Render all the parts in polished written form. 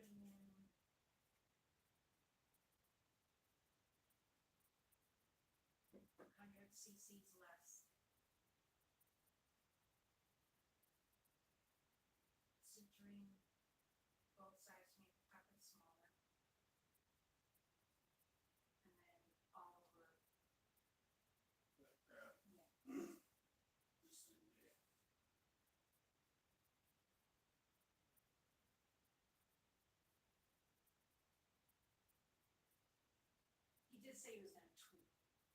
putting in 100 cc's less. Citrine, both sides make the packet smaller. And then all over. That, Yeah. this thing there. He did say he was gonna tweak.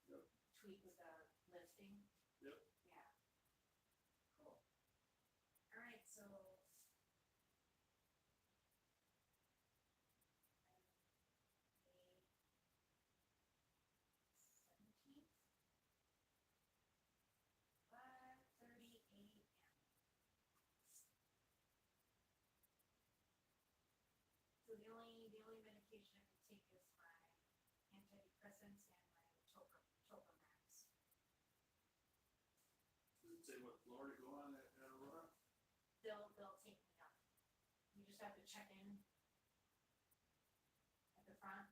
Yep. Tweak with the lifting. Yep. Yeah. Cool. All right, so. May 17th. 5:30 a.m. So the only medication I can take is my antidepressants and my Topamax. Does it say what floor to go on at Aurora? They'll take me up. You just have to check in at the front,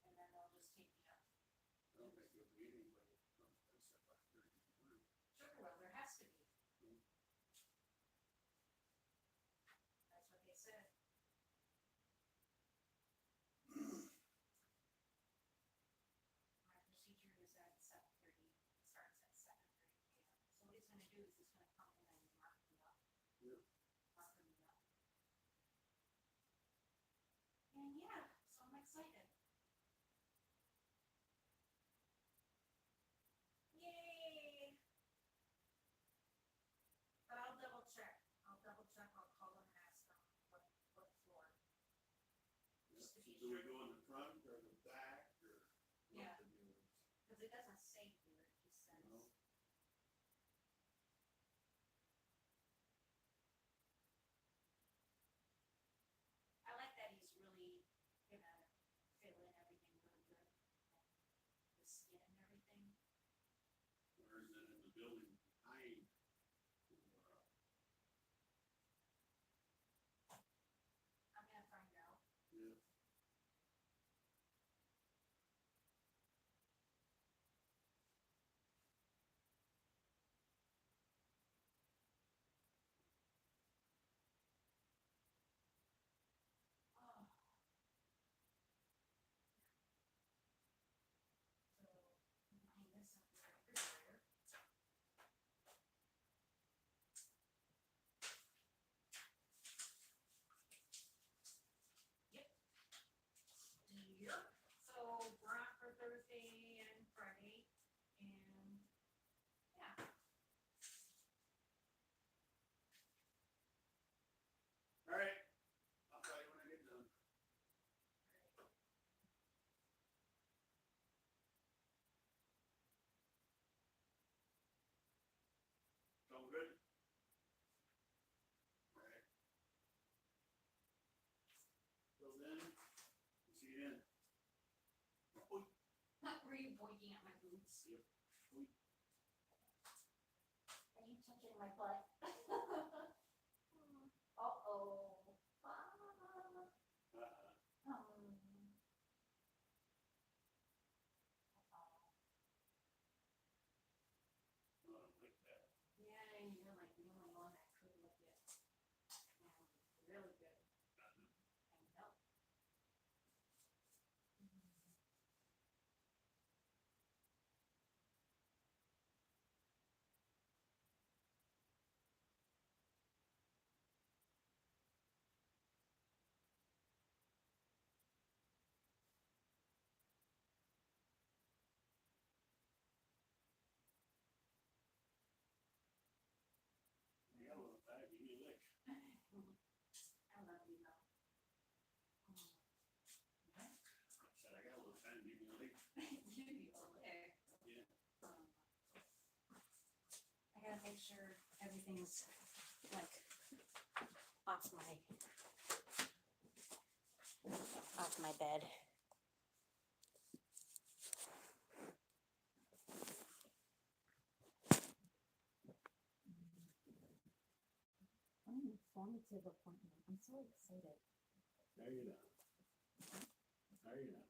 and then they'll just take me up. I don't think there'll be anybody that comes to us at 5:30 in the morning. Sure, well, there has to be. Hmm. That's what they said. My procedure is at 7:30. It starts at 7:30 p.m. So what he's gonna do is he's gonna come in and mark me up. Yep. Mark me up. And yeah, so I'm excited. Yay! But I'll double check. I'll call them and ask them what floor. Just to be Do we sure. go in the front or the back or Yeah. what the deal is? Because it doesn't say here, it just says. No. I like that he's really gonna fill in everything really good. The skin and everything. Or is it in the building behind? I'm gonna find out. Yeah. Oh. So, line this up with the refrigerator. Yep. Yep. So we're on for Thursday and Friday, and yeah. All right. I'll tell you when I get done. Sound good? All right. Till then, see you then. Oh, Were you boinking at my boots? yep. Are you touching my butt? Uh-oh. I don't like that. Yeah, and you're like the only one that could look it. Really good. I know. Yellow, I give you a lick. I love you though. I said I got a little time to give you a lick. You be over there. Yeah. I gotta make sure everything's like off my bed. What an informative appointment. I'm so excited. There you go. There you go.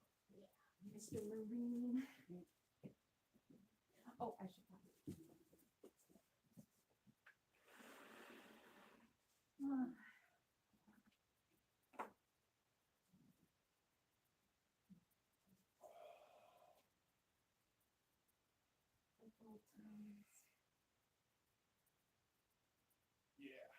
Mr. Marine. Oh, I should probably. Ah. Several times. Yeah.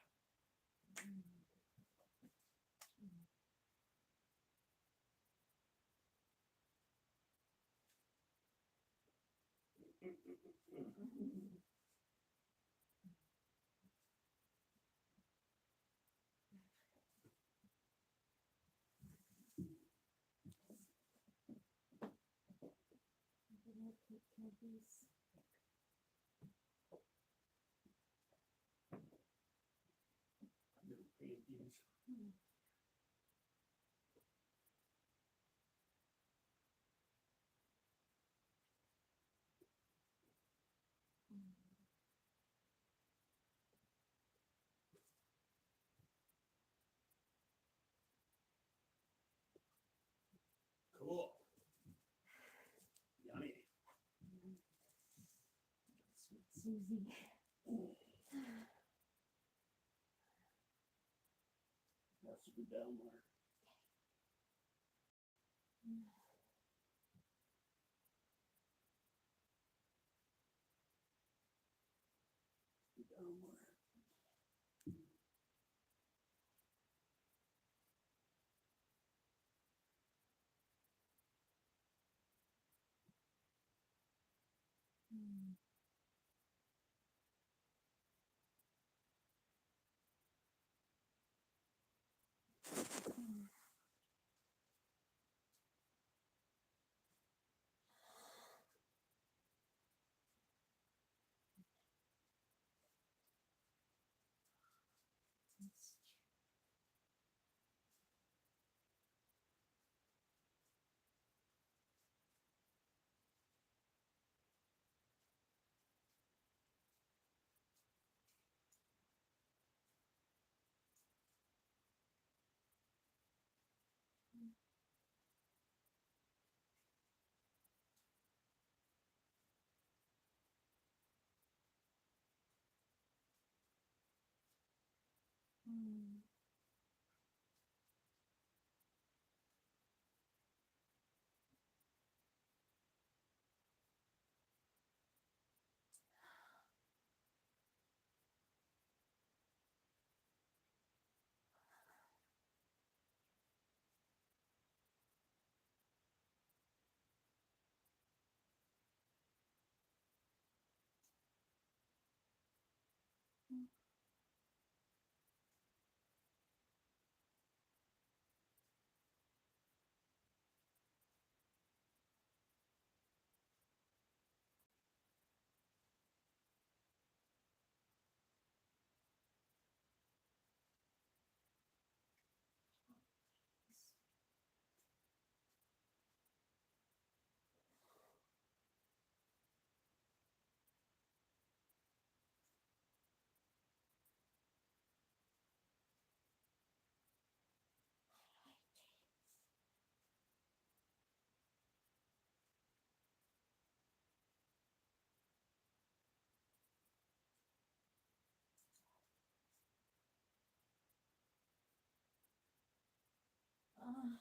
Did I take care of these? Little paintings. Cool. Yummy. Sweet Susie. Has to be down there. Be down there. Mm. Mm. Let's Mm. Ah.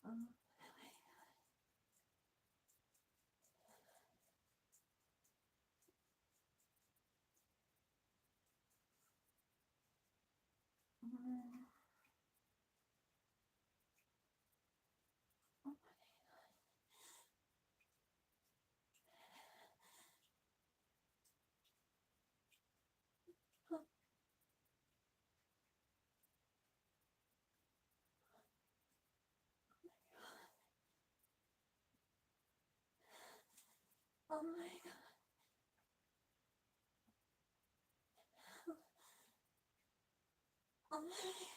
Oh my god. Oh my god. Oh my god.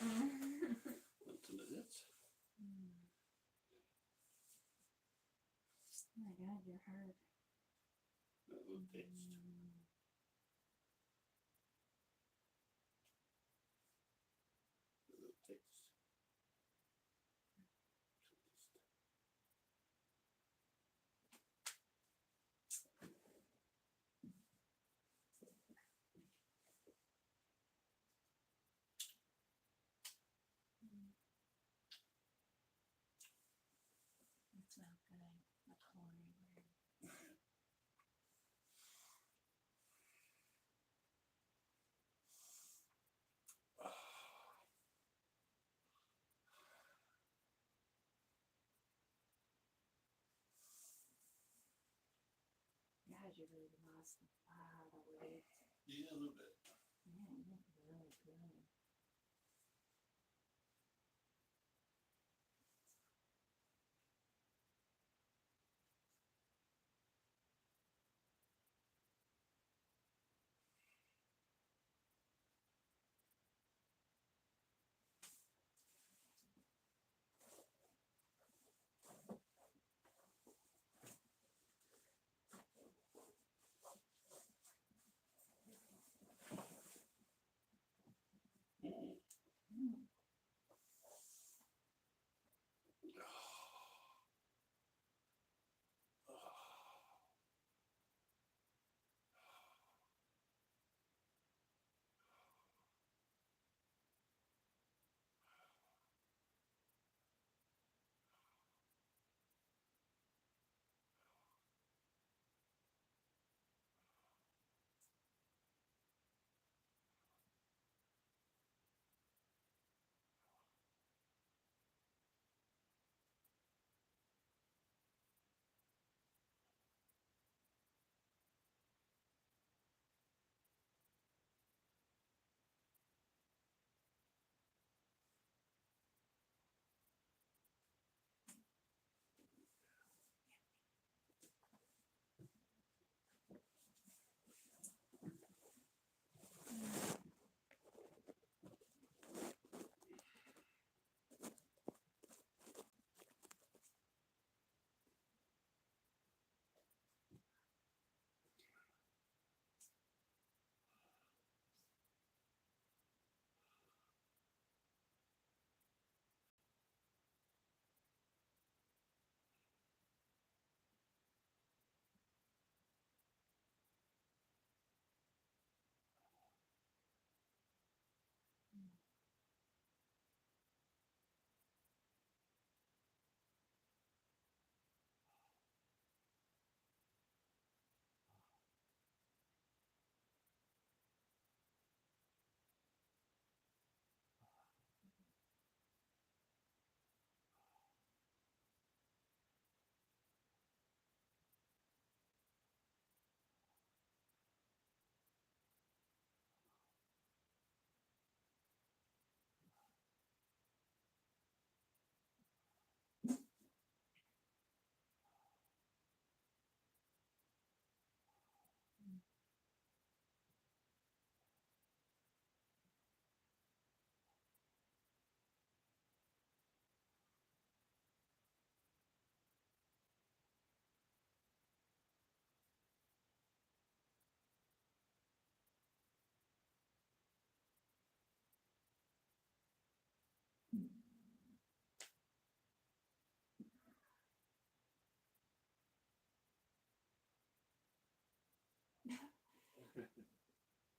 Until it hits. Oh my god, you're hard. That little taste. A little taste. It's not good. The chlorine. God, you really lost a lot of weight. Yeah, a little bit. Yeah, you look really good. Yeah.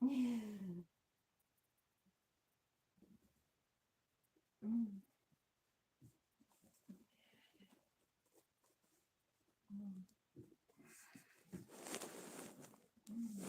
Mm. Mm. Mm. Mm.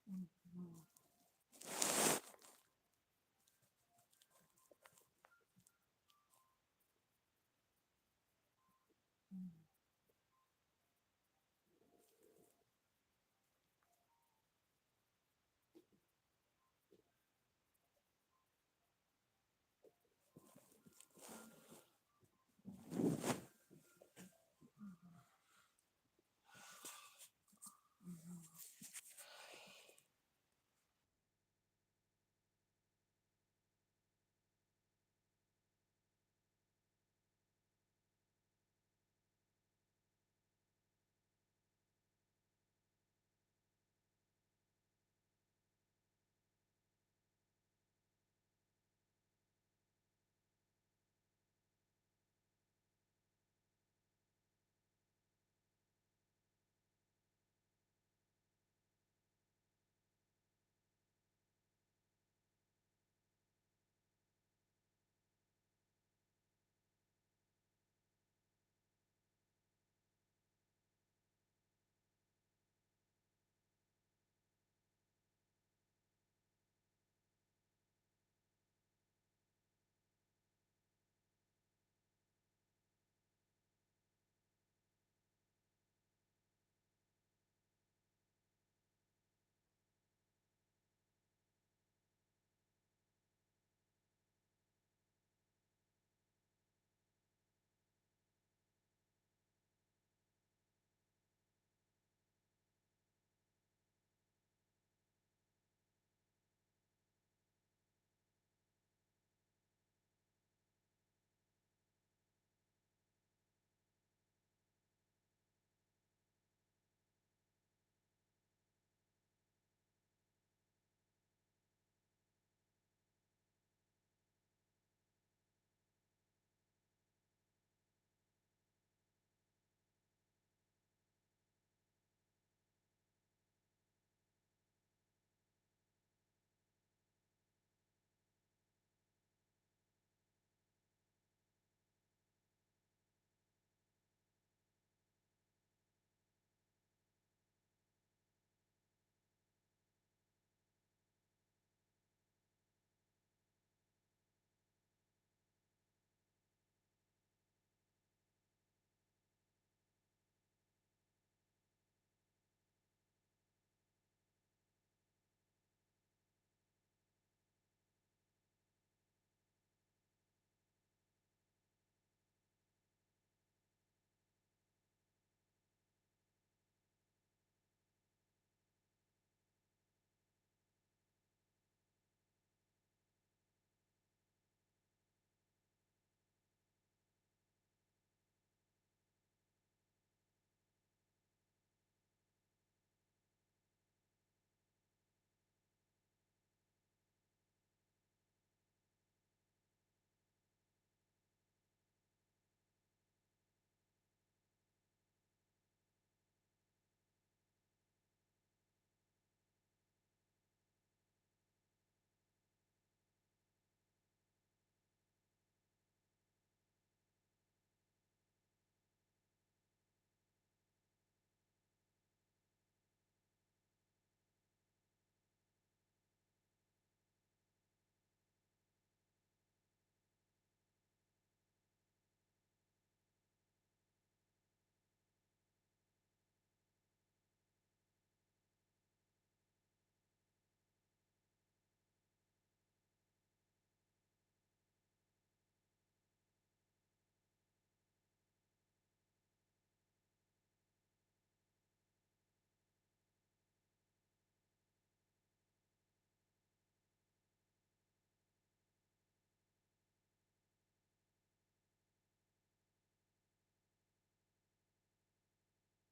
Mhm. Mm. Mhm.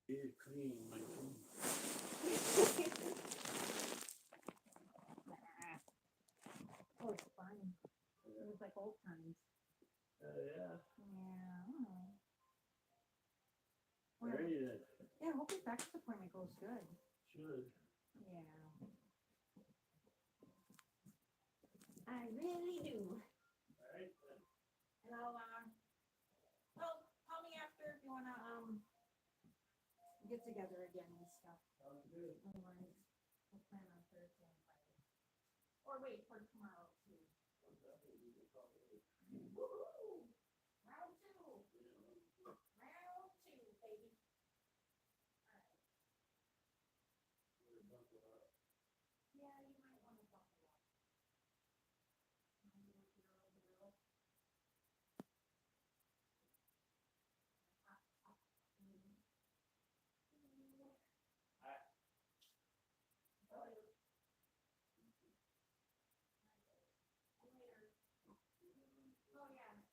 Be clean, Mikey. Oh, it's fun. It was like old times. Yeah. Yeah. Ready then? Yeah, I hope his doctor's appointment goes good. Should. Yeah. I really do. Alright then. And I'll, well, call me after if you wanna, get together again and stuff. Sounds good. Otherwise, we'll plan on Thursday and Friday. Or wait for tomorrow too. Well, definitely we can probably- Woo! Round two, Yeah. round two, baby. Alright, We're done with that. yeah, you might wanna bump it up. 900. Later. Oh, yeah.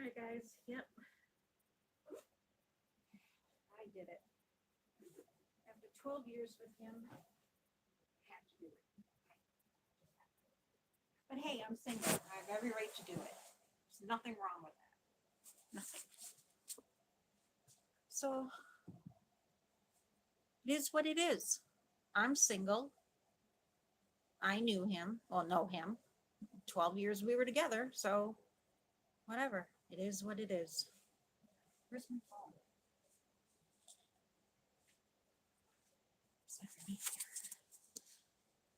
right, guys. Yep. I did it. After 12 years with him, I had to do it. But hey, I'm single. I have every right to do it. There's nothing wrong with that. Nothing. So it is what it is. I'm single. I knew him. Well, know him. 12 years we were together. So whatever. It is what it is. Where's my phone? Is that for me?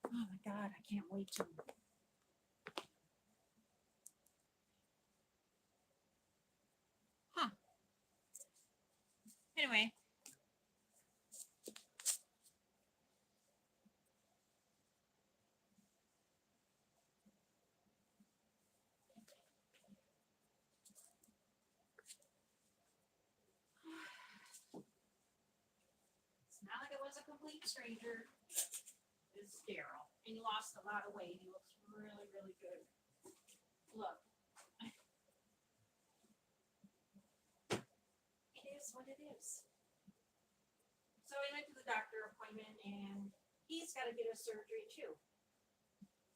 Oh my God, I can't wait to. Huh. Anyway. It's not like it was a complete stranger. It's Daryl. And he lost a lot of weight. He looks really, really good. Look. It is what it is. So he went to the doctor appointment and he's got to get a surgery too.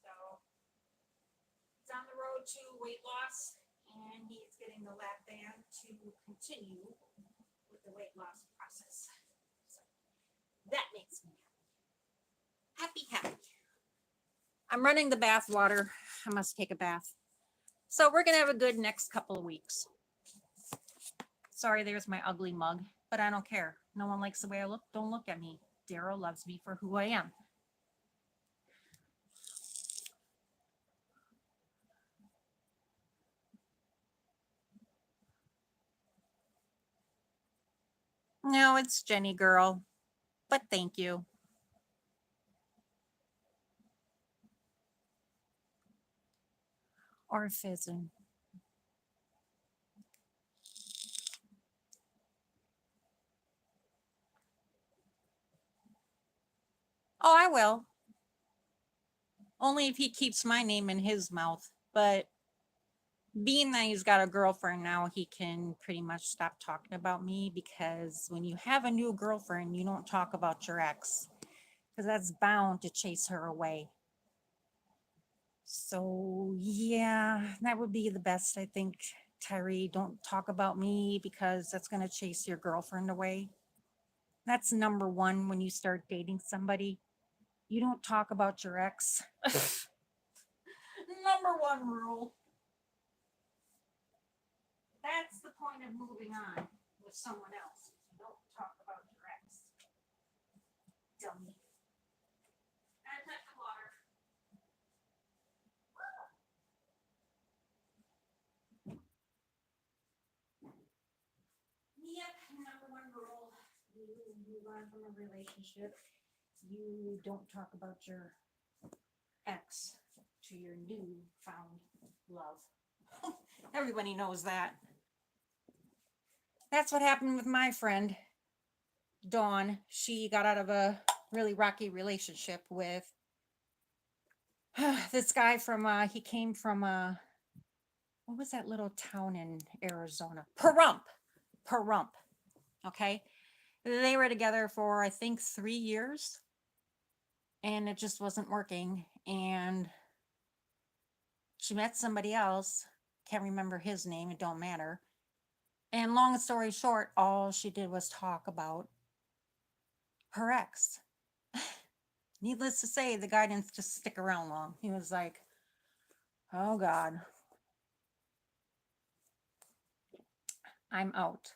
So he's on the road to weight loss and he's getting the lap band to continue with the weight loss process. So that makes me happy. Happy. I'm running the bath water. I must take a bath. So we're going to have a good next couple of weeks. Sorry, there's my ugly mug, but I don't care. No one likes the way I look. Don't look at me. Daryl loves me for who I am. No, it's Jenny girl, but thank you. Or fizzing. Oh, I will. Only if he keeps my name in his mouth. But being that he's got a girlfriend now, he can pretty much stop talking about me because when you have a new girlfriend, you don't talk about your ex because that's bound to chase her away. So, yeah, that would be the best, I think. Tyree, don't talk about me because that's going to chase your girlfriend away. That's number one when you start dating somebody. You don't talk about your ex. Number one rule. That's the point of moving on with someone else. You don't talk about your ex. Dummy. And touch the water. Yep, number one rule. You move on from a relationship. You don't talk about your ex to your new found love. Everybody knows that. That's what happened with my friend, Dawn. She got out of a really rocky relationship with this guy from, he came from, what was that little town in Arizona? Pahrump. Okay. They were together for, I think, 3 years. And it just wasn't working. And she met somebody else. Can't remember his name. It don't matter. And long story short, all she did was talk about her ex. Needless to say, the guy didn't just stick around long. He was like, oh God, I'm out.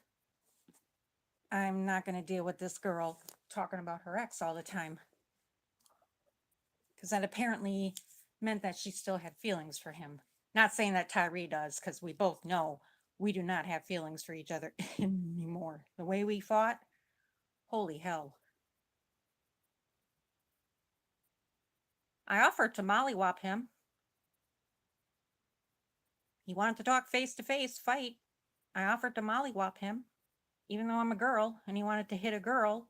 I'm not going to deal with this girl talking about her ex all the time. Because that apparently meant that she still had feelings for him. Not saying that Tyree does, because we both know we do not have feelings for each other anymore. The way we fought, holy hell. I offered to mollywop him. He wanted to talk face to face, fight. I offered to mollywop him, even though I'm a girl, and he wanted to hit a girl.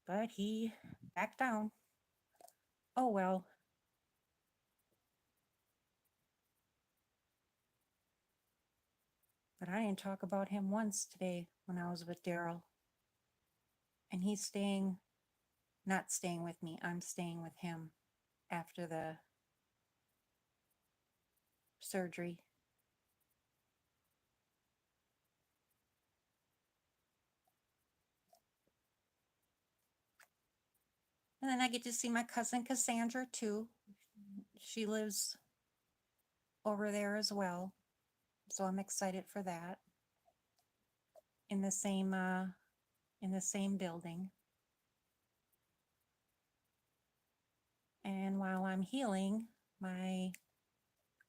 But he backed down. Oh well. But I didn't talk about him once today when I was with Daryl. And he's not staying with me. I'm staying with him after the surgery. And then I get to see my cousin Cassandra too. She lives over there as well. So I'm excited for that. In the same building. And while I'm healing, my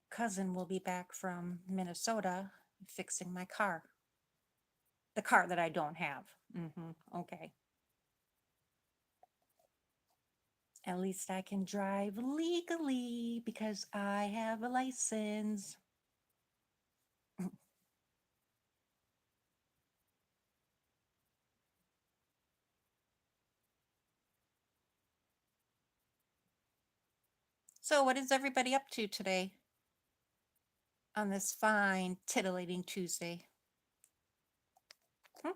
cousin will be back from Minnesota fixing my car. The car that I don't have. Okay. At least I can drive legally because I have a license. So, what is everybody up to today on this fine, titillating Tuesday? Hmm?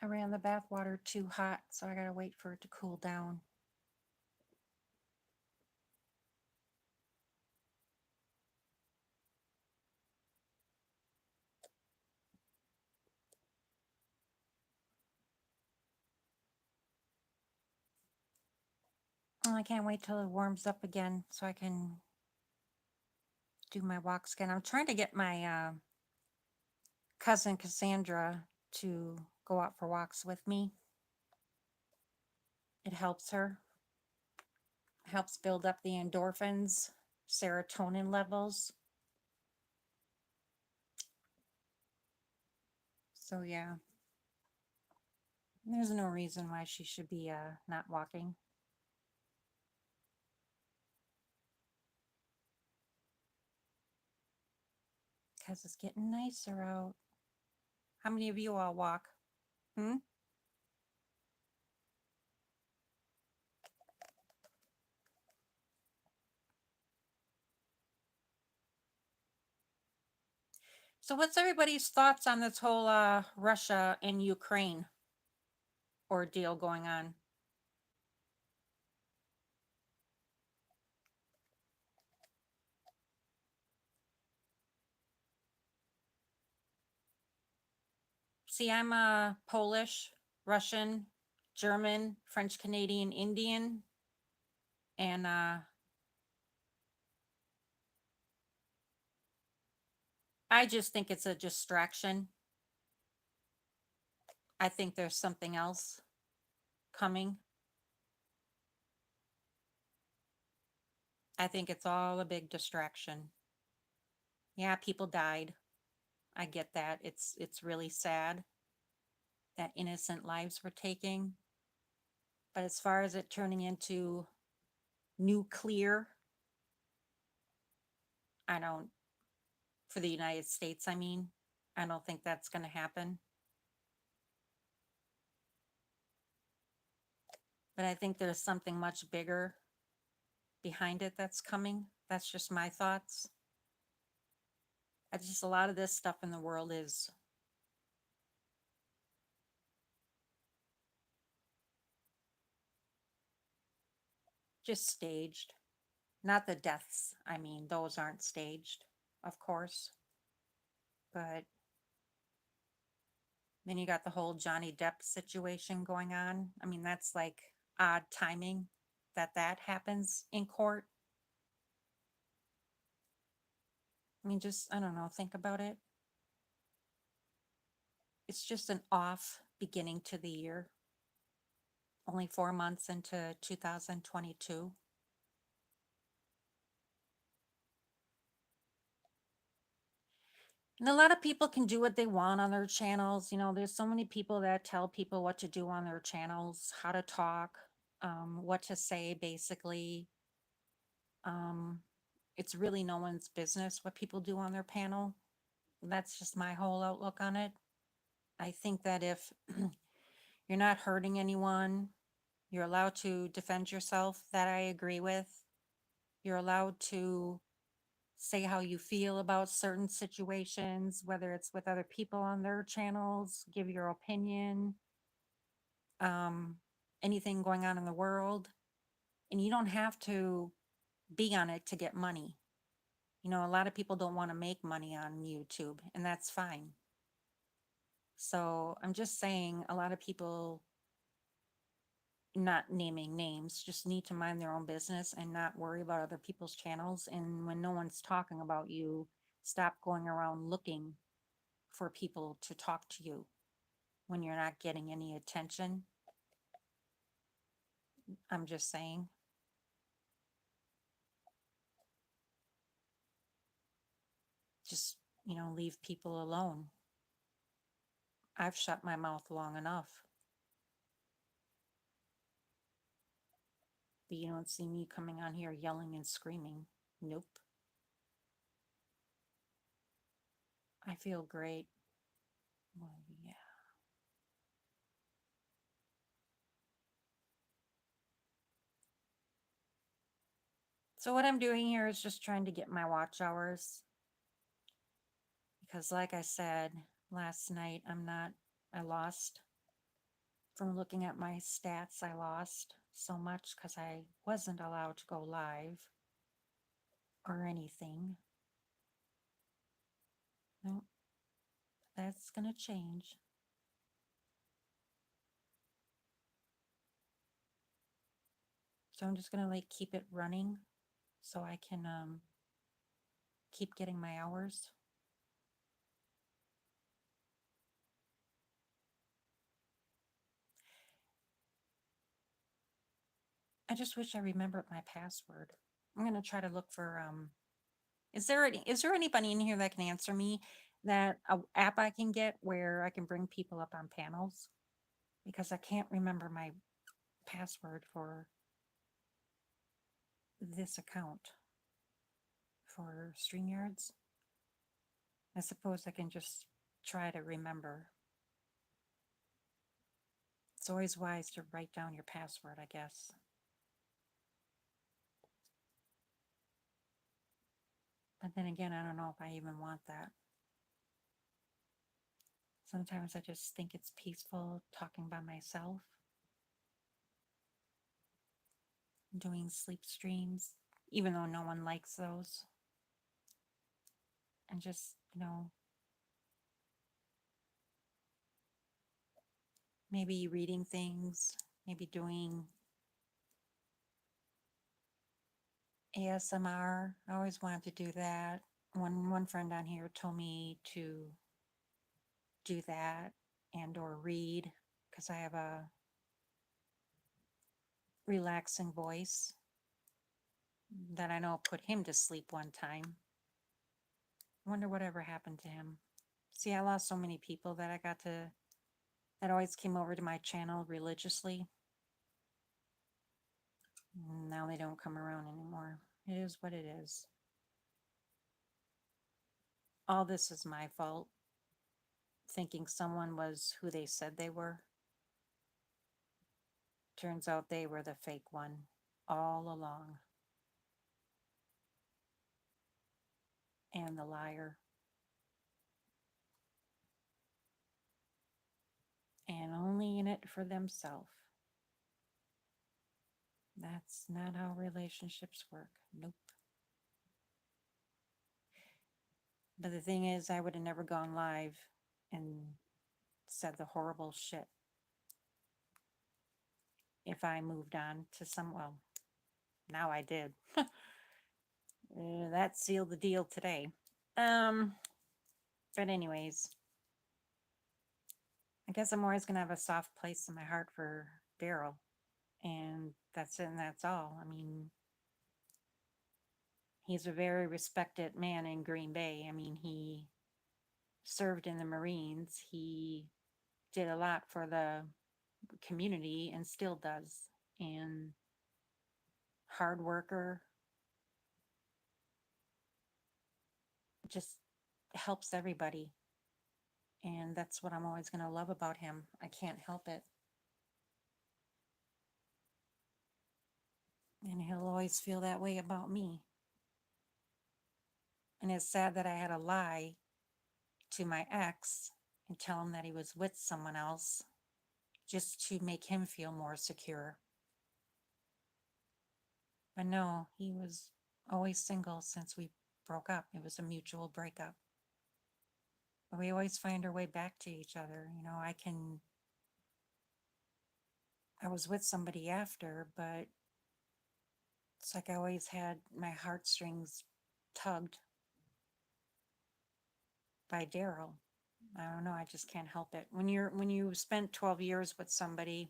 I ran the bath water too hot, so I gotta wait for it to cool down. Oh, I can't wait till it warms up again so I can do my walks again. I'm trying to get my cousin Cassandra to go out for walks with me. It helps her, helps build up the endorphins, serotonin levels. So, yeah, there's no reason why she should be not walking. Because it's getting nicer out. How many of you all walk? Hmm? So, what's everybody's thoughts on this whole Russia and Ukraine ordeal going on? See, I'm Polish, Russian, German, French, Canadian, Indian, and I just think it's a distraction. I think there's something else coming. I think it's all a big distraction. Yeah, people died. I get that. It's really sad that innocent lives were taken. But as far as it turning into nuclear, I don't, for the United States, I mean, I don't think that's going to happen. But I think there's something much bigger behind it that's coming. That's just my thoughts. I just, a lot of this stuff in the world is just staged. Not the deaths, I mean, those aren't staged, of course. But then you got the whole Johnny Depp situation going on. I mean, that's like odd timing that happens in court. I mean, just, I don't know, think about it. It's just an off beginning to the year. Only 4 months into 2022. And a lot of people can do what they want on their channels. You know, there's so many people that tell people what to do on their channels, how to talk, what to say, basically. Um, it's really no one's business what people do on their panel. That's just my whole outlook on it. I think that if you're not hurting anyone, you're allowed to defend yourself, that I agree with. You're allowed to say how you feel about certain situations, whether it's with other people on their channels, give your opinion, um, anything going on in the world. And you don't have to be on it to get money. You know, a lot of people don't want to make money on YouTube, and that's fine. So I'm just saying, a lot of people, not naming names, just need to mind their own business and not worry about other people's channels. And when no one's talking about you, stop going around looking for people to talk to you when you're not getting any attention. I'm just saying. Just, leave people alone. I've shut my mouth long enough. But you don't see me coming on here yelling and screaming. Nope. I feel great. Well, yeah. So what I'm doing here is just trying to get my watch hours. Because like I said last night, I lost from looking at my stats. I lost so much because I wasn't allowed to go live or anything. No, that's gonna change. So I'm just gonna keep it running so I can keep getting my hours. I just wish I remembered my password. I'm gonna try to look for is there anybody in here that can answer me that a app I can get where I can bring people up on panels? Because I can't remember my password for this account for StreamYards. I suppose I can just try to remember. It's always wise to write down your password, I guess. But then again, I don't know if I even want that. Sometimes I just think it's peaceful talking by myself, doing sleep streams, even though no one likes those. And just, maybe reading things, maybe doing ASMR. I always wanted to do that. One friend on here told me to do that and or read because I have a relaxing voice that I know put him to sleep one time. I wonder whatever happened to him. See, I lost so many people that that always came over to my channel religiously. Now they don't come around anymore. It is what it is. All this is my fault. Thinking someone was who they said they were. Turns out they were the fake one all along. And the liar. And only in it for themselves. That's not how relationships work. Nope. But the thing is, I would have never gone live and said the horrible shit if I moved on to well, now I did. That sealed the deal today. But anyways, I guess I'm always gonna have a soft place in my heart for Daryl, and that's it, and that's all. I mean, he's a very respected man in Green Bay. I mean, he served in the Marines. He did a lot for the community and still does. And hard worker. just helps everybody. And that's what I'm always going to love about him. I can't help it. And he'll always feel that way about me. And it's sad that I had to lie to my ex and tell him that he was with someone else just to make him feel more secure. But no, he was always single since we broke up. It was a mutual breakup. But we always find our way back to each other. You know, I was with somebody after, but it's like I always had my heartstrings tugged by Daryl. I don't know, I just can't help it. When you spent 12 years with somebody,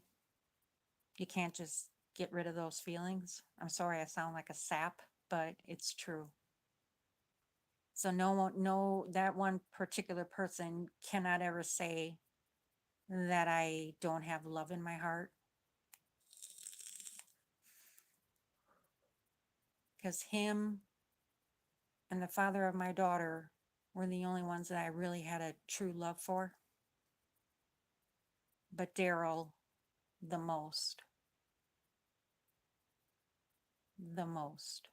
you can't just get rid of those feelings. I'm sorry I sound like a sap, but it's true. So no, that one particular person cannot ever say that I don't have love in my heart. Because him and the father of my daughter were the only ones that I really had a true love for. But Daryl, the most. The most.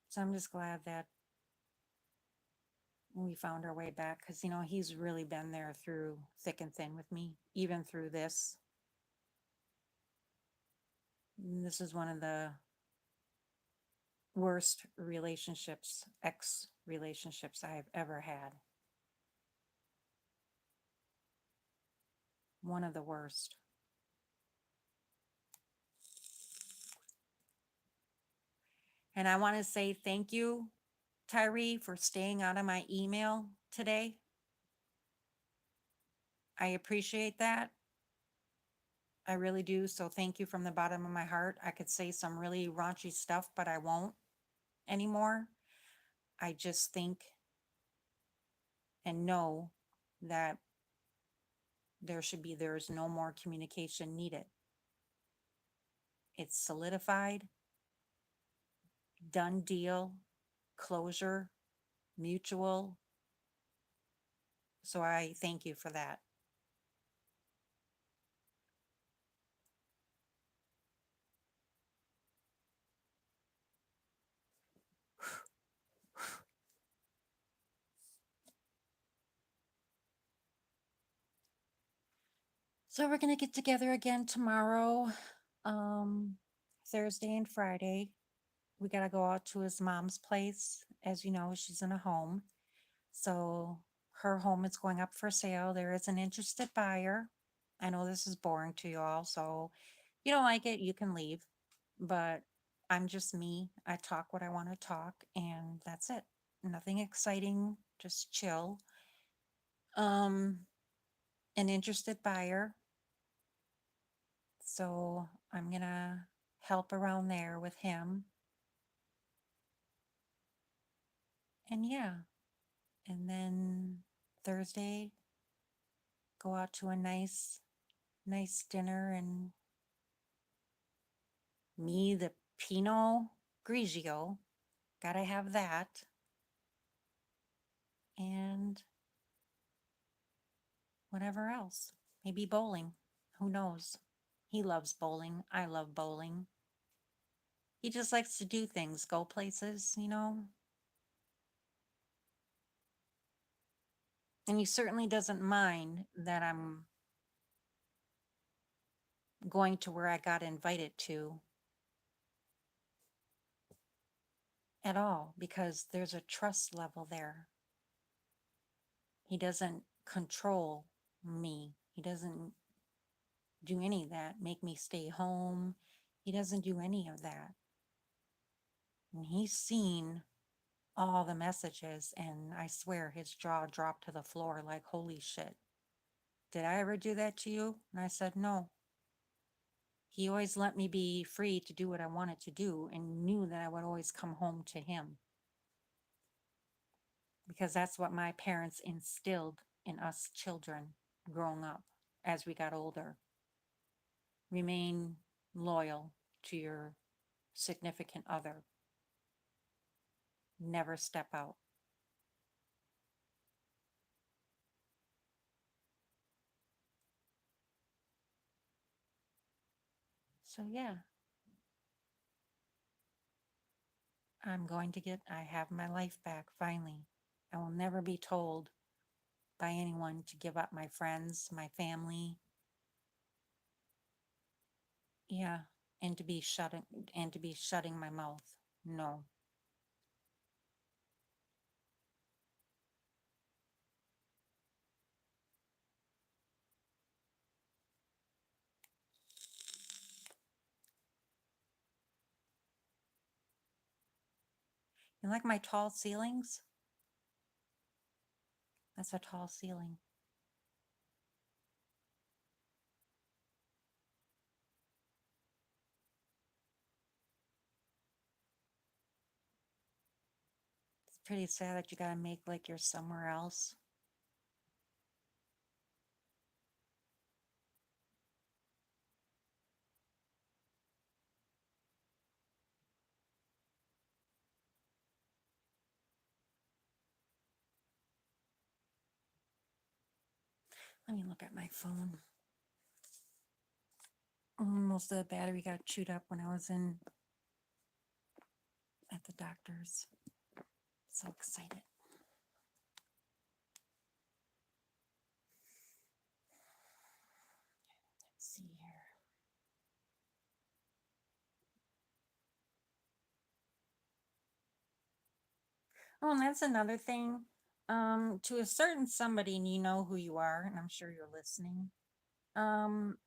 So I'm just glad that we found our way back because, you know, he's really been there through thick and thin with me, even through this. This is one of the worst relationships, ex relationships I've ever had. One of the worst. And I want to say thank you, Tyree, for staying out of my email today. I appreciate that. I really do. So thank you from the bottom of my heart. I could say some really raunchy stuff, but I won't anymore. I just think and know that there's no more communication needed. It's solidified, done deal, closure, mutual. So I thank you for that. So we're going to get together again tomorrow, Thursday and Friday. We got to go out to his mom's place. As you know, she's in a home. So her home is going up for sale. There is an interested buyer. I know this is boring to you all. So if you don't like it, you can leave. But I'm just me. I talk what I want to talk, and that's it. Nothing exciting, just chill. An interested buyer. So I'm gonna help around there with him. And yeah. And then Thursday, go out to a nice dinner, and me, the Pinot Grigio. Gotta have that. And whatever else. Maybe bowling. Who knows? He loves bowling. I love bowling. He just likes to do things, go places, you know? And he certainly doesn't mind that I'm going to where I got invited to at all, because there's a trust level there. He doesn't control me. He doesn't do any of that, make me stay home. He doesn't do any of that. And he's seen all the messages, and I swear his jaw dropped to the floor like, holy shit. Did I ever do that to you? And I said, no. He always let me be free to do what I wanted to do and knew that I would always come home to him. Because that's what my parents instilled in us children growing up as we got older. Remain loyal to your significant other. never step out. So yeah, I have my life back finally. I will never be told by anyone to give up my friends, my family. Yeah, and to be shutting my mouth. No. You like my tall ceilings? That's a tall ceiling. It's pretty sad that you gotta make like you're somewhere else. Let me look at my phone. Most of the battery got chewed up when I was at the doctor's. So excited. Let's see here. Oh, and that's another thing. To a certain somebody, and you know who you are, and I'm sure you're listening. Um,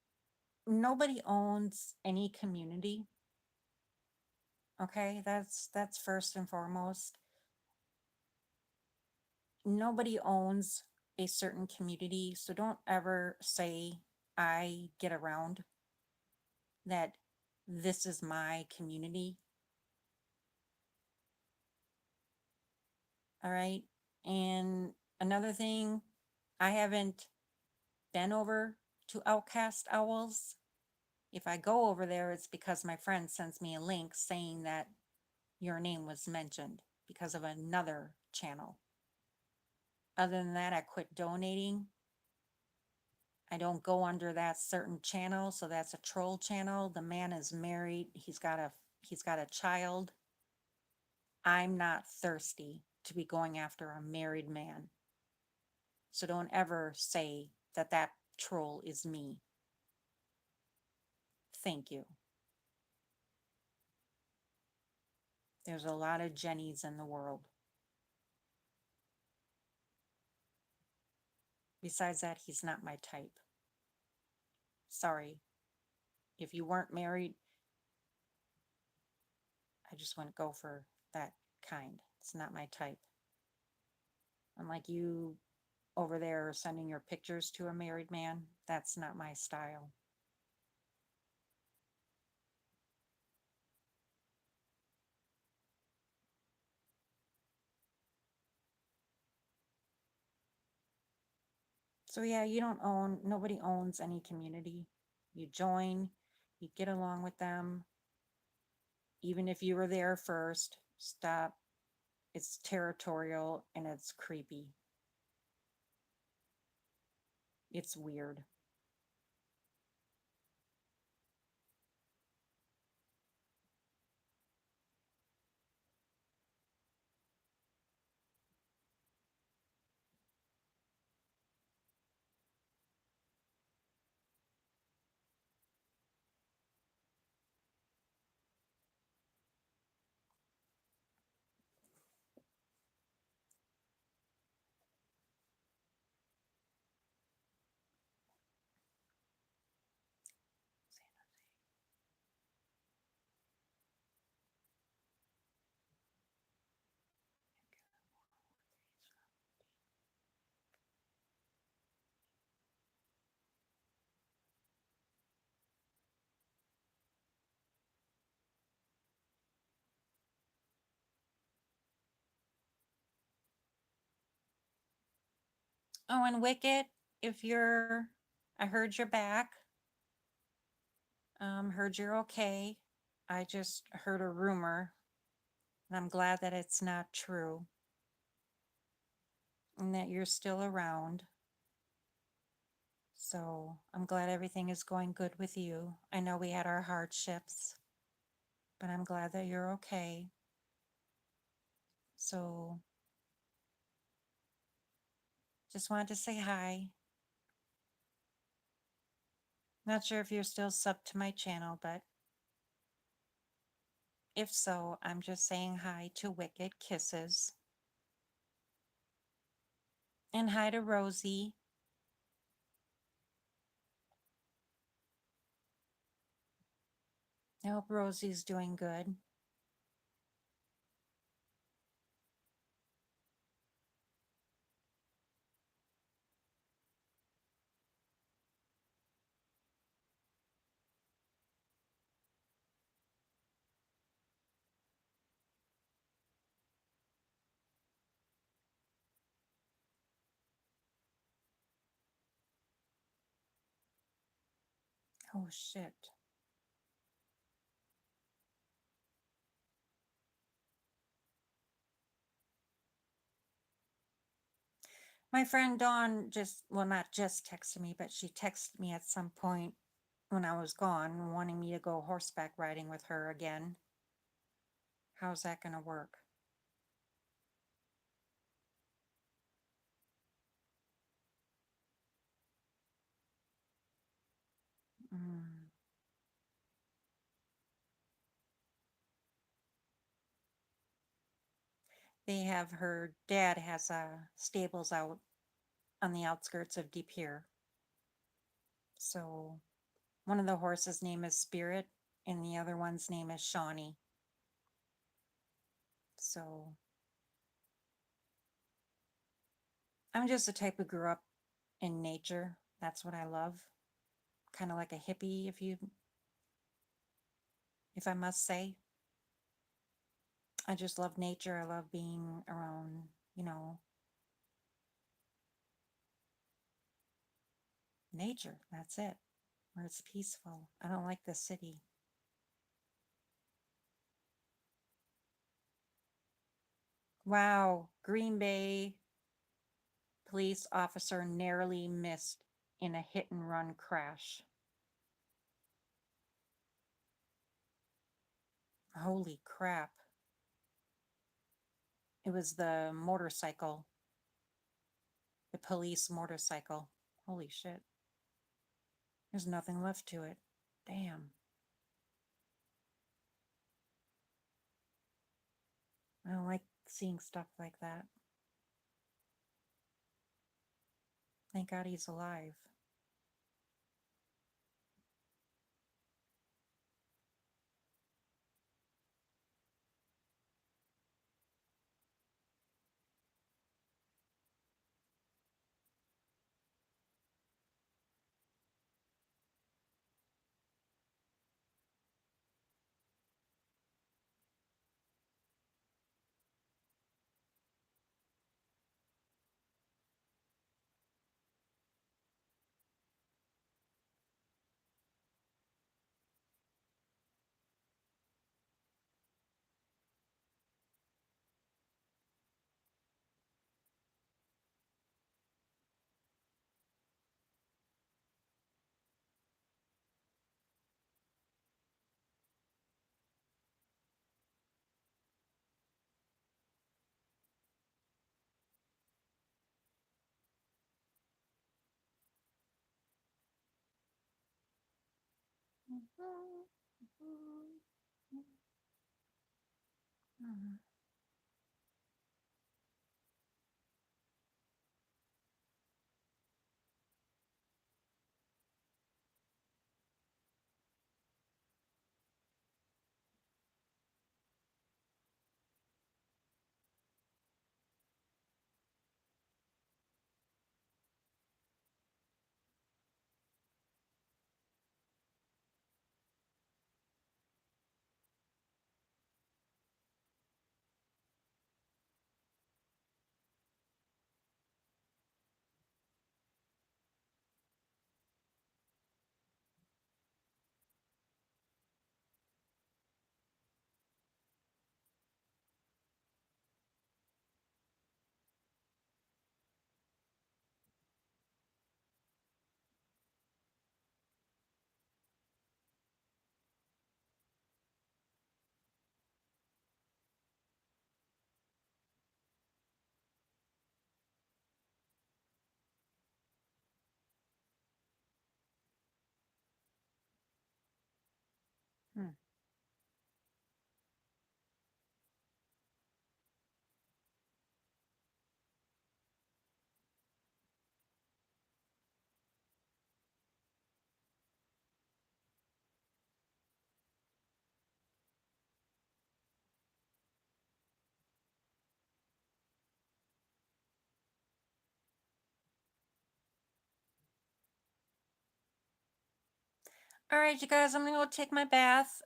Nobody owns any community. Okay, that's first and foremost. Nobody owns a certain community, so don't ever say I get around that this is my community. All right. And another thing, I haven't been over to Outcast Owls. If I go over there, it's because my friend sends me a link saying that your name was mentioned because of another channel. Other than that, I quit donating. I don't go under that certain channel, so that's a troll channel. The man is married. He's got a child. I'm not thirsty to be going after a married man. So don't ever say that that troll is me. Thank you. There's a lot of Jennies in the world. Besides that, he's not my type. Sorry. If you weren't married, I just wouldn't go for that kind. It's not my type. Unlike you over there sending your pictures to a married man, that's not my style. So yeah, nobody owns any community. You join, you get along with them. Even if you were there first, stop. It's territorial and it's creepy. It's weird. Oh, and Wicket, if you're, I heard you're back. Heard you're okay. I just heard a rumor And I'm glad that it's not true and that you're still around. So I'm glad everything is going good with you. I know we had our hardships, but I'm glad that you're okay. So just wanted to say hi. Not sure if you're still sub to my channel, but if so, I'm just saying hi to Wicked Kisses. And hi to Rosie. I hope Rosie's doing good. Oh shit. My friend Dawn just, well, not just texted me, but she texted me at some point when I was gone, wanting me to go horseback riding with her again. How's that going to work? Mm. They have, her dad has stables out on the outskirts of De Pere. So one of the horses' name is Spirit, and the other one's name is Shawnee. So I'm just the type who grew up in nature. That's what I love. Kind of like a hippie, if I must say. I just love nature. I love being around, nature. That's it. Where it's peaceful. I don't like the city. Wow, Green Bay police officer narrowly missed in a hit and run crash. Holy crap. It was the motorcycle, the police motorcycle. Holy shit. There's nothing left to it. Damn. I don't like seeing stuff like that. Thank God he's alive. All right, you guys, I'm gonna go take my bath.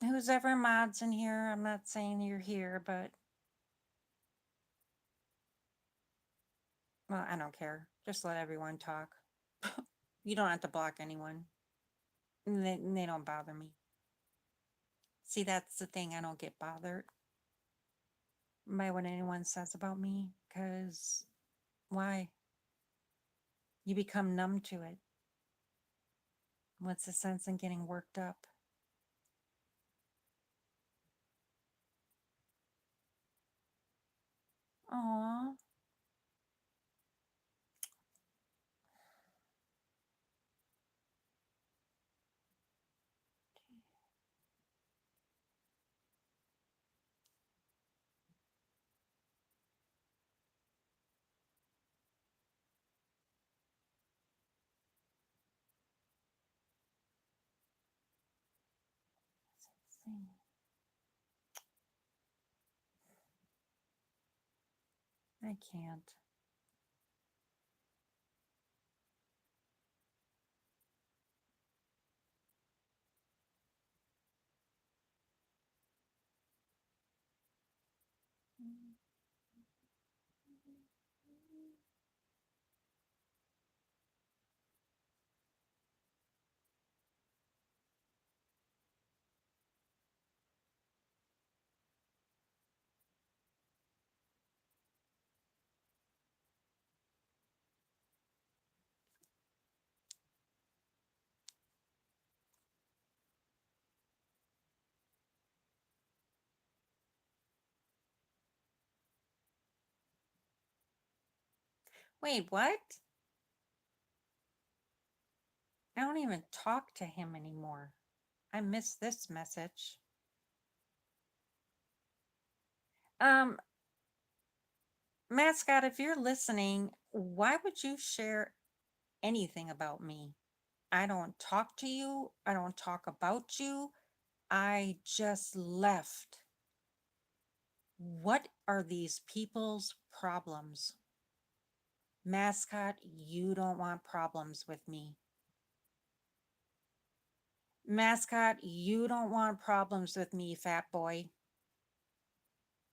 Who's ever mods in here? I'm not saying you're here, but well, I don't care. Just let everyone talk. You don't have to block anyone. They don't bother me. See, that's the thing. I don't get bothered by what anyone says about me, because why? You become numb to it. What's the sense in getting worked up? Aw. I can't. Wait, what? I don't even talk to him anymore. I miss this message. Um, Mascot, if you're listening, why would you share anything about me? I don't talk to you. I don't talk about you. I just left. What are these people's problems? Mascot, you don't want problems with me. Mascot, you don't want problems with me, fat boy.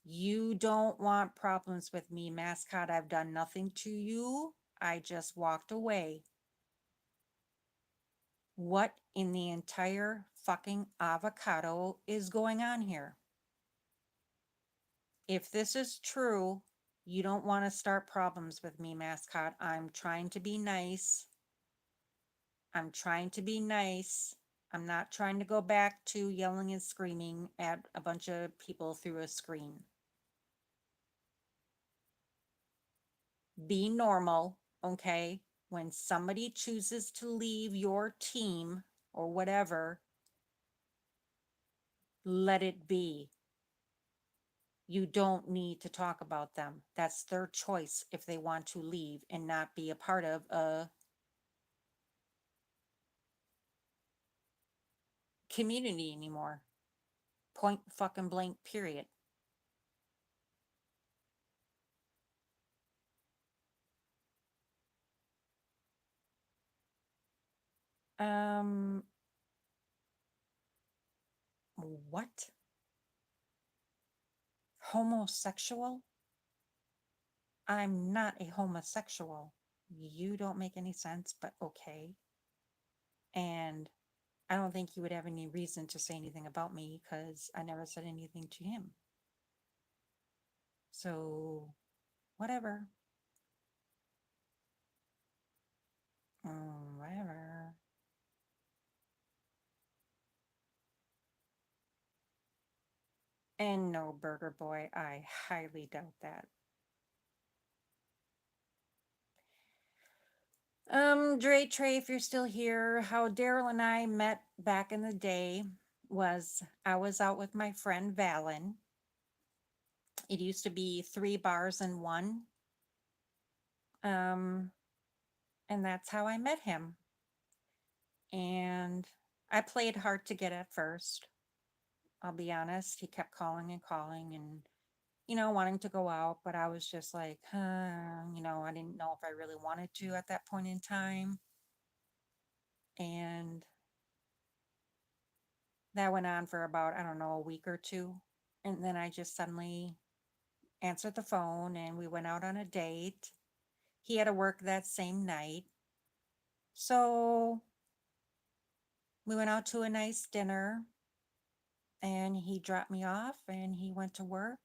You don't want problems with me, Mascot. I've done nothing to you. I just walked away. What in the entire fucking avocado is going on here? If this is true, you don't want to start problems with me, Mascot. I'm trying to be nice. I'm trying to be nice. I'm not trying to go back to yelling and screaming at a bunch of people through a screen. Be normal, okay? When somebody chooses to leave your team or whatever, let it be. You don't need to talk about them. That's their choice if they want to leave and not be a part of a community anymore. Point fucking blank, period. Um, what? Homosexual? I'm not a homosexual. You don't make any sense, but okay. And I don't think you would have any reason to say anything about me because I never said anything to him. So, whatever. Whatever. And no, Burger Boy, I highly doubt that. Dre Trey, if you're still here, how Daryl and I met back in the day was I was out with my friend Valen. It used to be 3 bars in one. And that's how I met him. And I played hard to get at first. I'll be honest. He kept calling and calling, and wanting to go out, but I was just like, I didn't know if I really wanted to at that point in time. And that went on for about, I don't know, a week or two. And then I just suddenly answered the phone and we went out on a date. He had to work that same night. So we went out to a nice dinner and he dropped me off and he went to work.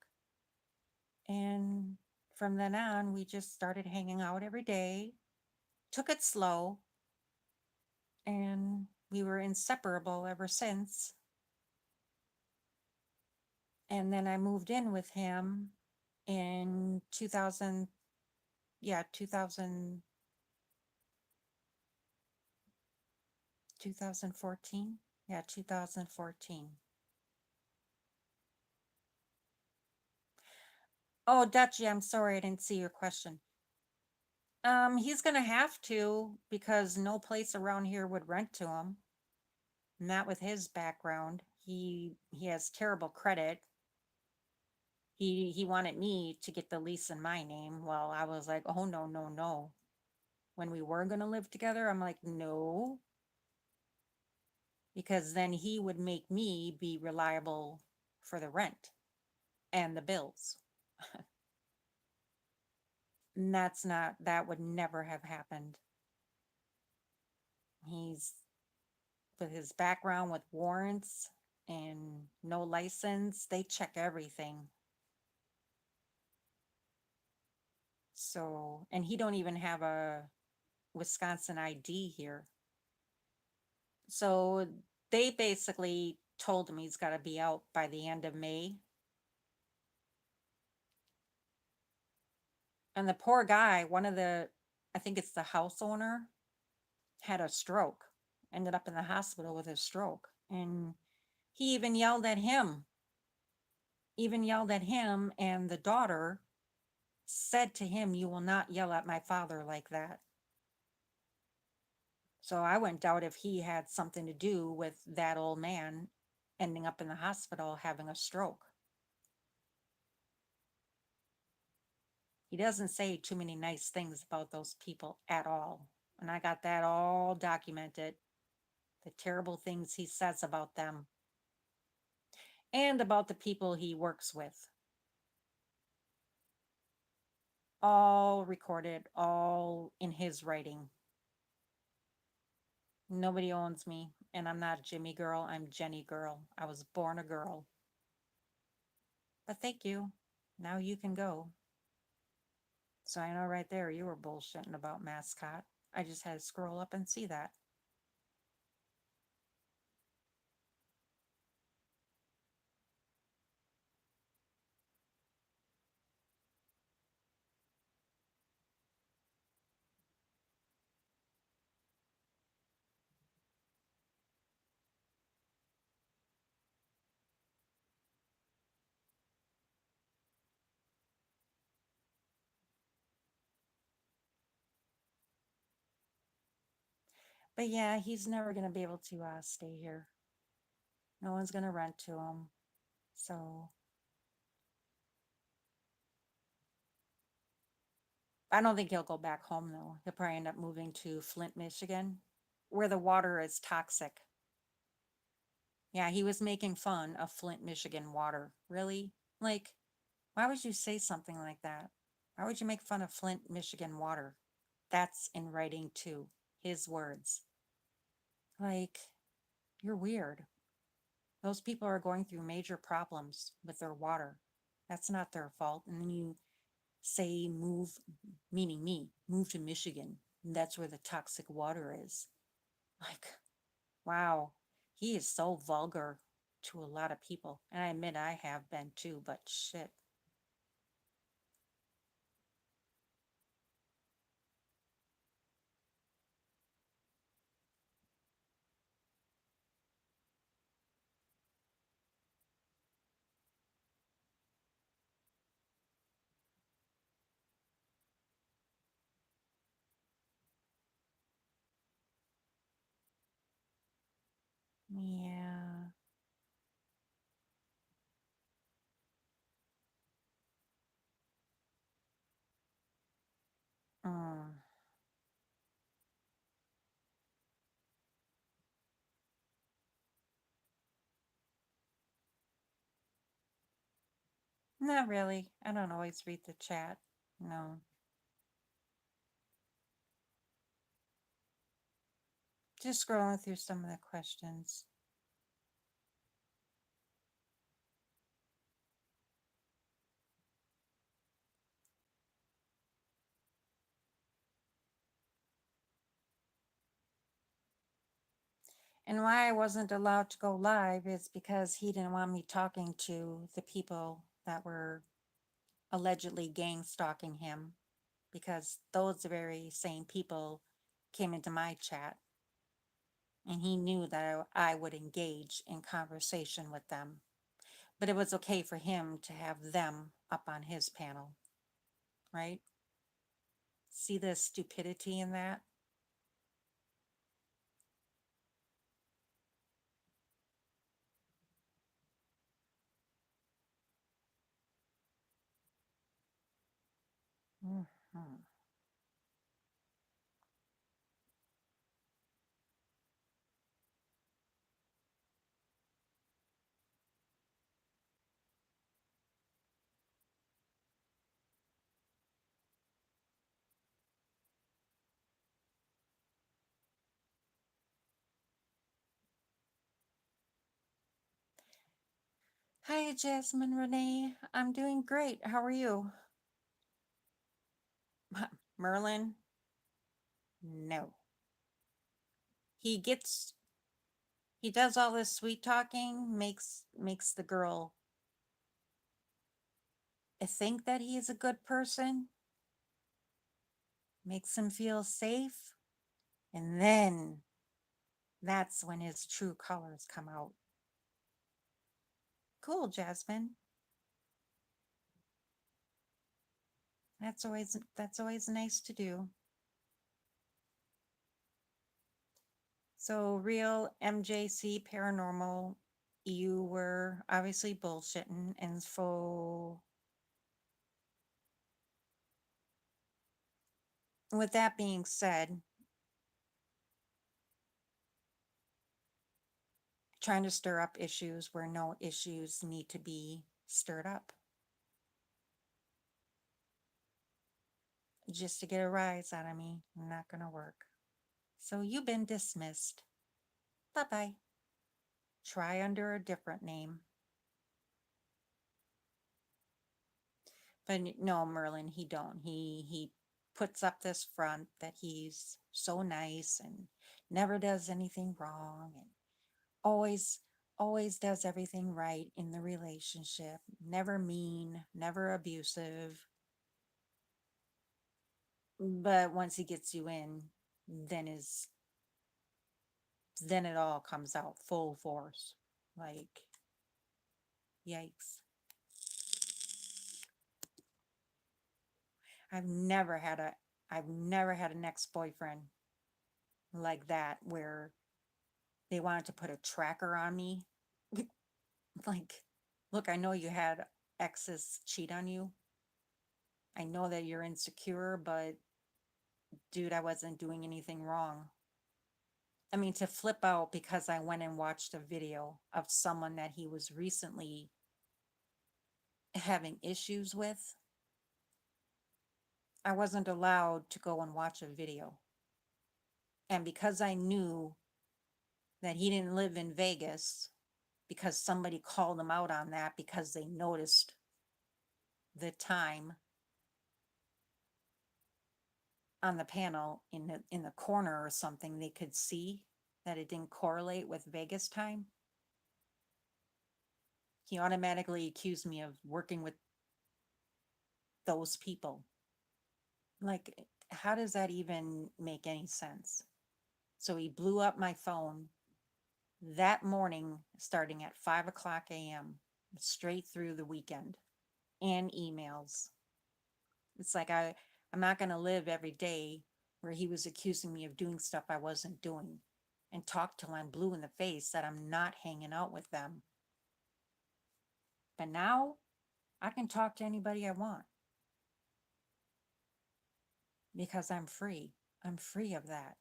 And from then on, we just started hanging out every day, took it slow, and we were inseparable ever since. And then I moved in with him in 2000, yeah, 2000, 2014. Yeah, 2014. Oh, Dutchy, I'm sorry, I didn't see your question. He's gonna have to because no place around here would rent to him. Not with his background. He has terrible credit. He wanted me to get the lease in my name. Well, I was like, oh no, no, no. When we were gonna live together, I'm like, no, because then he would make me be reliable for the rent and the bills. And that would never have happened. He's with his background with warrants and no license, they check everything. So, and he don't even have a Wisconsin ID here. So they basically told him he's got to be out by the end of May. And the poor guy, I think it's the house owner, had a stroke, ended up in the hospital with a stroke. And he even yelled at him, and the daughter said to him, "You will not yell at my father like that." So I wouldn't doubt if he had something to do with that old man ending up in the hospital having a stroke. He doesn't say too many nice things about those people at all. And I got that all documented. The terrible things he says about them and about the people he works with. All recorded, all in his writing. Nobody owns me, and I'm not Jimmy girl, I'm Jenny girl. I was born a girl. But thank you. Now you can go. So I know right there you were bullshitting about mascot. I just had to scroll up and see that. But yeah, he's never going to be able to stay here. No one's going to rent to him. So I don't think he'll go back home though. He'll probably end up moving to Flint, Michigan, where the water is toxic. Yeah, he was making fun of Flint, Michigan water. Really? Like, why would you say something like that? Why would you make fun of Flint, Michigan water? That's in writing too. His words. Like, you're weird. Those people are going through major problems with their water. That's not their fault. And then you say move, meaning me, move to Michigan. And that's where the toxic water is. Like, wow, he is so vulgar to a lot of people. And I admit I have been too, but shit. Yeah. Not really. I don't always read the chat. No. Just scrolling through some of the questions. And why I wasn't allowed to go live is because he didn't want me talking to the people that were allegedly gang stalking him, because those very same people came into my chat and he knew that I would engage in conversation with them. But it was okay for him to have them up on his panel, right? See the stupidity in that? Mhm. Hi, Jasmine Renee. I'm doing great. How are you? Merlin? No. He gets he does all this sweet talking, makes the girl think that he is a good person, makes him feel safe, and then that's when his true colors come out. Cool, Jasmine. That's always nice to do. So real MJC paranormal, you were obviously bullshitting, and so with that being said, trying to stir up issues where no issues need to be stirred up just to get a rise out of me, not gonna work. So you've been dismissed. Bye bye. Try under a different name. But no, Merlin, he don't. He puts up this front that he's so nice and never does anything wrong and always always does everything right in the relationship. Never mean, never abusive. But once he gets you in, then is then it all comes out full force. Like, yikes. I've never had a I've never had an ex-boyfriend like that where they wanted to put a tracker on me. Like, look, I know you had exes cheat on you. I know that you're insecure, but dude, I wasn't doing anything wrong. I mean, to flip out because I went and watched a video of someone that he was recently having issues with, I wasn't allowed to go and watch a video. And because I knew that he didn't live in Vegas, because somebody called him out on that because they noticed the time on the panel in the corner or something, they could see that it didn't correlate with Vegas time. He automatically accused me of working with those people. Like, how does that even make any sense? So he blew up my phone that morning, starting at 5 o'clock a.m., straight through the weekend, and emails. It's like I'm not going to live every day where he was accusing me of doing stuff I wasn't doing, and talk till I'm blue in the face that I'm not hanging out with them. But now I can talk to anybody I want because I'm free. I'm free of that.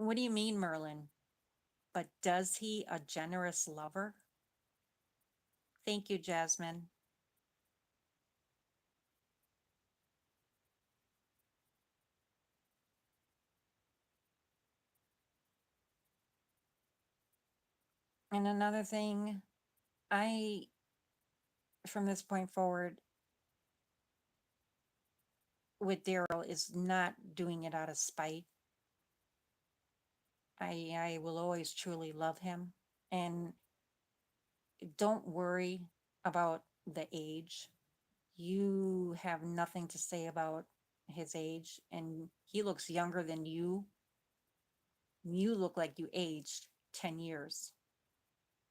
What do you mean, Merlin? But does he a generous lover? Thank you, Jasmine. And another thing, I, from this point forward, with Daryl is not doing it out of spite. I will always truly love him. And don't worry about the age. You have nothing to say about his age, and he looks younger than you. You look like you aged 10 years.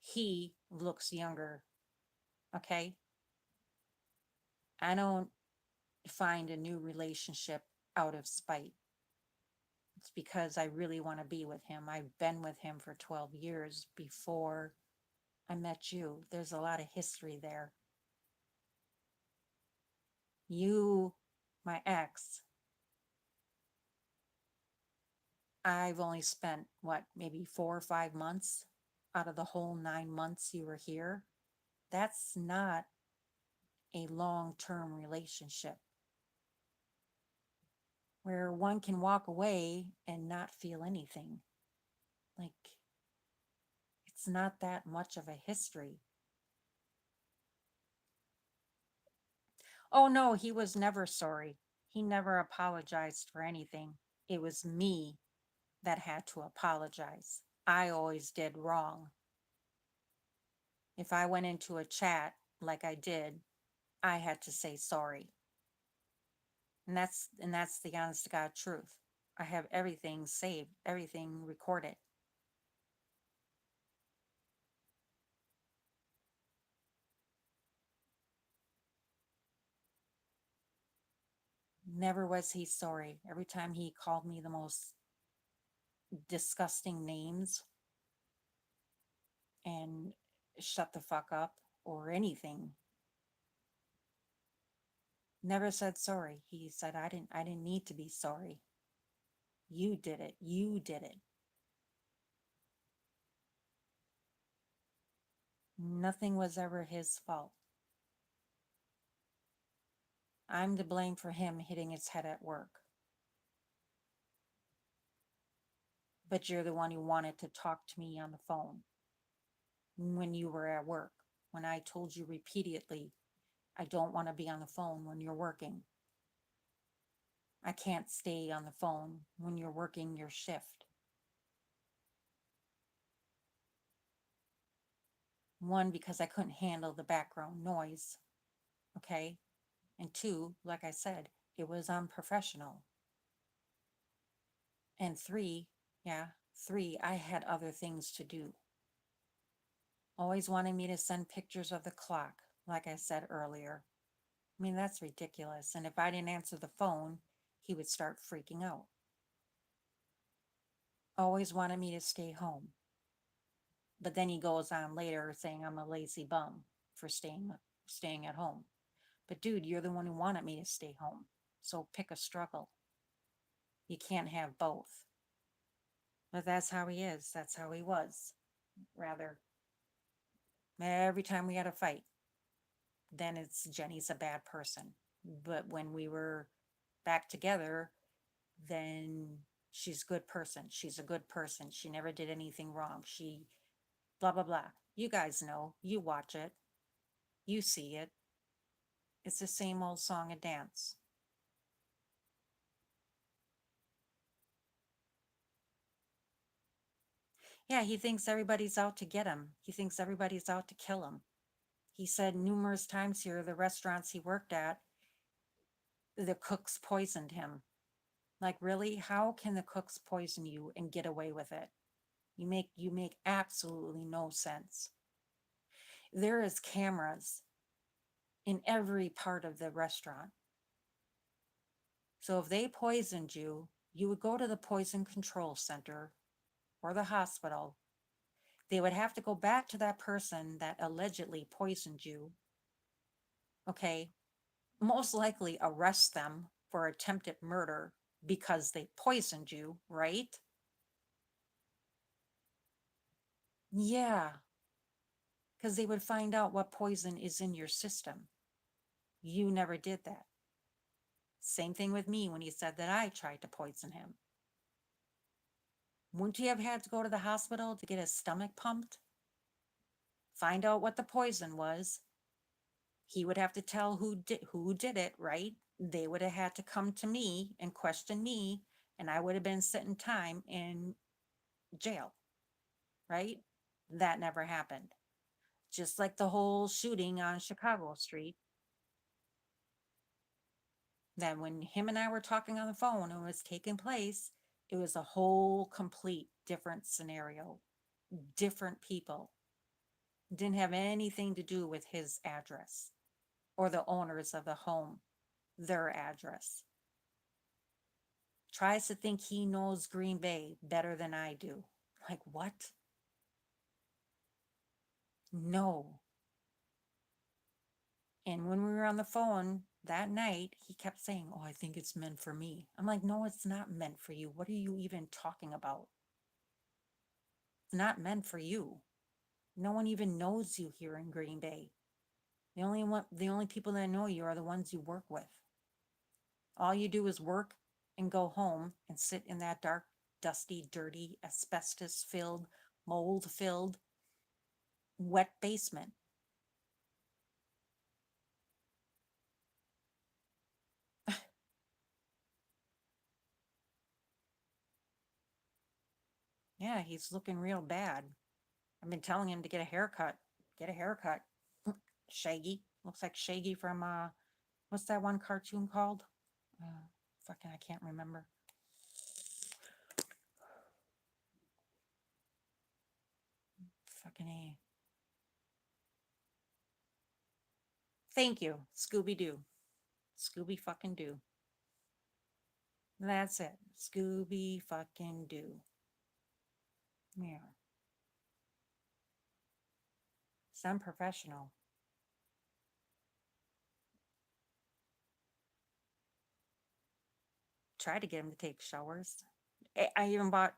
He looks younger. Okay? I don't find a new relationship out of spite. It's because I really want to be with him. I've been with him for 12 years before I met you. There's a lot of history there. You, my ex, I've only spent what, maybe 4 or 5 months out of the whole 9 months you were here. That's not a long-term relationship where one can walk away and not feel anything. Like, it's not that much of a history. Oh no, he was never sorry. He never apologized for anything. It was me that had to apologize. I always did wrong. If I went into a chat like I did, I had to say sorry. And that's the honest to God truth. I have everything saved, everything recorded. Never was he sorry. Every time he called me the most disgusting names and shut the fuck up or anything, never said sorry. He said I didn't need to be sorry. You did it. You did it. Nothing was ever his fault. I'm to blame for him hitting his head at work. But you're the one who wanted to talk to me on the phone when you were at work. When I told you repeatedly, I don't want to be on the phone when you're working. I can't stay on the phone when you're working your shift. One, because I couldn't handle the background noise. Okay. And two, like I said, it was unprofessional. And three, I had other things to do. Always wanting me to send pictures of the clock, like I said earlier. I mean, that's ridiculous. And if I didn't answer the phone, he would start freaking out. Always wanted me to stay home. But then he goes on later saying I'm a lazy bum for staying at home. But dude, you're the one who wanted me to stay home. So pick a struggle. You can't have both. But that's how he is. That's how he was. Rather, every time we had a fight, then it's Jenny's a bad person. But when we were back together, then she's a good person. She's a good person. She never did anything wrong. She blah, blah, blah. You guys know. You watch it. You see it. It's the same old song and dance. Yeah, he thinks everybody's out to get him. He thinks everybody's out to kill him. He said numerous times here, the restaurants he worked at, the cooks poisoned him. Like, really? How can the cooks poison you and get away with it? You make absolutely no sense. There is cameras in every part of the restaurant. So if they poisoned you, you would go to the poison control center or the hospital. They would have to go back to that person that allegedly poisoned you. Okay. Most likely arrest them for attempted murder because they poisoned you, right? Yeah, because they would find out what poison is in your system. You never did that. Same thing with me when he said that I tried to poison him. Wouldn't he have had to go to the hospital to get his stomach pumped? Find out what the poison was. He would have to tell who did it, right? They would have had to come to me and question me, and I would have been sitting time in jail, right? That never happened. Just like the whole shooting on Chicago Street. That when him and I were talking on the phone and it was taking place, it was a whole complete different scenario, different people. Didn't have anything to do with his address or the owners of the home, their address. Tries to think he knows Green Bay better than I do. Like, what? No. And when we were on the phone that night, he kept saying, "Oh, I think it's meant for me." I'm like, "No, it's not meant for you. What are you even talking about? It's not meant for you. No one even knows you here in Green Bay. The only people that know you are the ones you work with. All you do is work and go home and sit in that dark, dusty, dirty, asbestos filled, mold filled, wet basement." Yeah, he's looking real bad. I've been telling him to get a haircut. Get a haircut. Shaggy. Looks like Shaggy from what's that one cartoon called? Fucking I can't remember. Fucking A. Thank you. Scooby Doo. Scooby fucking Doo. That's it. Scooby fucking Doo. Yeah. It's unprofessional. Tried to get him to take showers. I even bought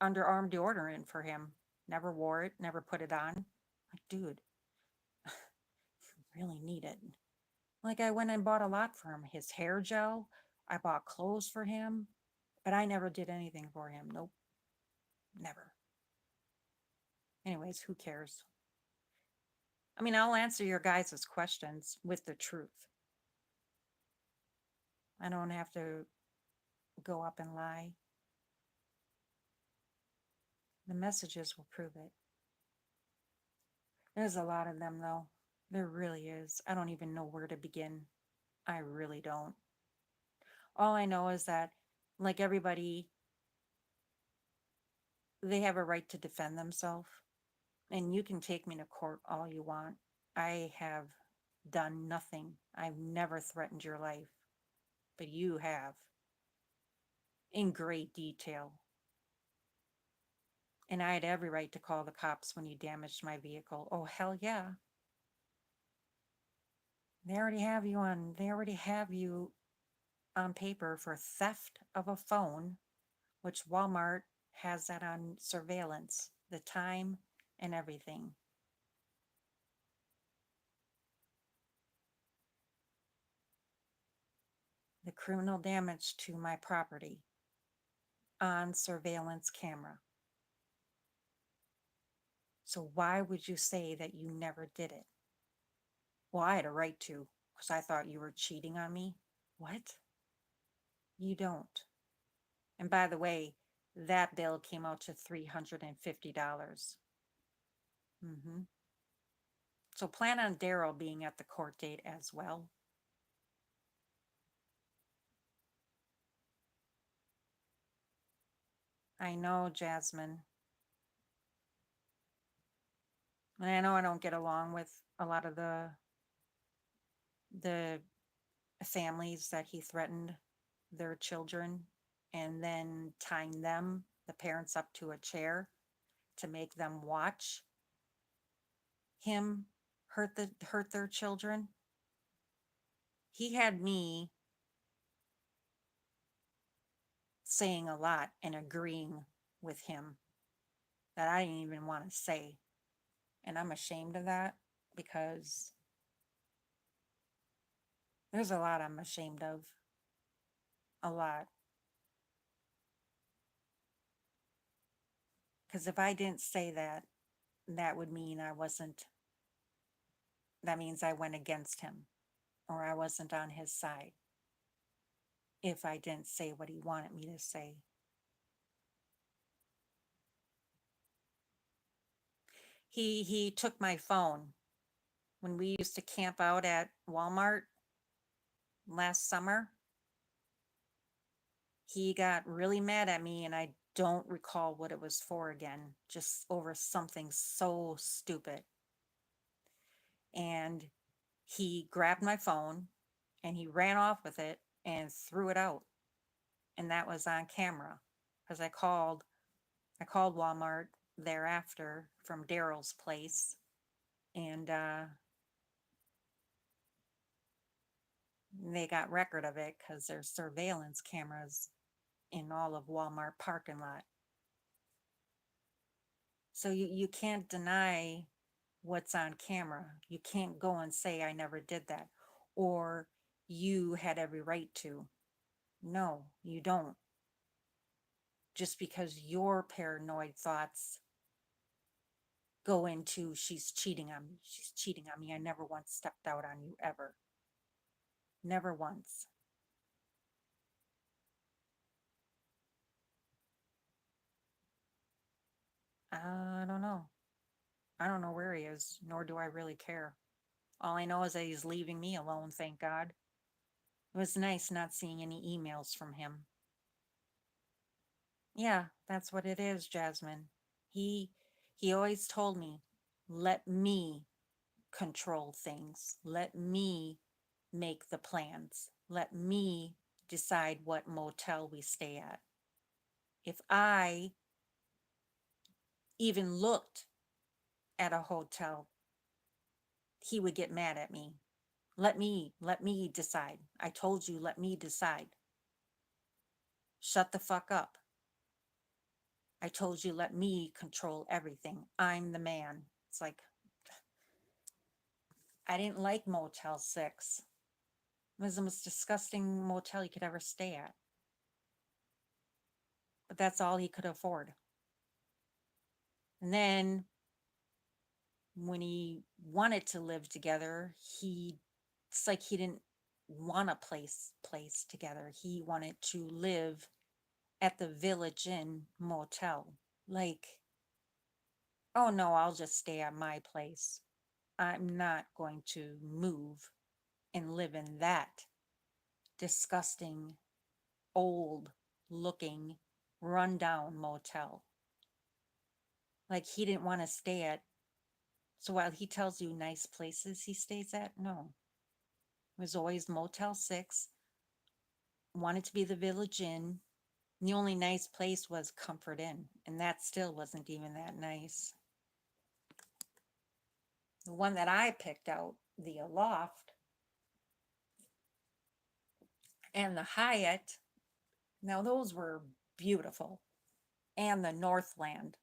underarm deodorant for him. Never wore it, never put it on. Like, dude, you really need it. Like, I went and bought a lot for him. His hair gel, I bought clothes for him, but I never did anything for him. Nope, never. Anyways, who cares? I mean, I'll answer your guys' questions with the truth. I don't have to go up and lie. The messages will prove it. There's a lot of them, though. There really is. I don't even know where to begin. I really don't. All I know is that, like everybody, they have a right to defend themselves. And you can take me to court all you want. I have done nothing. I've never threatened your life, but you have in great detail. And I had every right to call the cops when you damaged my vehicle. Oh, hell yeah. They already have you on paper for theft of a phone, which Walmart has that on surveillance, the time and everything. The criminal damage to my property on surveillance camera. So why would you say that you never did it? Well, I had a right to, because I thought you were cheating on me. What? You don't. And by the way, that bill came out to $350. Mm-hmm. So plan on Daryl being at the court date as well. I know, Jasmine. And I know I don't get along with a lot of the families that he threatened their children and then tying them, the parents, up to a chair to make them watch him hurt their children. He had me saying a lot and agreeing with him that I didn't even want to say. And I'm ashamed of that because there's a lot I'm ashamed of. A lot. Because if I didn't say that, that would mean I wasn't, that means I went against him or I wasn't on his side if I didn't say what he wanted me to say. He took my phone when we used to camp out at Walmart last summer. He got really mad at me and I don't recall what it was for again, just over something so stupid. And he grabbed my phone and he ran off with it and threw it out. And that was on camera because I called Walmart thereafter from Daryl's place, and they got record of it because there's surveillance cameras in all of Walmart parking lot. So you can't deny what's on camera. You can't go and say I never did that or you had every right to. No, you don't. Just because your paranoid thoughts go into she's cheating on me, she's cheating on me. I never once stepped out on you ever. Never once. I don't know. I don't know where he is, nor do I really care. All I know is that he's leaving me alone, thank God. It was nice not seeing any emails from him. Yeah, that's what it is, Jasmine. He he always told me, let me control things. Let me make the plans. Let me decide what motel we stay at. If I even looked at a hotel, he would get mad at me. Let me decide. I told you, let me decide. Shut the fuck up. I told you, let me control everything. I'm the man. It's like, I didn't like Motel 6. It was the most disgusting motel you could ever stay at. But that's all he could afford. And then when he wanted to live together, it's like he didn't want a place together. He wanted to live at the Village Inn motel. Like, oh no, I'll just stay at my place. I'm not going to move and live in that disgusting, old looking, rundown motel. Like, he didn't want to stay at. So while he tells you nice places he stays at, no. It was always Motel 6, wanted to be the Village Inn. The only nice place was Comfort Inn, and that still wasn't even that nice. The one that I picked out, the Aloft and the Hyatt, now those were beautiful. And the Northland,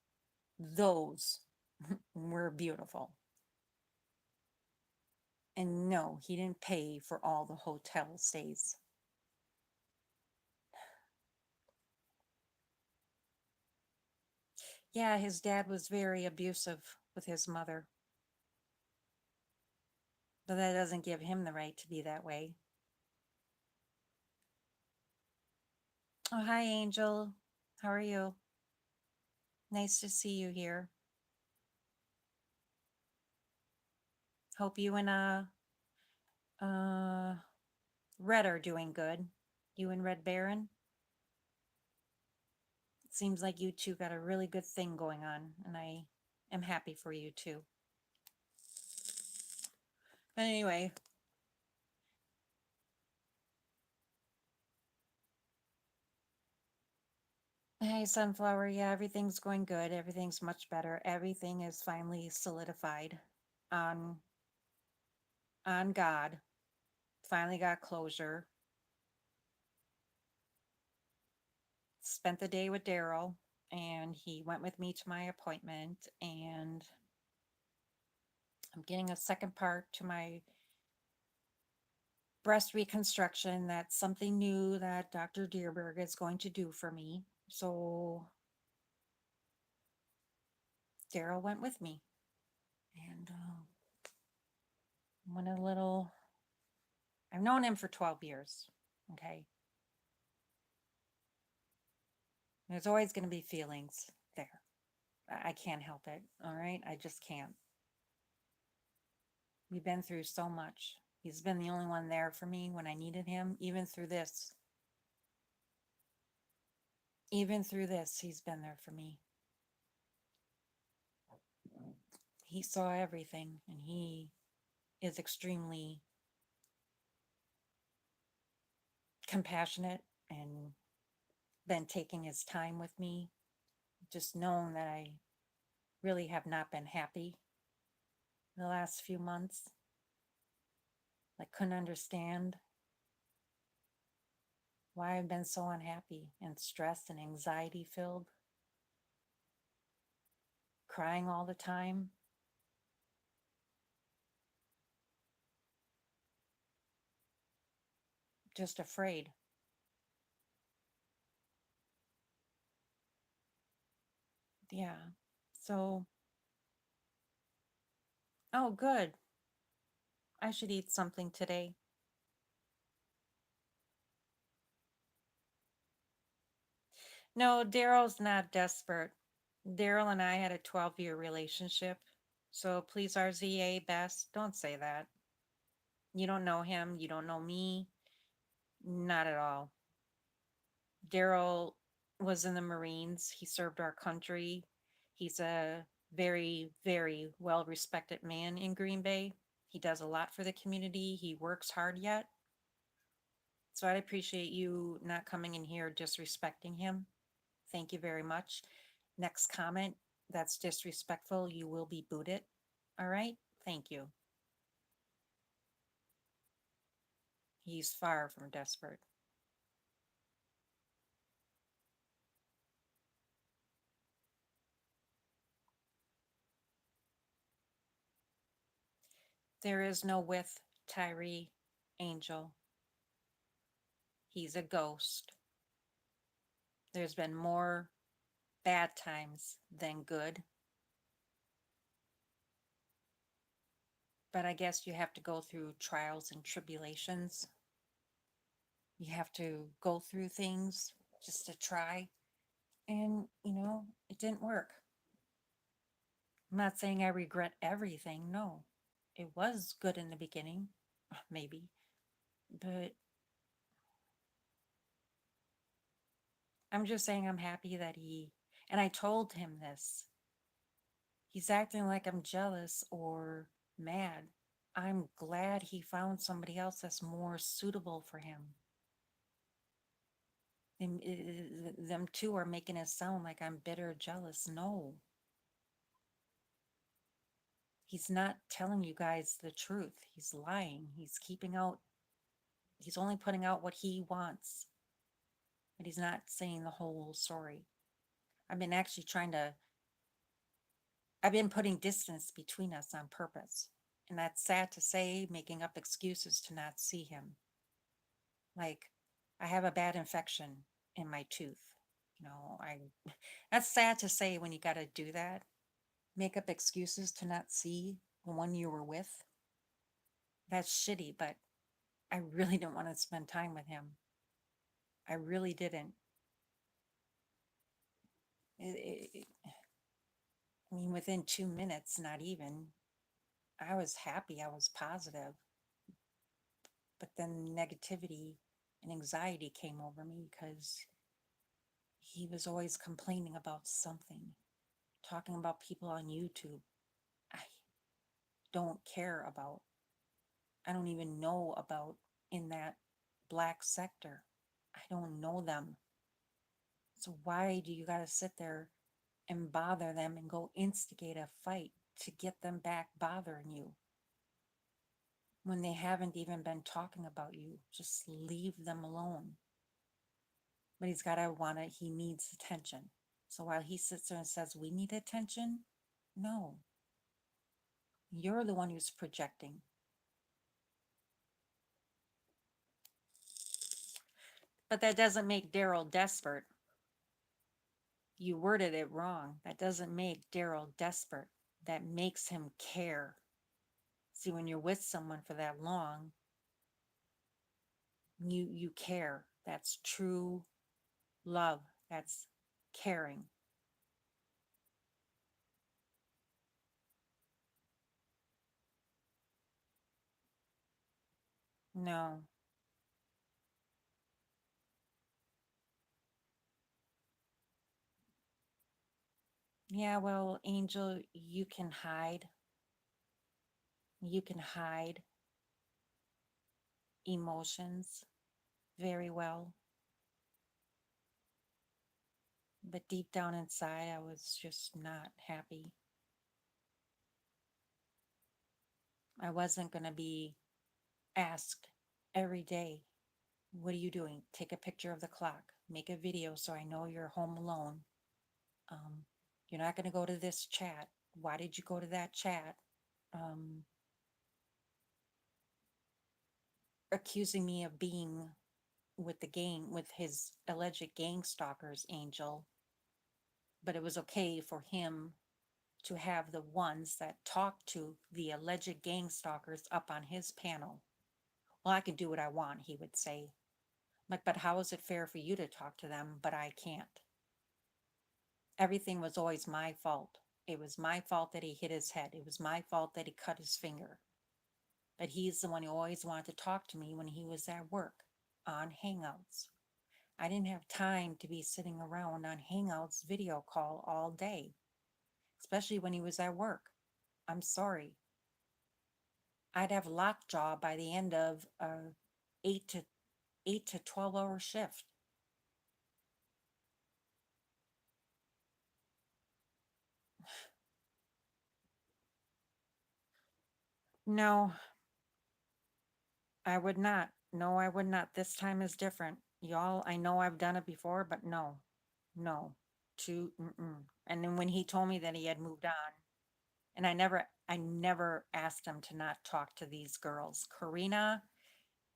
those were beautiful. And no, he didn't pay for all the hotel stays. Yeah, his dad was very abusive with his mother. But that doesn't give him the right to be that way. Oh, hi, Angel. How are you? Nice to see you here. Hope you and Red are doing good. You and Red Baron. It seems like you two got a really good thing going on, and I am happy for you too. But anyway, hey, Sunflower. Yeah, everything's going good. Everything's much better. Everything is finally solidified on God. Finally got closure. Spent the day with Daryl. and he went with me to my appointment, and I'm getting a second part to my breast reconstruction. That's something new that Dr. Dierberg is going to do for me. So Daryl went with me, and went a little. I've known him for 12 years. Okay. There's always going to be feelings there. I can't help it. All right. I just can't. We've been through so much. He's been the only one there for me when I needed him, even through this. Even through this, he's been there for me. He saw everything, and he is extremely compassionate and been taking his time with me, just knowing that I really have not been happy the last few months. I couldn't understand why I've been so unhappy and stressed and anxiety filled, crying all the time. Just afraid. Yeah. So, oh, good. I should eat something today. No, Daryl's not desperate. Daryl and I had a 12-year relationship. So please, RZA best, don't say that. You don't know him. You don't know me. Not at all. Daryl was in the Marines. He served our country. He's a very, very well respected man in Green Bay. He does a lot for the community. He works hard yet. So I'd appreciate you not coming in here disrespecting him. Thank you very much. Next comment that's disrespectful, you will be booted. All right? Thank you. He's far from desperate. There is no with Tyree Angel. He's a ghost. There's been more bad times than good. But I guess you have to go through trials and tribulations. You have to go through things just to try. And, it didn't work. I'm not saying I regret everything. No, it was good in the beginning, maybe. But I'm just saying I'm happy that and I told him this. He's acting like I'm jealous or mad. I'm glad he found somebody else that's more suitable for him. Them two are making it sound like I'm bitter, jealous. No. He's not telling you guys the truth. He's lying. He's only putting out what he wants, but he's not saying the whole story. I've been actually I've been putting distance between us on purpose. And that's sad to say, making up excuses to not see him. Like, I have a bad infection in my tooth. That's sad to say when you got to do that. Make up excuses to not see the one you were with. That's shitty, but I really didn't want to spend time with him. I really didn't. I mean, within 2 minutes, not even, I was happy, I was positive. But then negativity and anxiety came over me because he was always complaining about something, talking about people on YouTube I don't care about. I don't even know about in that black sector. I don't know them. So why do you got to sit there and bother them and go instigate a fight to get them back bothering you when they haven't even been talking about you? Just leave them alone. But he needs attention. So while he sits there and says, we need attention, no, you're the one who's projecting. But that doesn't make Daryl desperate. You worded it wrong. That doesn't make Daryl desperate. That makes him care. See, when you're with someone for that long, you care. That's true love. That's caring. No. Yeah, well, Angel, you can hide. You can hide emotions very well. But deep down inside, I was just not happy. I wasn't going to be asked every day, what are you doing? Take a picture of the clock, make a video so I know you're home alone. Um, you're not going to go to this chat. Why did you go to that chat? Um, accusing me of being with the gang, with his alleged gang stalkers, Angel. But it was okay for him to have the ones that talked to the alleged gang stalkers up on his panel. Well, I can do what I want, he would say. Like, but how is it fair for you to talk to them, but I can't? Everything was always my fault. It was my fault that he hit his head. It was my fault that he cut his finger. But he's the one who always wanted to talk to me when he was at work on Hangouts. I didn't have time to be sitting around on Hangouts video call all day, especially when he was at work. I'm sorry. I'd have lockjaw by the end of a 8 to 12 hour shift. No, I would not. No, I would not. This time is different. Y'all, I know I've done it before, but no, no. And then when he told me that he had moved on, and I never asked him to not talk to these girls. Karina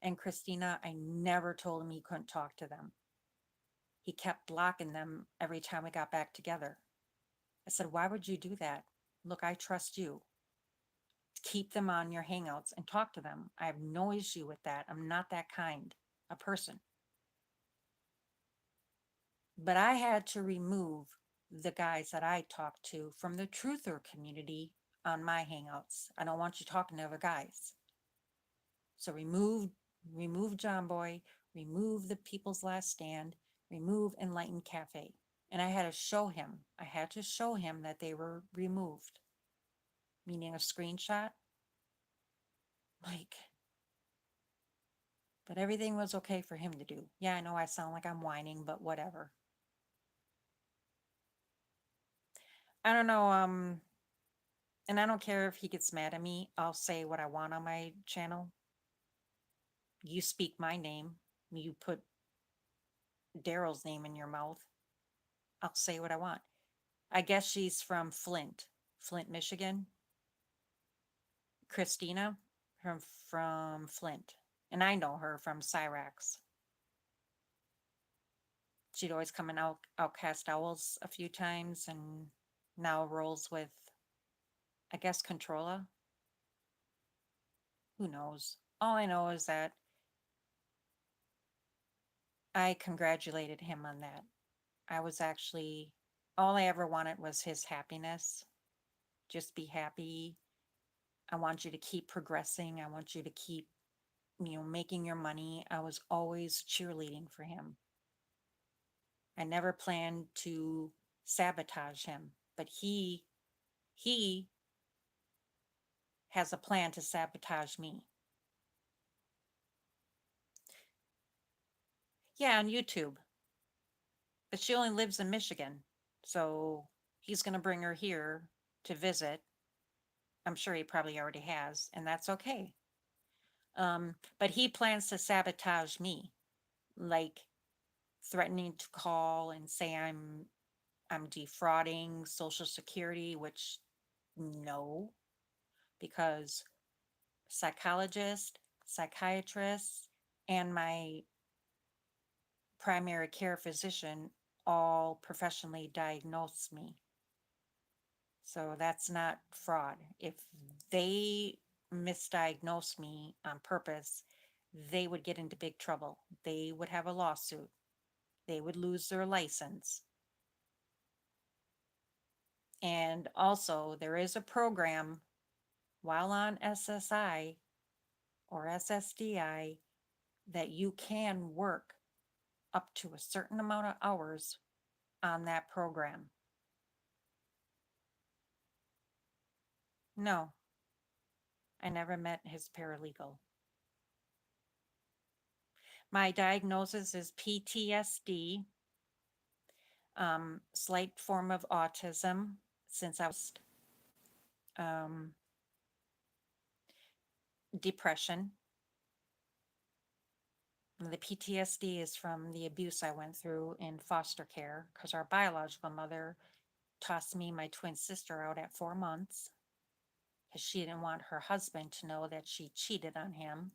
and Christina, I never told him he couldn't talk to them. He kept blocking them every time we got back together. I said, why would you do that? Look, I trust you. Keep them on your hangouts and talk to them. I have no issue with that. I'm not that kind a person. But I had to remove the guys that I talked to from the truther community on my hangouts. I don't want you talking to other guys. So remove John Boy, remove the People's Last Stand, remove Enlightened Cafe. And I had to show him that they were removed, meaning a screenshot. Like, but everything was okay for him to do. Yeah, I know I sound like I'm whining, but whatever. I don't know. And I don't care if he gets mad at me. I'll say what I want on my channel. You speak my name. You put Daryl's name in your mouth. I'll say what I want. I guess she's from Flint, Michigan. Christina from Flint. And I know her from Cyrax. She'd always come in Outcast Owls a few times and now rolls with, I guess, Controlla. Who knows? All I know is that I congratulated him on that. I was actually, all I ever wanted was his happiness. Just be happy. I want you to keep progressing. I want you to keep, making your money. I was always cheerleading for him. I never planned to sabotage him, but he has a plan to sabotage me. Yeah, on YouTube. But she only lives in Michigan. So he's going to bring her here to visit. I'm sure he probably already has, and that's okay. But he plans to sabotage me, like threatening to call and say I'm defrauding Social Security, which no, because psychologist, psychiatrist, and my primary care physician all professionally diagnosed me. So that's not fraud. If they misdiagnosed me on purpose, they would get into big trouble. They would have a lawsuit. They would lose their license. And also, there is a program while on SSI or SSDI that you can work up to a certain amount of hours on that program. No, I never met his paralegal. My diagnosis is PTSD, slight form of autism since I was um, depression. The PTSD is from the abuse I went through in foster care because our biological mother tossed me and my twin sister out at 4 months because she didn't want her husband to know that she cheated on him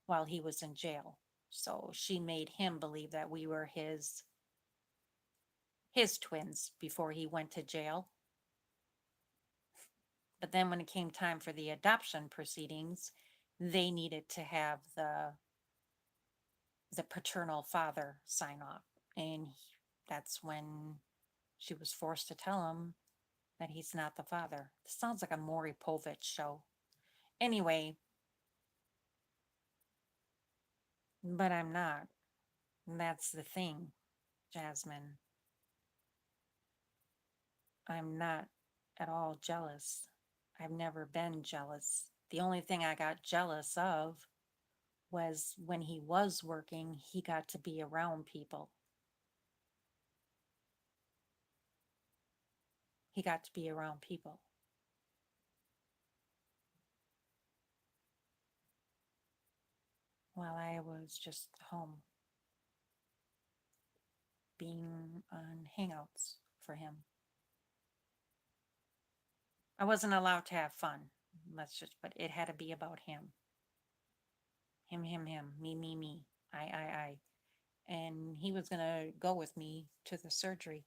while he was in jail. So she made him believe that we were his twins before he went to jail. But then when it came time for the adoption proceedings, they needed to have the paternal father sign off. And that's when she was forced to tell him that he's not the father. This sounds like a Maury Povich show. Anyway, but I'm not. And that's the thing, Jasmine. I'm not at all jealous. I've never been jealous. The only thing I got jealous of was when he was working, he got to be around people. He got to be around people. While I was just home being on hangouts for him. I wasn't allowed to have fun. But it had to be about him. Him, me, I. And he was going to go with me to the surgery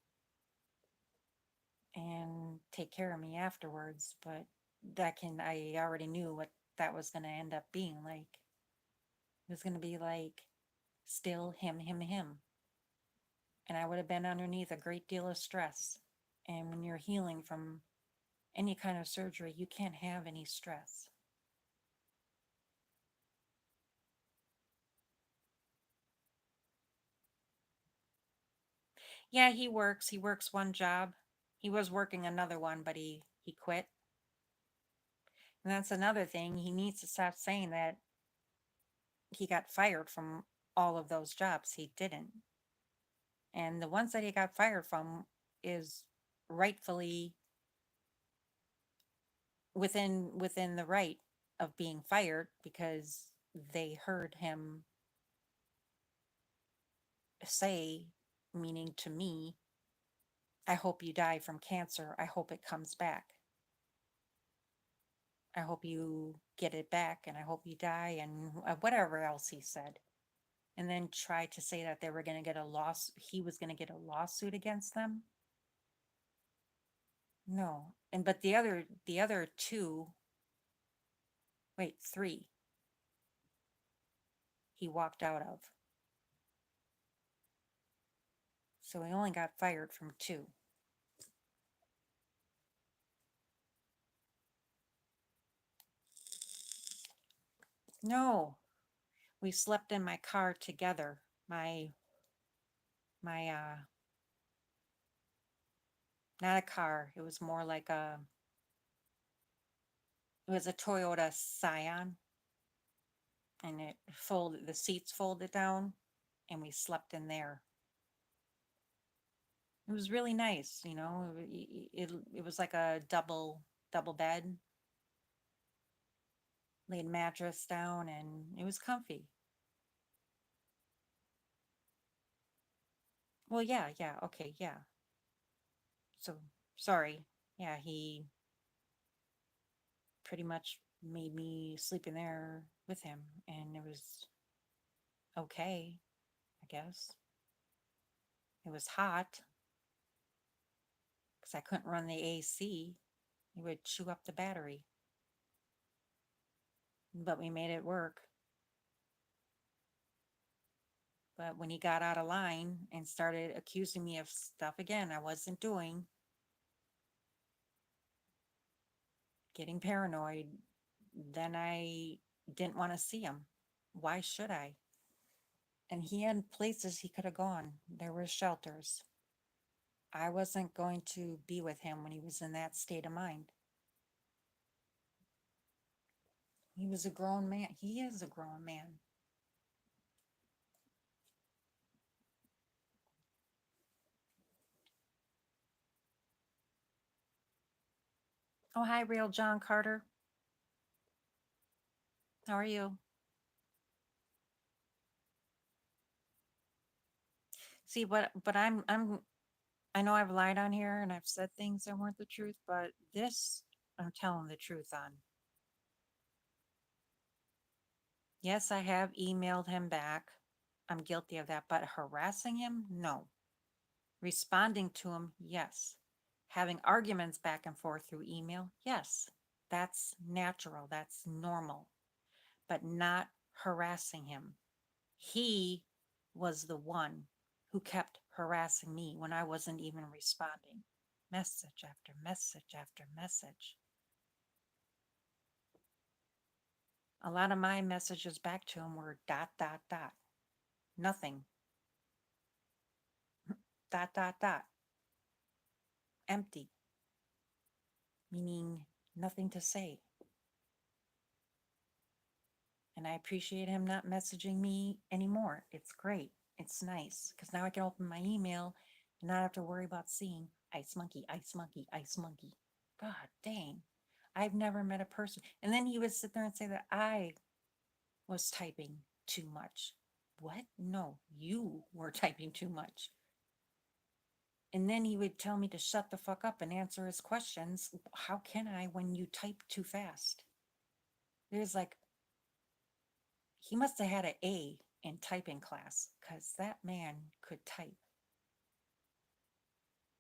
and take care of me afterwards. But I already knew what that was going to end up being like. It was going to be like still him. And I would have been underneath a great deal of stress. And when you're healing from any kind of surgery, you can't have any stress. Yeah, he works. He works one job. He was working another one, but he quit. And that's another thing. He needs to stop saying that he got fired from all of those jobs. He didn't. And the ones that he got fired from is rightfully within the right of being fired because they heard him say, meaning to me, I hope you die from cancer. I hope it comes back. I hope you get it back and I hope you die and whatever else he said. And then try to say that they were going to get he was going to get a lawsuit against them. No. But the other two, wait, three, he walked out of. So he only got fired from two. No, we slept in my car together. My not a car. It was more like it was a Toyota Scion. And the seats folded down and we slept in there. It was really nice, it was like a double bed. Laid mattress down and it was comfy. Well, yeah, okay, yeah. So sorry. Yeah, he pretty much made me sleep in there with him, and it was okay, I guess. It was hot because I couldn't run the AC. It would chew up the battery, but we made it work. But when he got out of line and started accusing me of stuff again I wasn't doing, getting paranoid, then I didn't want to see him. Why should I? And he had places he could have gone. There were shelters. I wasn't going to be with him when he was in that state of mind. He was a grown man. He is a grown man. Oh, hi, real John Carter. How are you? See, but I know I've lied on here and I've said things that weren't the truth, but this I'm telling the truth on. Yes, I have emailed him back. I'm guilty of that, but harassing him? No. Responding to him? Yes. Having arguments back and forth through email? Yes. That's natural. That's normal, but not harassing him. He was the one who kept harassing me when I wasn't even responding. Message after message after message. A lot of my messages back to him were dot, dot, dot. Nothing. Dot, dot, dot. Empty. Meaning nothing to say. And I appreciate him not messaging me anymore. It's great. It's nice because now I can open my email and not have to worry about seeing ice monkey, ice monkey, ice monkey. God dang. I've never met a person. And then he would sit there and say that I was typing too much. What? No, you were typing too much. And then he would tell me to shut the fuck up and answer his questions. How can I when you type too fast? There's like, he must have had an A in typing class because that man could type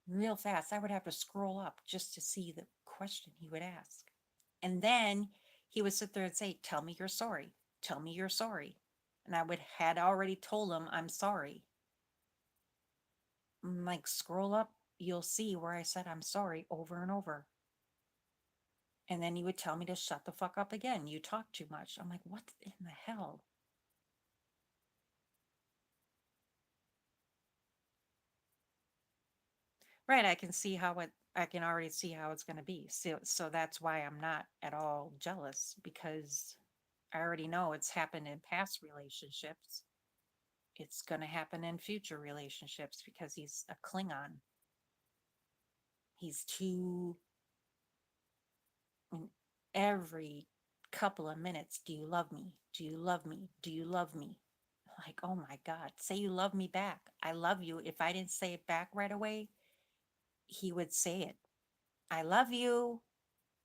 real fast. I would have to scroll up just to see the question he would ask. And then he would sit there and say, "Tell me you're sorry. Tell me you're sorry." And I would had already told him I'm sorry. Like, scroll up, you'll see where I said I'm sorry over and over. And then he would tell me to shut the fuck up again. You talk too much. I'm like, what in the hell? Right, I can already see how it's going to be. So that's why I'm not at all jealous because I already know it's happened in past relationships. It's going to happen in future relationships because he's a Klingon. He's too mm, every couple of minutes, do you love me? Do you love me? Do you love me? Like, oh my God, say you love me back. I love you. If I didn't say it back right away, he would say it. I love you.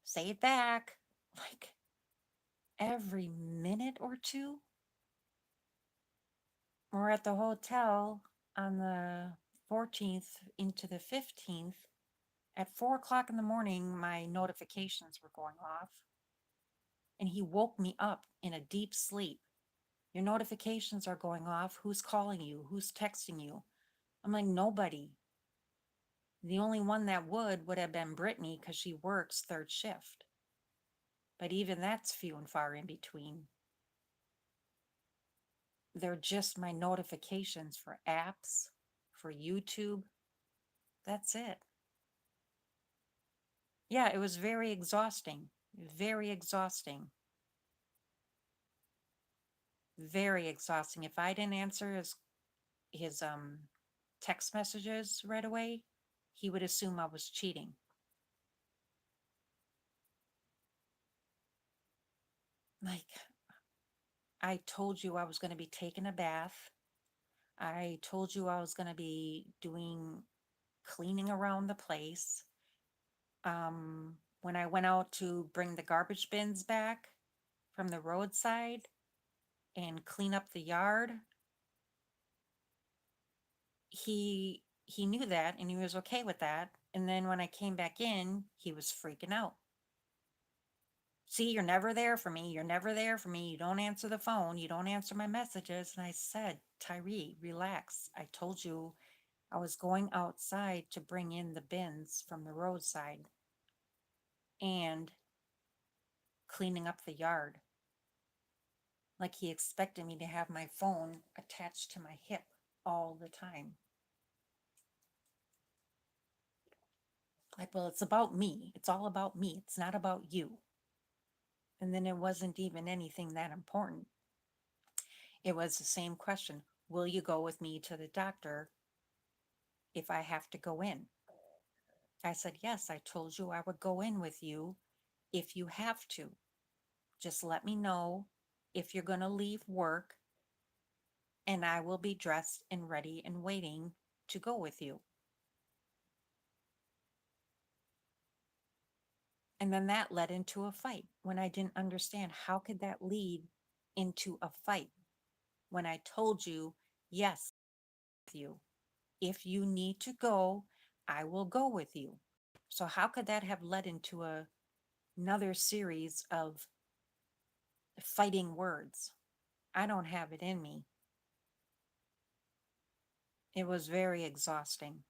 Say it back. Like every minute or two. We're at the hotel on the 14th into the 15th. At 4 o'clock in the morning, my notifications were going off. And he woke me up in a deep sleep. Your notifications are going off. Who's calling you? Who's texting you? I'm like, nobody. The only one that would have been Brittany because she works third shift. But even that's few and far in between. They're just my notifications for apps, for YouTube. That's it. Yeah, it was very exhausting. Very exhausting. Very exhausting. If I didn't answer his text messages right away, he would assume I was cheating. Like, I told you I was going to be taking a bath. I told you I was going to be doing cleaning around the place. When I went out to bring the garbage bins back from the roadside and clean up the yard, he knew that and he was okay with that. And then when I came back in, he was freaking out. See, you're never there for me. You're never there for me. You don't answer the phone. You don't answer my messages. And I said, Tyree, relax. I told you I was going outside to bring in the bins from the roadside and cleaning up the yard. Like he expected me to have my phone attached to my hip all the time. Like, well, it's about me. It's all about me. It's not about you. And then it wasn't even anything that important. It was the same question. Will you go with me to the doctor if I have to go in? I said, yes, I told you I would go in with you if you have to. Just let me know if you're going to leave work and I will be dressed and ready and waiting to go with you. And then that led into a fight when I didn't understand how could that lead into a fight when I told you, yes, with you. If you need to go, I will go with you. So how could that have led into another series of fighting words? I don't have it in me. It was very exhausting.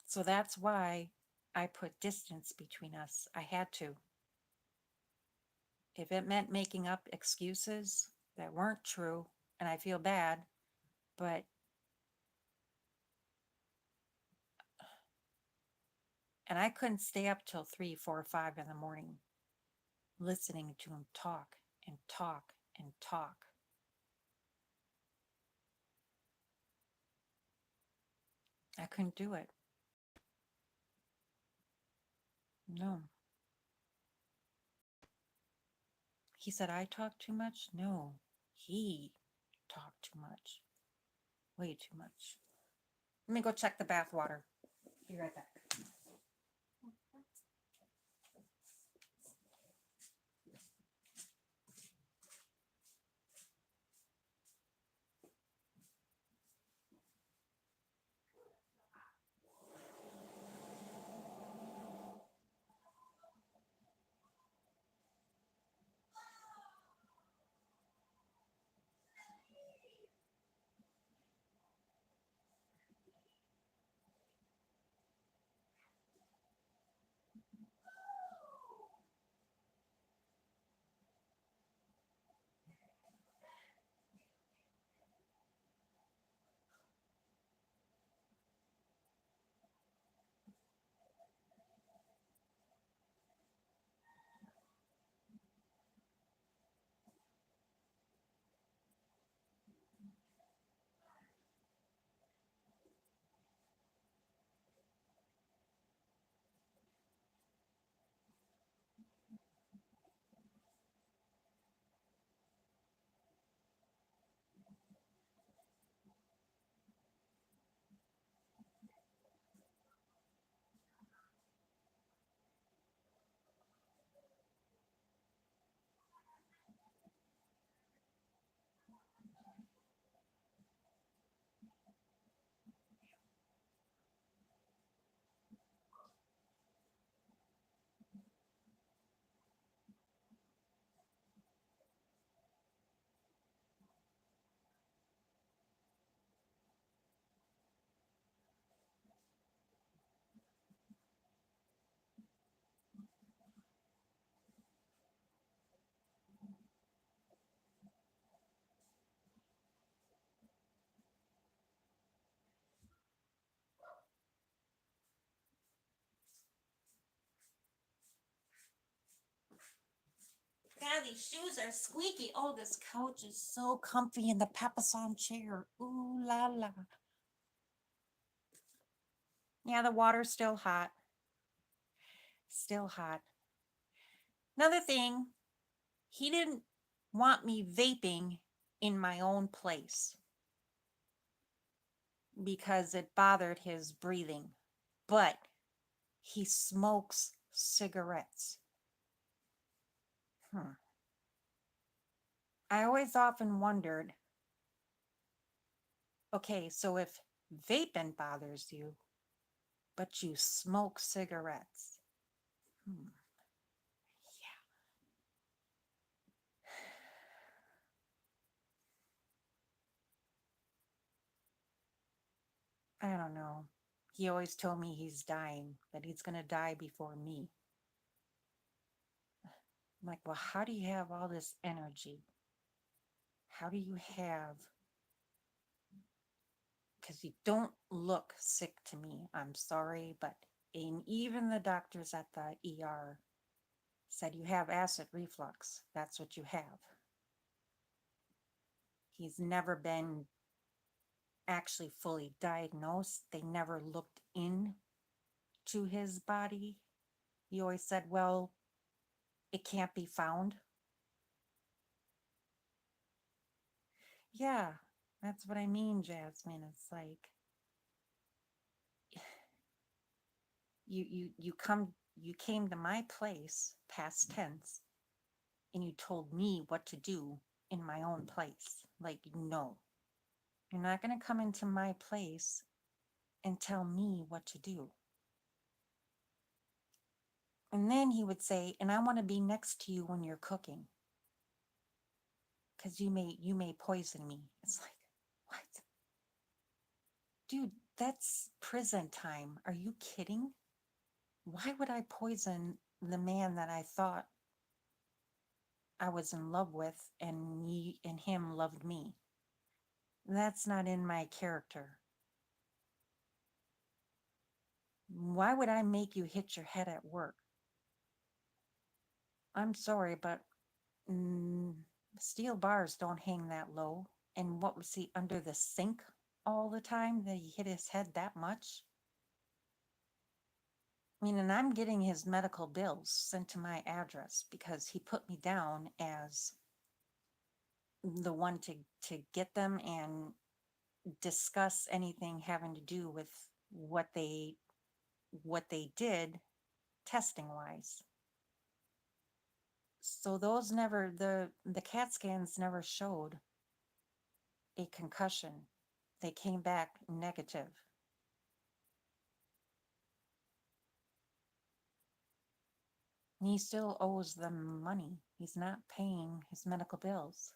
So that's why I put distance between us. I had to. If it meant making up excuses that weren't true, and I feel bad, but and I couldn't stay up till 3, 4, 5 in the morning listening to him talk and talk and talk. I couldn't do it. No. He said I talk too much? No. He talked too much. Way too much. Let me go check the bath water. Be right back. God, these shoes are squeaky. Oh, this couch is so comfy in the Papasan chair. Ooh la la. Yeah, the water's still hot. Still hot. Another thing, he didn't want me vaping in my own place. because it bothered his breathing, but he smokes cigarettes. I always often wondered, okay, so if vaping bothers you, but you smoke cigarettes. Hmm. I don't know. He always told me he's dying, that he's going to die before me. I'm like, well, how do you have all this energy? How do you have, because you don't look sick to me. I'm sorry, but even the doctors at the ER said you have acid reflux. That's what you have. He's never been actually fully diagnosed. They never looked in to his body. He always said, well, it can't be found. Yeah, that's what I mean, Jasmine. It's like you came to my place, past tense, and you told me what to do in my own place. Like, no, you're not going to come into my place and tell me what to do. And then he would say, and I want to be next to you when you're cooking, because you may poison me. It's like, what? Dude, that's prison time. Are you kidding? Why would I poison the man that I thought I was in love with, and him loved me? That's not in my character. Why would I make you hit your head at work? I'm sorry, but steel bars don't hang that low. And what was he under the sink all the time that he hit his head that much? I mean, and I'm getting his medical bills sent to my address because he put me down as the one to get them and discuss anything having to do with what they did testing wise. So those never, the CAT scans never showed a concussion. They came back negative. And he still owes them money. He's not paying his medical bills.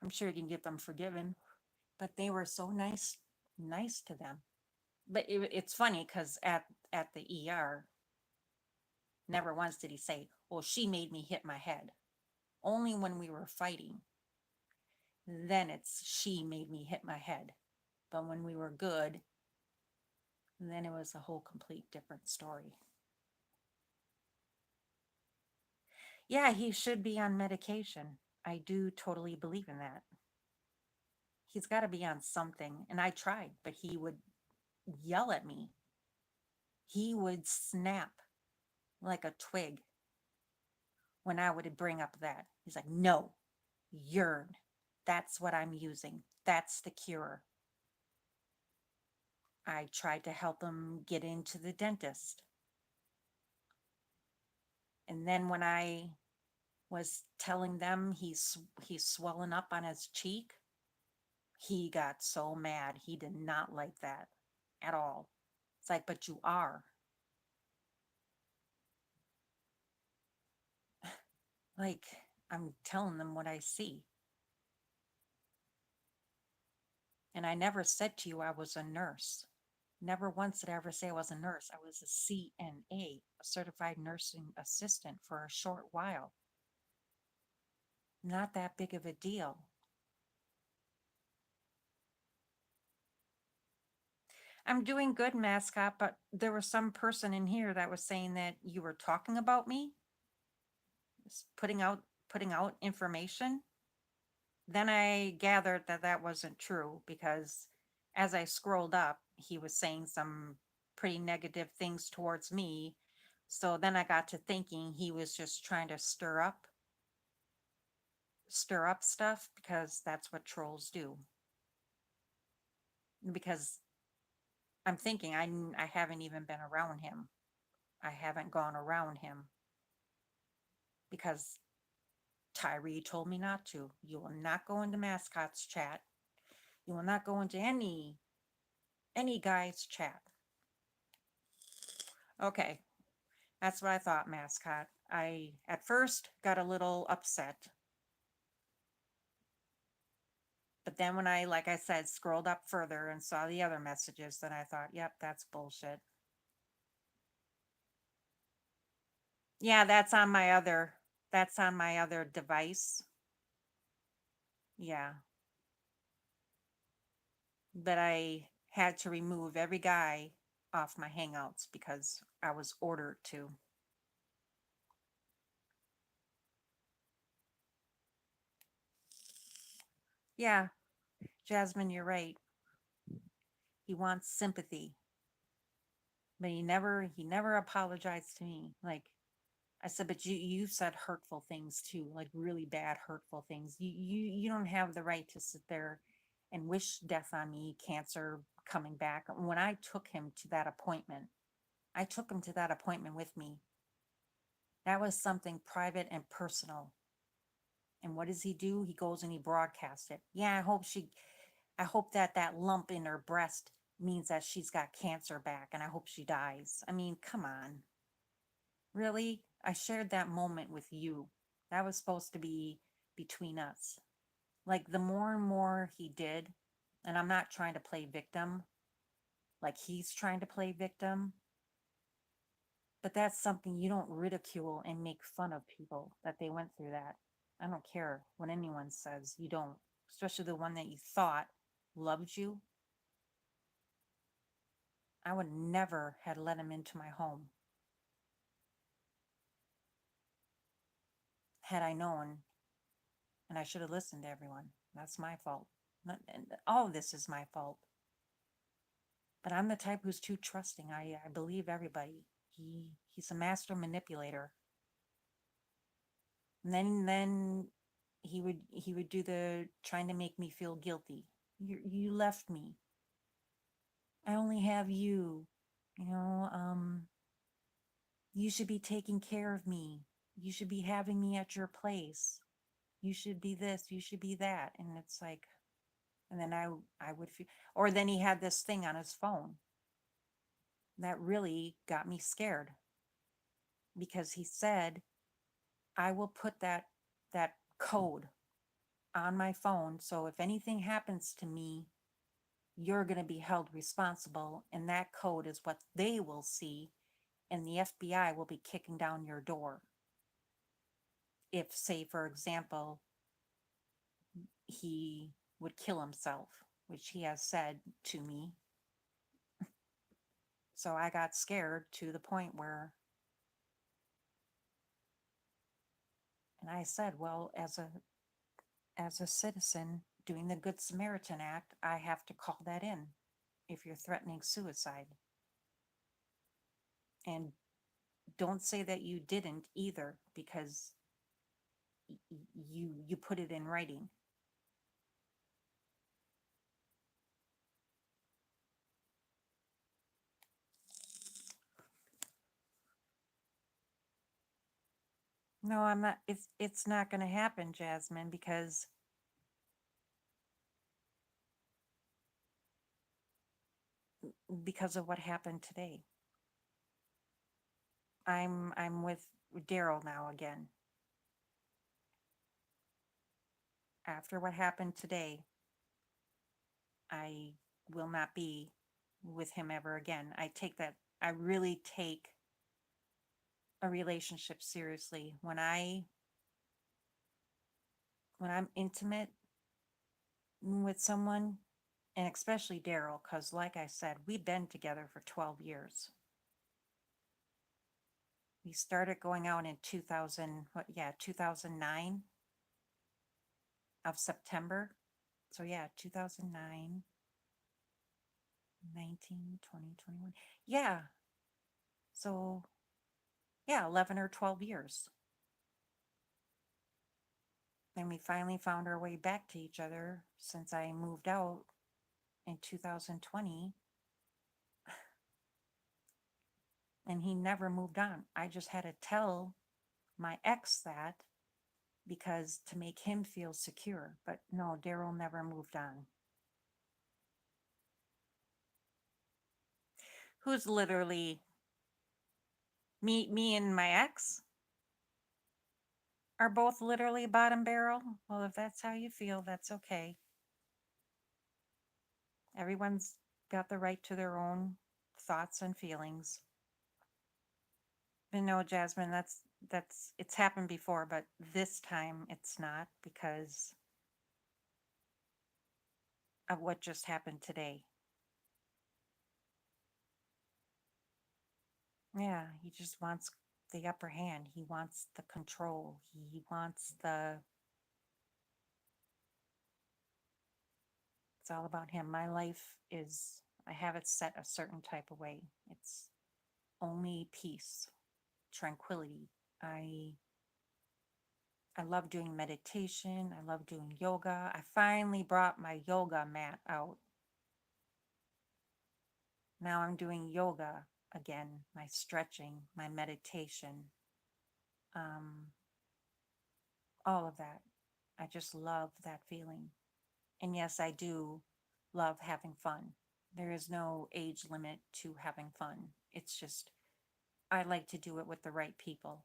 I'm sure he can get them forgiven, but they were so nice to them. But it's funny because at the ER, never once did he say, well, she made me hit my head. Only when we were fighting, then it's she made me hit my head. But when we were good, then it was a whole complete different story. Yeah, he should be on medication. I do totally believe in that. He's got to be on something. And I tried, but he would yell at me. He would snap like a twig when I would bring up that. He's like, no, urine. That's what I'm using. That's the cure. I tried to help him get into the dentist. And then when I was telling them he's swelling up on his cheek, he got so mad. He did not like that at all. It's like, but you are. Like, I'm telling them what I see. And I never said to you I was a nurse. Never once did I ever say I was a nurse. I was a CNA, a certified nursing assistant, for a short while. Not that big of a deal. I'm doing good, mascot, but there was some person in here that was saying that you were talking about me, putting out information. Then I gathered that that wasn't true because as I scrolled up, he was saying some pretty negative things towards me. So then I got to thinking he was just trying to stir up stuff because that's what trolls do. because I'm thinking I haven't even been around him. I haven't gone around him because Tyree told me not to. You will not go into mascots chat. You will not go into any guy's chat. Okay, that's what I thought, mascot. I at first got a little upset. But then when I, like I said, scrolled up further and saw the other messages, then I thought, yep, that's bullshit. Yeah, that's on my other device. Yeah. But I had to remove every guy off my Hangouts because I was ordered to. Yeah, Jasmine, you're right. He wants sympathy, but he never apologized to me. Like I said, but you said hurtful things too, like really bad hurtful things. You don't have the right to sit there and wish death on me, cancer coming back. When I took him to that appointment, I took him to that appointment with me. That was something private and personal. And what does he do? He goes and he broadcasts it. Yeah, I hope that that lump in her breast means that she's got cancer back and I hope she dies. I mean, come on. Really? I shared that moment with you. That was supposed to be between us. Like the more and more he did, and I'm not trying to play victim, like he's trying to play victim, but that's something you don't ridicule and make fun of people that they went through that. I don't care what anyone says, you don't, especially the one that you thought loved you. I would never have let him into my home had I known, and I should have listened to everyone. That's my fault. And all of this is my fault. But I'm the type who's too trusting. I believe everybody. He's a master manipulator. And then he would do the trying to make me feel guilty. You left me. I only have you. You know, you should be taking care of me. You should be having me at your place. You should be this, you should be that. And it's like, and then I would feel, or then he had this thing on his phone that really got me scared because he said, I will put that code on my phone. So if anything happens to me, you're going to be held responsible. And that code is what they will see. And the FBI will be kicking down your door. If, say, for example, he would kill himself, which he has said to me. So I got scared to the point where, and I said, well, as a citizen doing the Good Samaritan Act, I have to call that in if you're threatening suicide. And don't say that you didn't either, because you put it in writing. No, I'm not. It's not going to happen, Jasmine, because of what happened today. I'm with Daryl now again. After what happened today, I will not be with him ever again. I really take a relationship seriously. When I'm intimate with someone, and especially Daryl, because like I said, we've been together for 12 years. We started going out in 2009 of September. So yeah, 2009, 19, 20, 21. Yeah. So yeah, 11 or 12 years. And we finally found our way back to each other since I moved out in 2020 and he never moved on. I just had to tell my ex that because to make him feel secure. But no, Daryl never moved on. Who's literally me and my ex are both literally bottom barrel. Well, if that's how you feel, that's okay. Everyone's got the right to their own thoughts and feelings. But no, Jasmine, that's it's happened before, but this time it's not because of what just happened today. Yeah, he just wants the upper hand. He wants the control. He wants the it's all about him. My life is I have it set a certain type of way. It's only peace, tranquility. I love doing meditation. I love doing yoga. I finally brought my yoga mat out. Now I'm doing yoga again, my stretching, my meditation, um, all of that. I just love that feeling. And yes, I do love having fun. There is no age limit to having fun. It's just, I like to do it with the right people.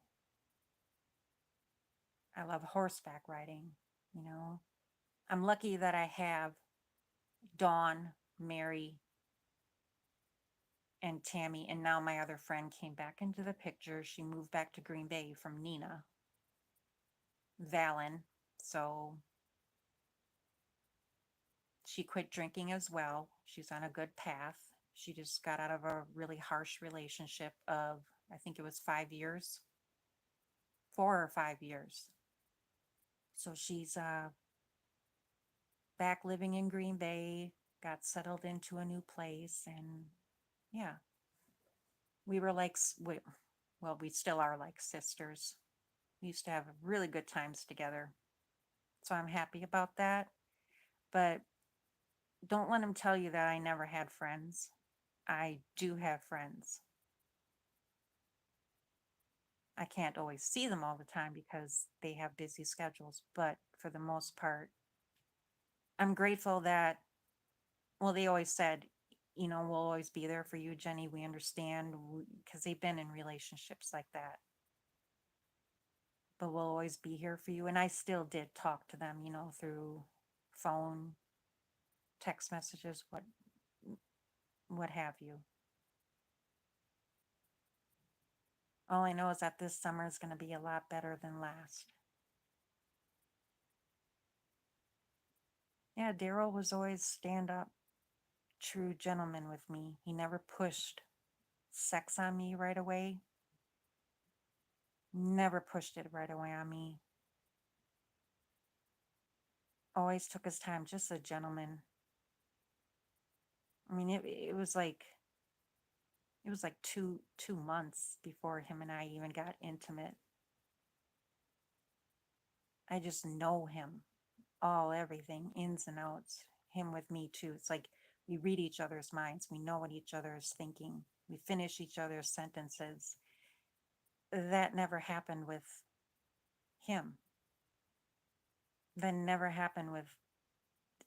I love horseback riding, you know. I'm lucky that I have Dawn, Mary, and Tammy, and now my other friend came back into the picture. She moved back to Green Bay from Nina, Valen. So she quit drinking as well. She's on a good path. She just got out of a really harsh relationship of, I think it was 5 years, 4 or 5 years. So she's back living in Green Bay, got settled into a new place, and yeah, we were like, well, we still are like sisters. We used to have really good times together. So I'm happy about that. But don't let him tell you that I never had friends. I do have friends. I can't always see them all the time because they have busy schedules, but for the most part, I'm grateful that, well, they always said, we'll always be there for you, Jenny. We understand because they've been in relationships like that. But we'll always be here for you. And I still did talk to them, through phone, text messages, what have you. All I know is that this summer is going to be a lot better than last. Yeah, Daryl was always stand up, true gentleman with me. He never pushed sex on me right away. Never pushed it right away on me. Always took his time, just a gentleman. I mean, it was like 2 months before him and I even got intimate. I just know him, everything, ins and outs. Him with me too. It's like we read each other's minds. We know what each other is thinking. We finish each other's sentences. That never happened with him. That never happened with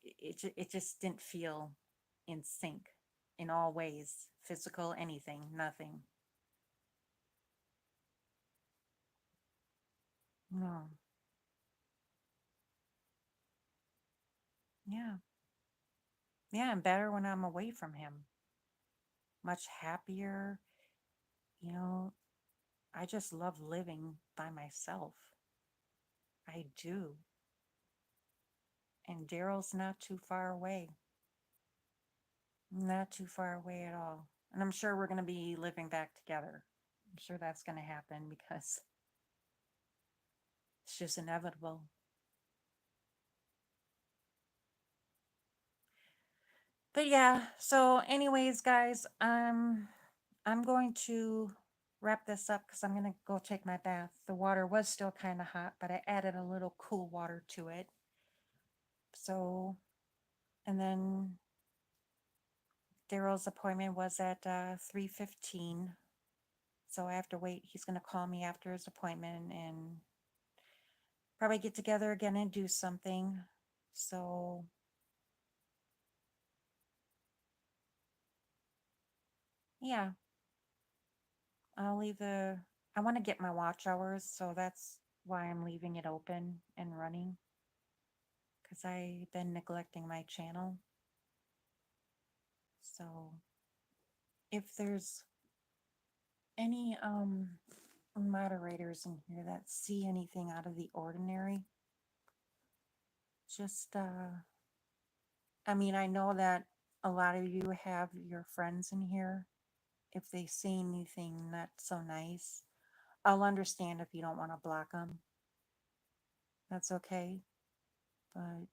it. It just didn't feel in sync in all ways, physical, anything, nothing. No. Yeah. Yeah, I'm better when I'm away from him. Much happier. You know, I just love living by myself. I do. And Daryl's not too far away. Not too far away at all. And I'm sure we're going to be living back together. I'm sure that's going to happen because it's just inevitable. But yeah, so anyways, guys, I'm going to wrap this up because I'm going to go take my bath. The water was still kind of hot, but I added a little cool water to it. So, and then Daryl's appointment was at 3:15. So I have to wait. He's gonna call me after his appointment and probably get together again and do something. So yeah, I'll leave I want to get my watch hours, so that's why I'm leaving it open and running. Because I've been neglecting my channel. So if there's any moderators in here that see anything out of the ordinary, just I mean, I know that a lot of you have your friends in here. If they see anything not so nice, I'll understand if you don't want to block them. That's okay. But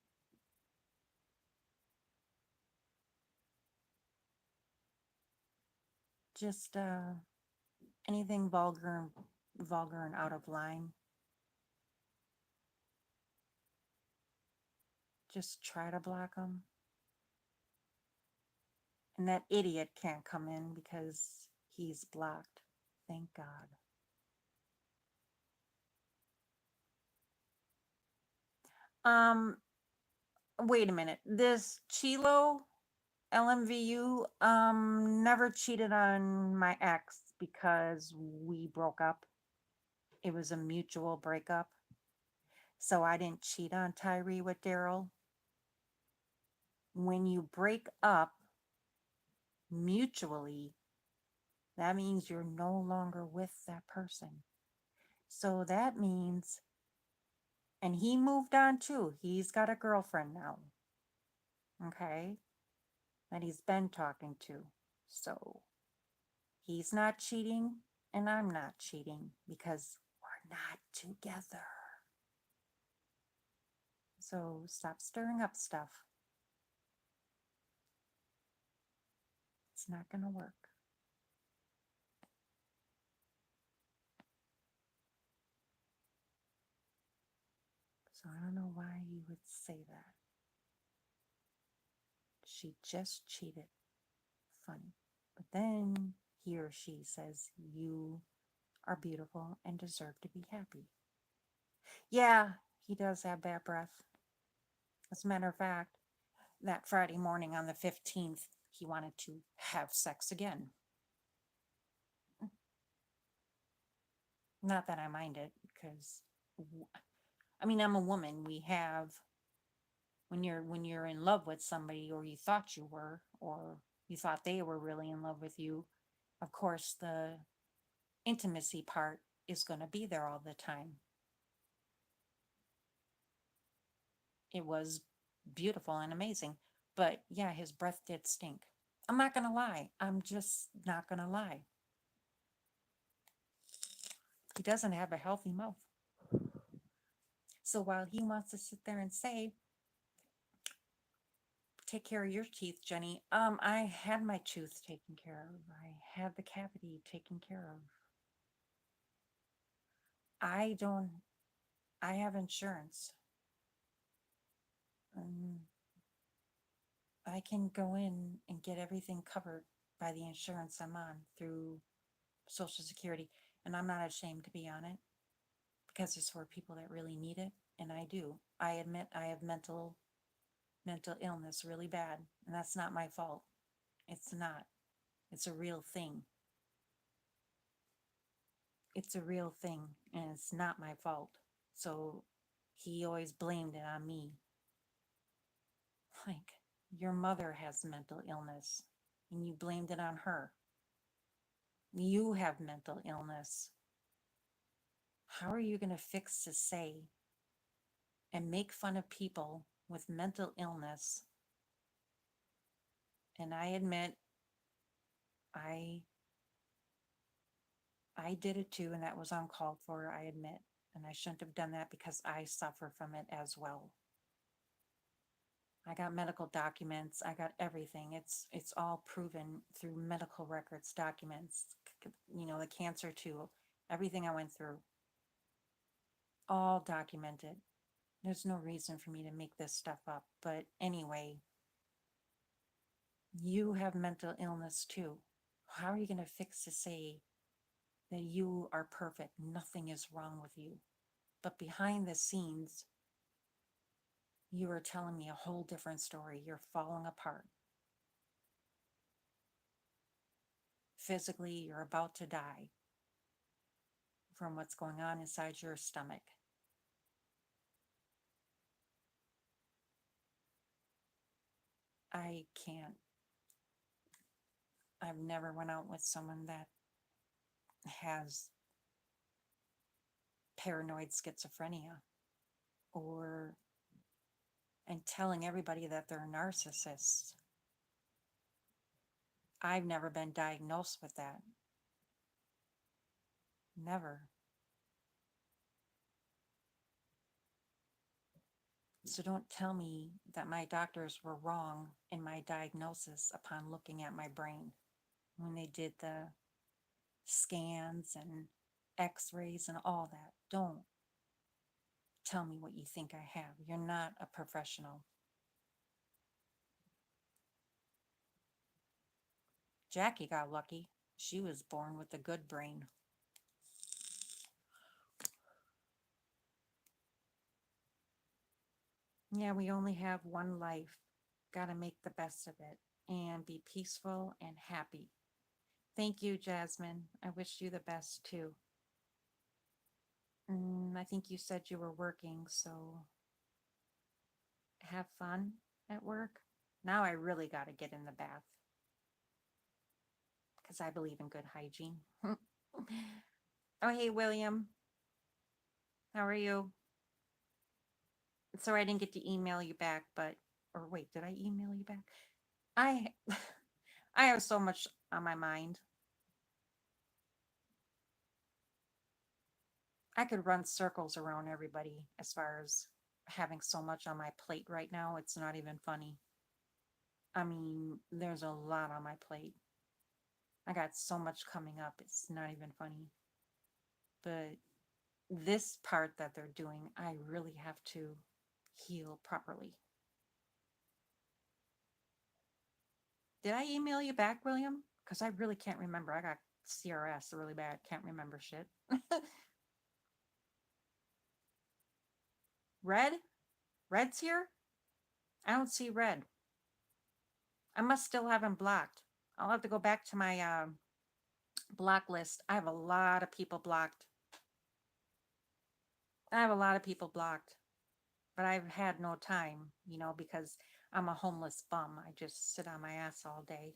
just anything vulgar and out of line, just try to block them. And that idiot can't come in because he's blocked. Thank God. Wait a minute. This Chilo LMVU never cheated on my ex because we broke up. It was a mutual breakup. So I didn't cheat on Tyree with Daryl. When you break up mutually, that means you're no longer with that person. So that means, and he moved on too. He's got a girlfriend now. Okay. That he's been talking to. So he's not cheating and I'm not cheating because we're not together. So stop stirring up stuff. It's not going to work. So I don't know why you would say that. She just cheated. Funny. But then he or she says you are beautiful and deserve to be happy. Yeah, he does have bad breath. As a matter of fact, that Friday morning on the 15th, he wanted to have sex again. Not that I mind it, because I mean, I'm a woman. We have, when you're in love with somebody, or you thought you were, or you thought they were really in love with you, of course the intimacy part is going to be there all the time. It was beautiful and amazing, but yeah, his breath did stink. I'm not going to lie. I'm just not going to lie. He doesn't have a healthy mouth. So while he wants to sit there and say, take care of your teeth, Jenny, I had my tooth taken care of. I had the cavity taken care of. I have insurance. I can go in and get everything covered by the insurance I'm on through Social Security. And I'm not ashamed to be on it because it's for people that really need it. And I do. I admit I have mental illness really bad. And that's not my fault. It's not. It's a real thing. It's a real thing. And it's not my fault. So he always blamed it on me. Like, your mother has mental illness and you blamed it on her. You have mental illness. How are you going to fix to say and make fun of people with mental illness? And I admit, I did it too, and that was uncalled for, I admit. And I shouldn't have done that because I suffer from it as well. I got medical documents, I got everything. It's all proven through medical records, documents, the cancer too, everything I went through. All documented. There's no reason for me to make this stuff up. But anyway, You have mental illness too. How are you going to fix to say that you are perfect? Nothing is wrong with you. But behind the scenes, you are telling me a whole different story. You're falling apart. Physically, you're about to die from what's going on inside your stomach. I can't. I've never went out with someone that has paranoid schizophrenia or and telling everybody that they're narcissists. I've never been diagnosed with that. Never. So don't tell me that my doctors were wrong in my diagnosis upon looking at my brain when they did the scans and x-rays and all that. Don't tell me what you think I have. You're not a professional. Jackie got lucky. She was born with a good brain. Yeah, we only have one life. Gotta make the best of it and be peaceful and happy. Thank you, Jasmine. I wish you the best too. I think you said you were working, so have fun at work. Now I really gotta get in the bath because I believe in good hygiene. Oh, hey, William. How are you? Sorry I didn't get to email you back, but, or wait, did I email you back? I, I have so much on my mind. I could run circles around everybody as far as having so much on my plate right now. It's not even funny. I mean, there's a lot on my plate. I got so much coming up. It's not even funny. But this part that they're doing, I really have to heal properly. Did I email you back, William? Because I really can't remember. I got CRS really bad. Can't remember shit. Red? Red's here? I don't see red. I must still have him blocked. I'll have to go back to my block list. I have a lot of people blocked. I have a lot of people blocked, but I've had no time, because I'm a homeless bum. I just sit on my ass all day.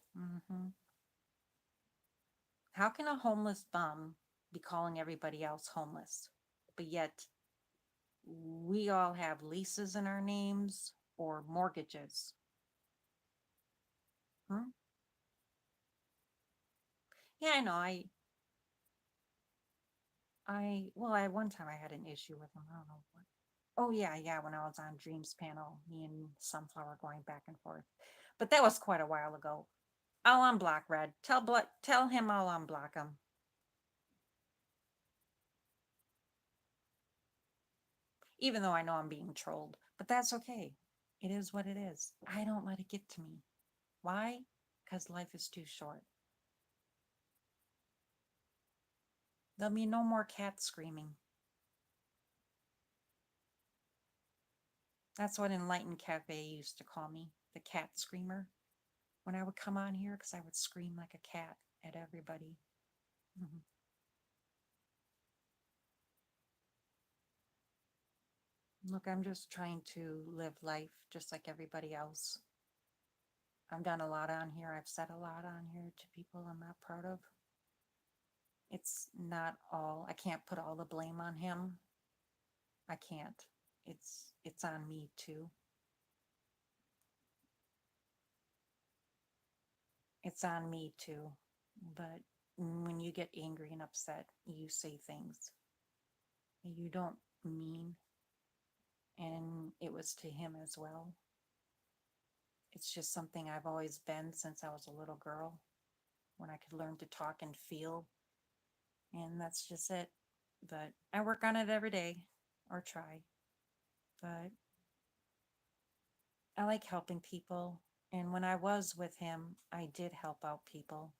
How can a homeless bum be calling everybody else homeless? But yet we all have leases in our names or mortgages. Hmm? Yeah, I know. At one time I had an issue with them. I don't know what. Oh yeah, yeah. When I was on Dreams panel, me and Sunflower going back and forth, but that was quite a while ago. I'll unblock Red. Tell him I'll unblock him. Even though I know I'm being trolled, but that's okay. It is what it is. I don't let it get to me. Why? Because life is too short. There'll be no more cats screaming. That's what Enlightened Cafe used to call me, the cat screamer. When I would come on here, because I would scream like a cat at everybody. Mhm. Look, I'm just trying to live life just like everybody else. I've done a lot on here. I've said a lot on here to people I'm not proud of. It's not all, I can't put all the blame on him. I can't. It's on me too. It's on me too. But when you get angry and upset, you say things you don't mean. And it was to him as well. It's just something I've always been since I was a little girl, when I could learn to talk and feel. And that's just it. But I work on it every day, or try. But I like helping people And when I was with him, I did help out people.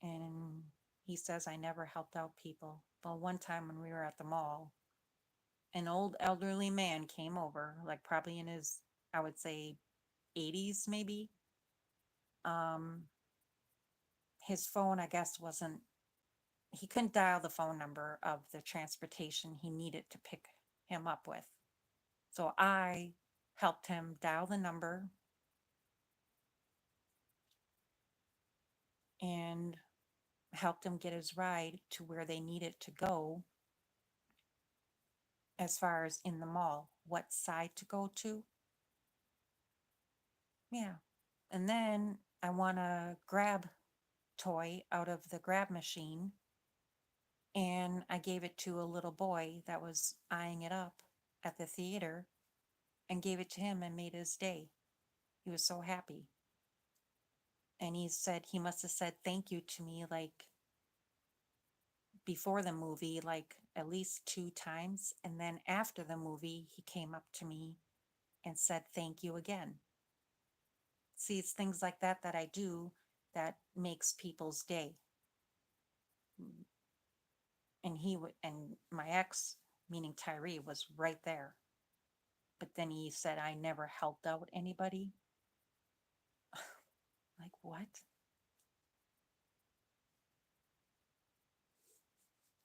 And he says I never helped out people. Well, one time when we were at the mall, an old elderly man came over, like probably in his, I would say, 80s maybe. Um, his phone, I guess, wasn't, he couldn't dial the phone number of the transportation he needed to pick him up with. So I helped him dial the number and helped him get his ride to where they needed to go as far as in the mall, what side to go to. Yeah. And then I want a grab toy out of the grab machine. And I gave it to a little boy that was eyeing it up at the theater and gave it to him and made his day. He was so happy. And he said he must have said thank you to me like before the movie, like at least 2 times. And then after the movie, he came up to me and said thank you again. See, it's things like that that I do that makes people's day. And and my ex, meaning Tyree, was right there. But then he said I never helped out anybody. Like what?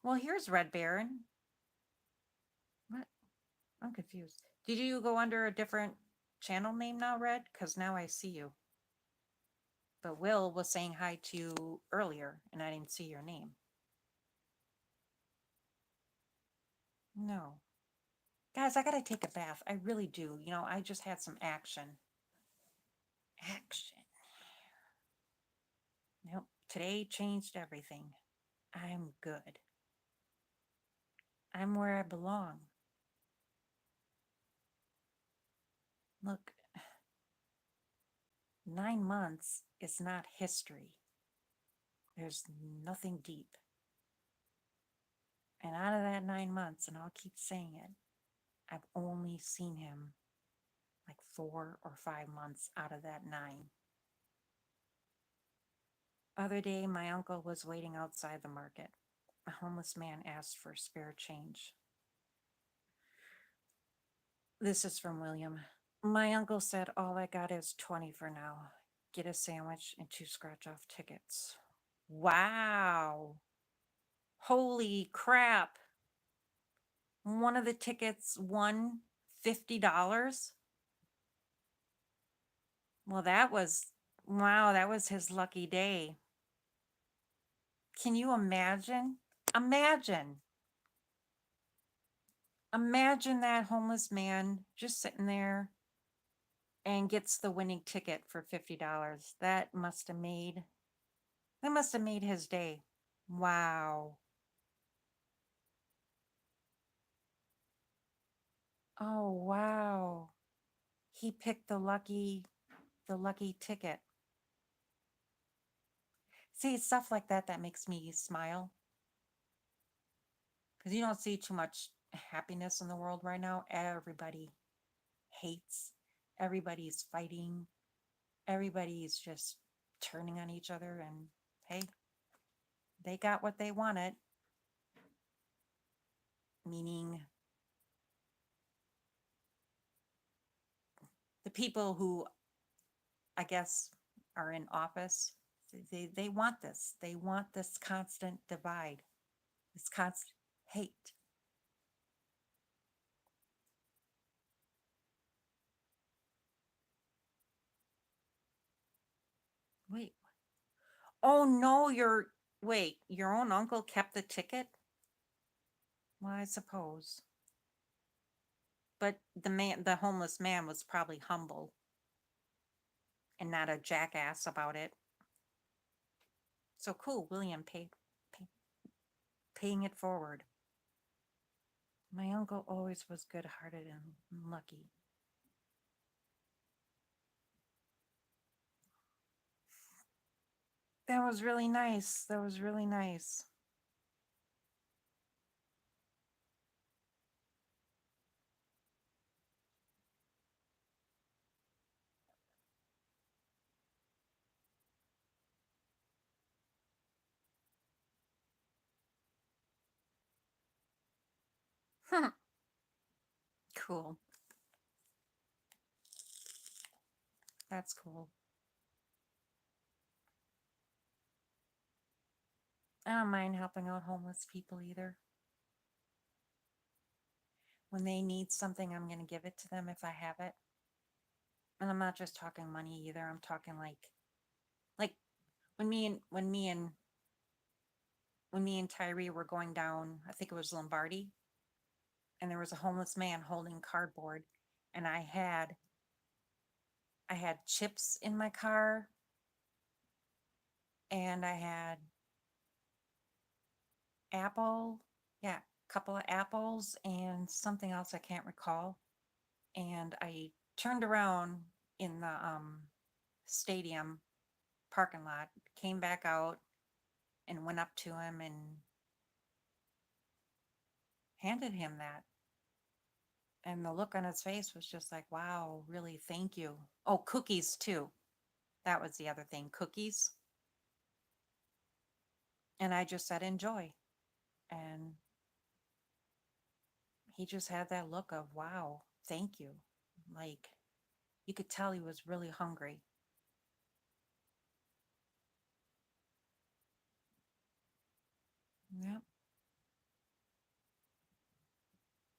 Well, here's Red Baron. What? I'm confused. Did you go under a different channel name now, Red? Because now I see you. But Will was saying hi to you earlier, and I didn't see your name. No. Guys, I gotta take a bath. I really do. You know, I just had some action. Action. Nope. Today changed everything. I'm good. I'm where I belong. Look, 9 months is not history. There's nothing deep. And out of that 9 months, and I'll keep saying it, I've only seen him like 4 or 5 months out of that 9. Other day, my uncle was waiting outside the market. A homeless man asked for spare change. This is from William. My uncle said, all I got is 20 for now. Get a sandwich and 2 scratch-off tickets. Wow. Holy crap. One of the tickets won $50. Well, wow, that was his lucky day. Can you imagine? Imagine that homeless man just sitting there and gets the winning ticket for $50. That must have made his day. Wow. Oh, wow. He picked the lucky ticket. See, it's stuff like that that makes me smile. Because you don't see too much happiness in the world right now. Everybody hates, everybody's fighting, everybody's just turning on each other. And hey, they got what they wanted. Meaning the people who I guess are in office, they want this. They want this constant divide, this constant hate. Wait. Oh no, your own uncle kept the ticket? Well, I suppose. But the homeless man was probably humble and not a jackass about it. So cool, William paying it forward. My uncle always was good-hearted and lucky. That was really nice. That was really nice. Cool. That's cool. I don't mind helping out homeless people either. When they need something, I'm going to give it to them if I have it. And I'm not just talking money either. I'm talking like when me and Tyree were going down, I think it was Lombardi, and there was a homeless man holding cardboard, and I had chips in my car, and I had apple, yeah, a couple of apples and something else I can't recall. And I turned around in the stadium parking lot, came back out and went up to him and handed him that. And the look on his face was just like, wow, really, thank you. Oh, cookies too. That was the other thing, cookies. And I just said, enjoy. And he just had that look of, wow, thank you. Like, you could tell he was really hungry. Yep.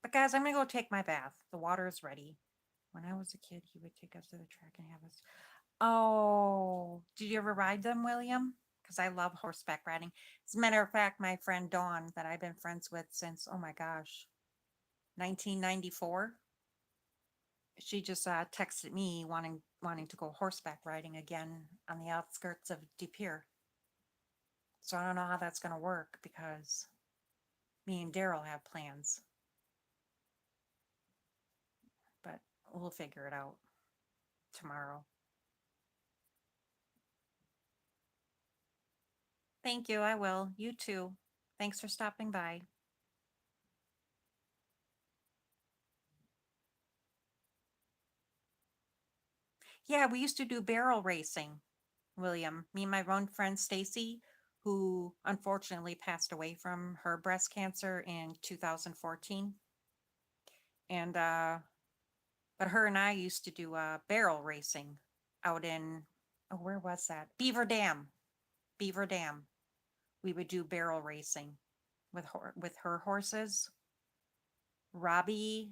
But guys, I'm gonna go take my bath. The water is ready. When I was a kid, he would take us to the track and have us. Oh, did you ever ride them, William? Because I love horseback riding. As a matter of fact, my friend Dawn, that I've been friends with since, oh my gosh, 1994, she just texted me wanting to go horseback riding again on the outskirts of De Pere. So I don't know how that's going to work because me and Daryl have plans, but we'll figure it out tomorrow. Thank you. I will. You too. Thanks for stopping by. Yeah, we used to do barrel racing, William. Me and my one friend Stacy, who unfortunately passed away from her breast cancer in 2014. And but her and I used to do barrel racing out in, oh, where was that? Beaver Dam. Beaver Dam. We would do barrel racing with her horses. Robbie,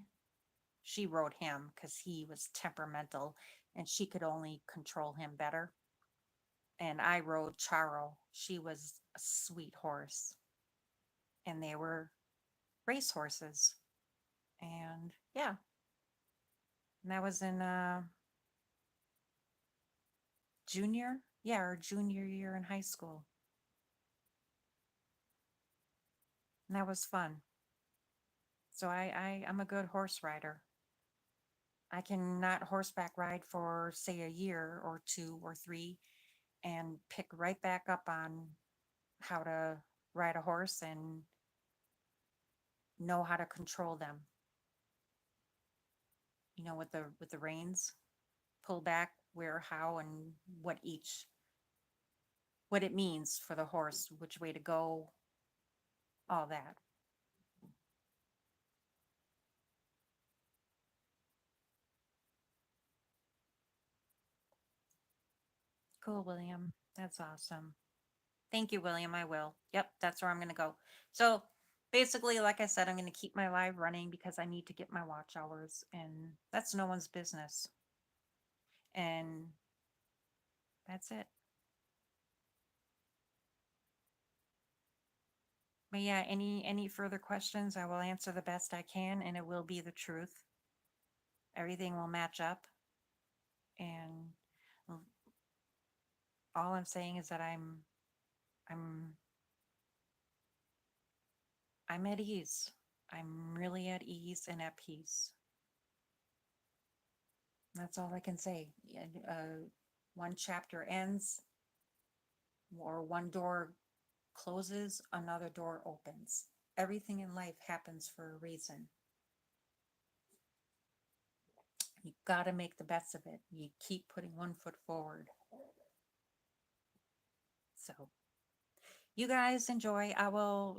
she rode him because he was temperamental and she could only control him better. And I rode Charo. She was a sweet horse. And they were race horses. And yeah, and that was in junior, yeah, our junior year in high school. And that was fun. So I'm a good horse rider. I can not horseback ride for say a year or two or three and pick right back up on how to ride a horse and know how to control them. You know, with the reins, pull back where, how, and what it means for the horse, which way to go, all that. Cool, William. That's awesome. Thank you, William. I will. Yep, that's where I'm going to go. So basically, like I said, I'm going to keep my live running because I need to get my watch hours, and that's no one's business. And that's it. But yeah, any further questions, I will answer the best I can, and it will be the truth. Everything will match up, and well, all I'm saying is that I'm I'm at ease. I'm really at ease and at peace. That's all I can say. Yeah, one chapter ends, or one door closes, another door opens. Everything in life happens for a reason. You got to make the best of it. You keep putting one foot forward. So, you guys enjoy. I will,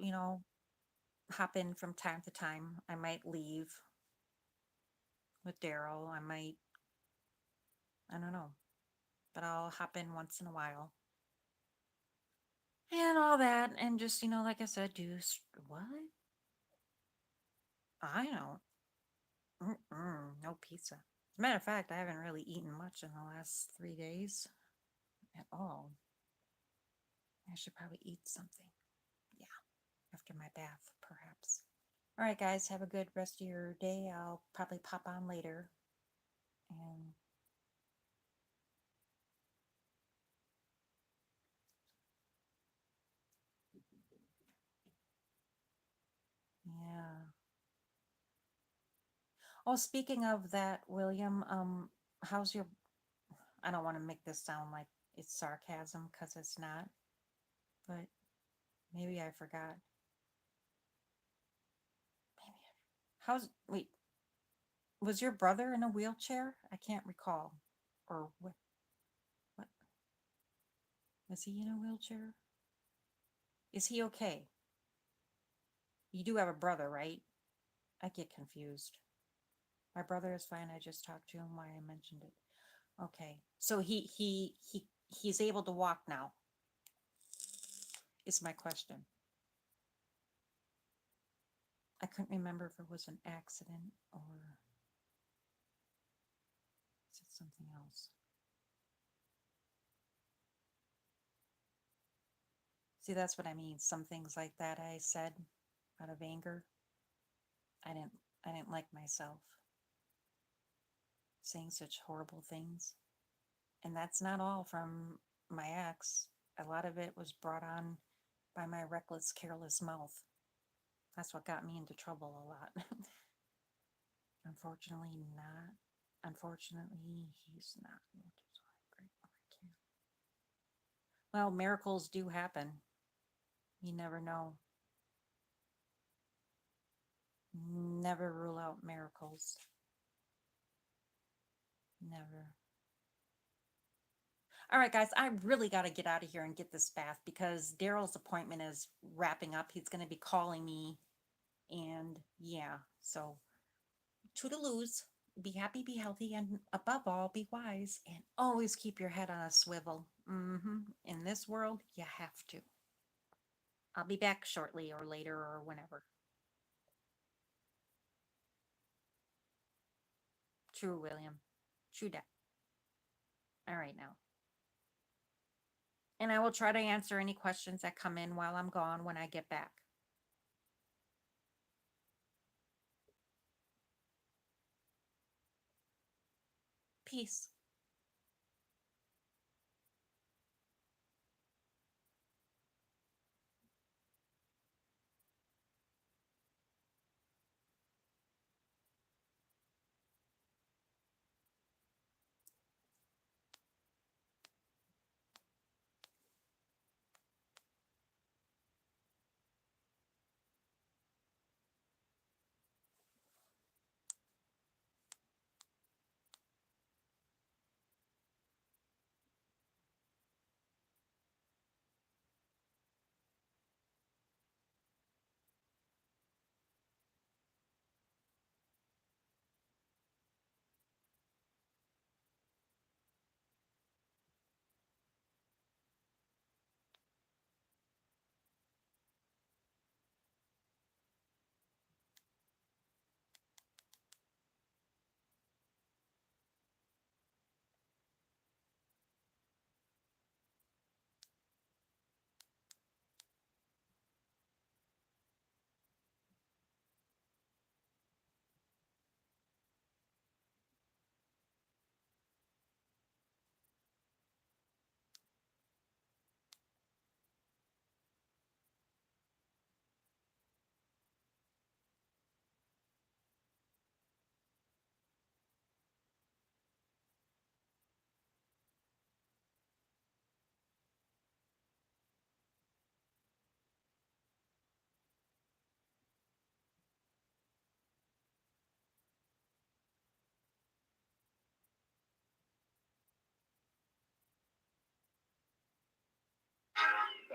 hop in from time to time. I might leave with Daryl. I don't know, but I'll hop in once in a while. And all that. And just, like I said, what? I don't. No pizza. As a matter of fact, I haven't really eaten much in the last 3 days at all. I should probably eat something. Yeah, after my bath, perhaps. All right, guys, have a good rest of your day. I'll probably pop on later. And yeah. Oh, speaking of that, William, how's your, I don't want to make this sound like it's sarcasm because it's not, but maybe I forgot. Wait, was your brother in a wheelchair? I can't recall. Or what, was he in a wheelchair? Is he okay? You do have a brother, right? I get confused. My brother is fine. I just talked to him why I mentioned it. Okay. So he's able to walk now. Is my question. I couldn't remember if it was an accident or is it something else? See, that's what I mean. Some things like that I said out of anger. I didn't like myself saying such horrible things. And that's not all from my ex. A lot of it was brought on by my reckless, careless mouth. That's what got me into trouble a lot. Unfortunately, not. Unfortunately, he's not. Well, miracles do happen. You never know. Never rule out miracles. Never. All right, guys, I really got to get out of here and get this bath because Daryl's appointment is wrapping up. He's going to be calling me. And yeah, so toodaloos. Be happy, be healthy, and above all, be wise. And always keep your head on a swivel. In this world, you have to. I'll be back shortly or later or whenever. True, William. True that. All right, now. And I will try to answer any questions that come in while I'm gone when I get back. Peace.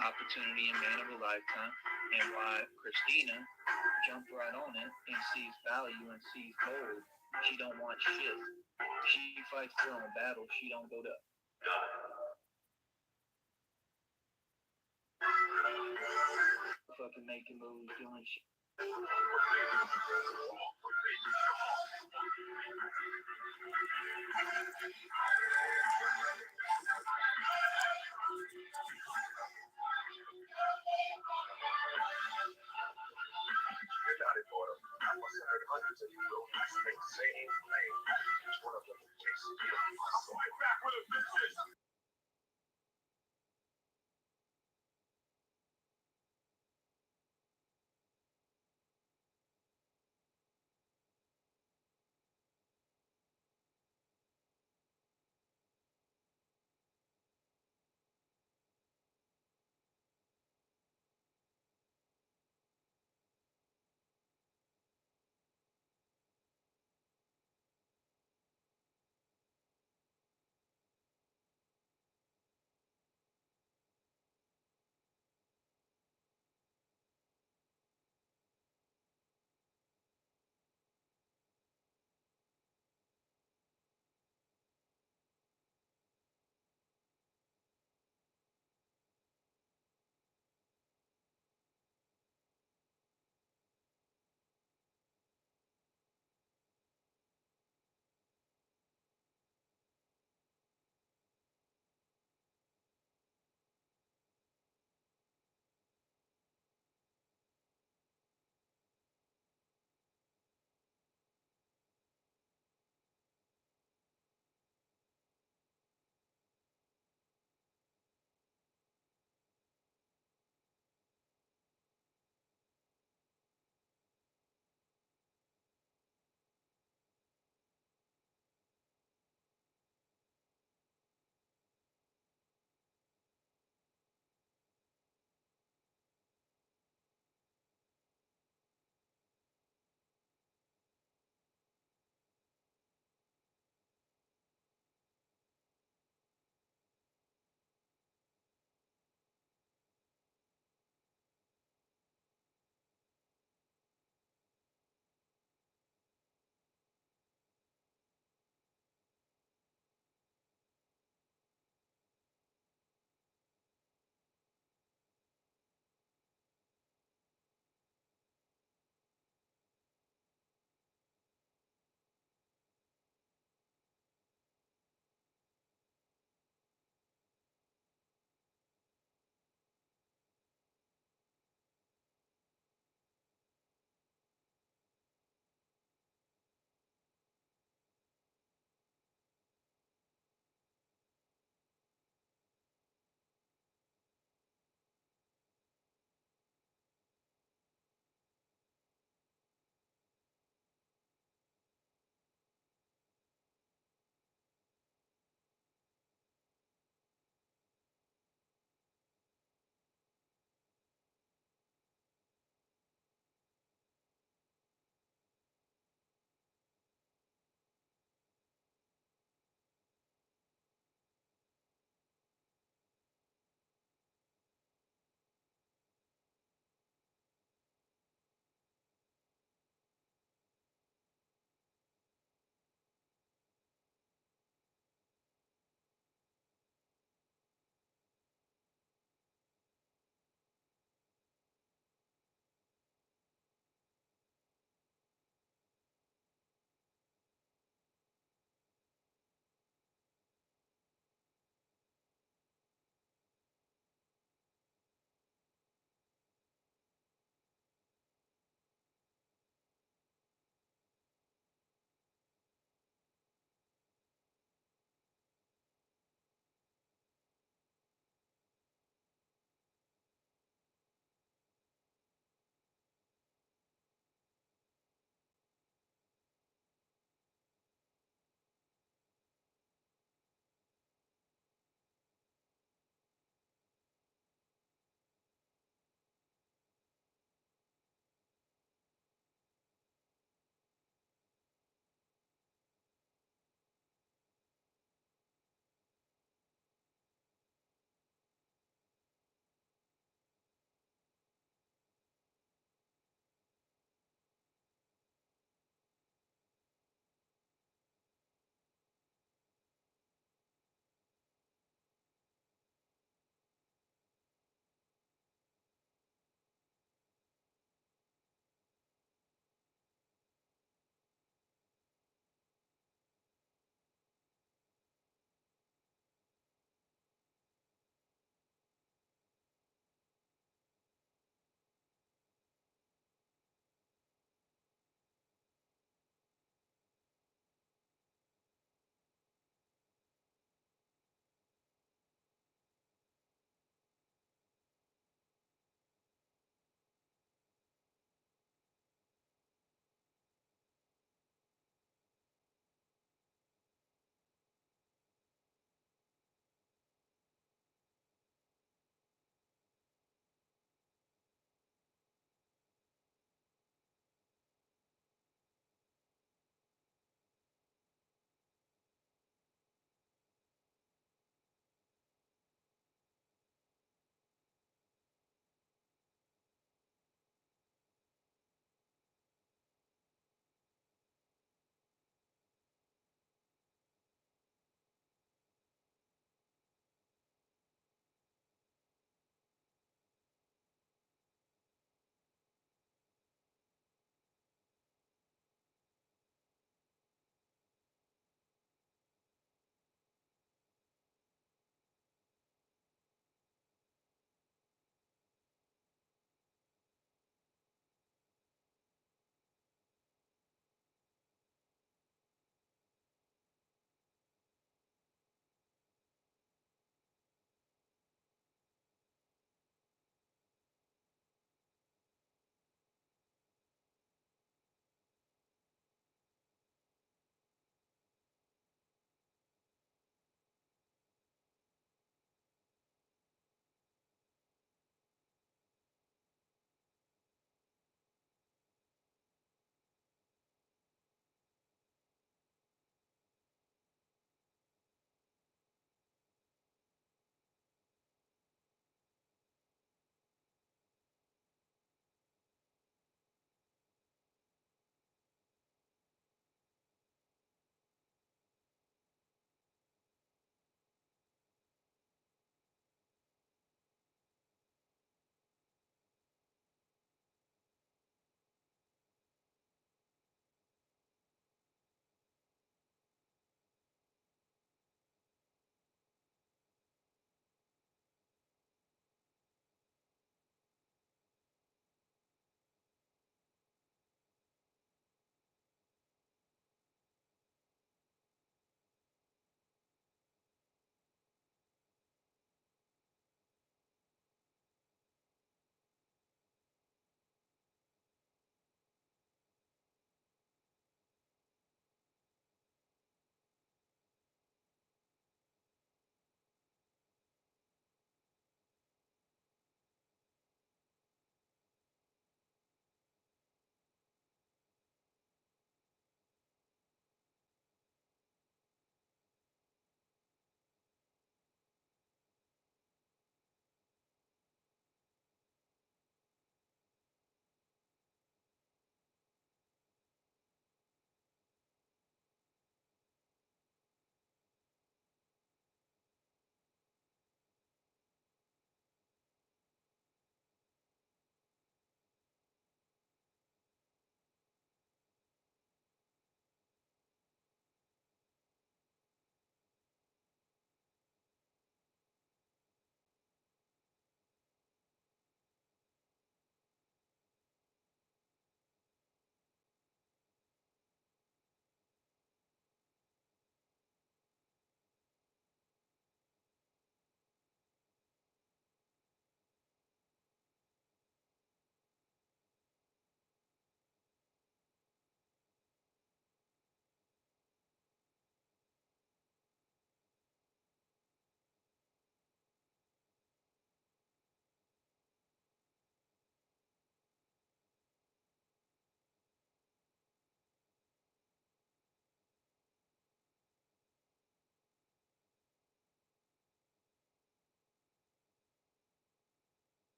opportunity and man of a lifetime, and why Christina jumped right on it and sees value and sees gold. She don't want shit. She fights her own battle. She don't go to fucking making moves, doing shit. Hundreds of you will the same name. Each one of them takes back with a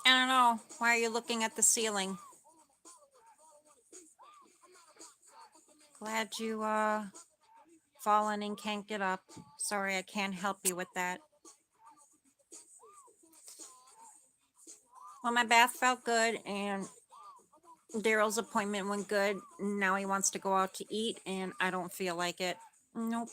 I don't know. Why are you looking at the ceiling? Glad you fallen and can't get up. Sorry, I can't help you with that. Well, my bath felt good and Daryl's appointment went good. Now he wants to go out to eat and I don't feel like it. Nope.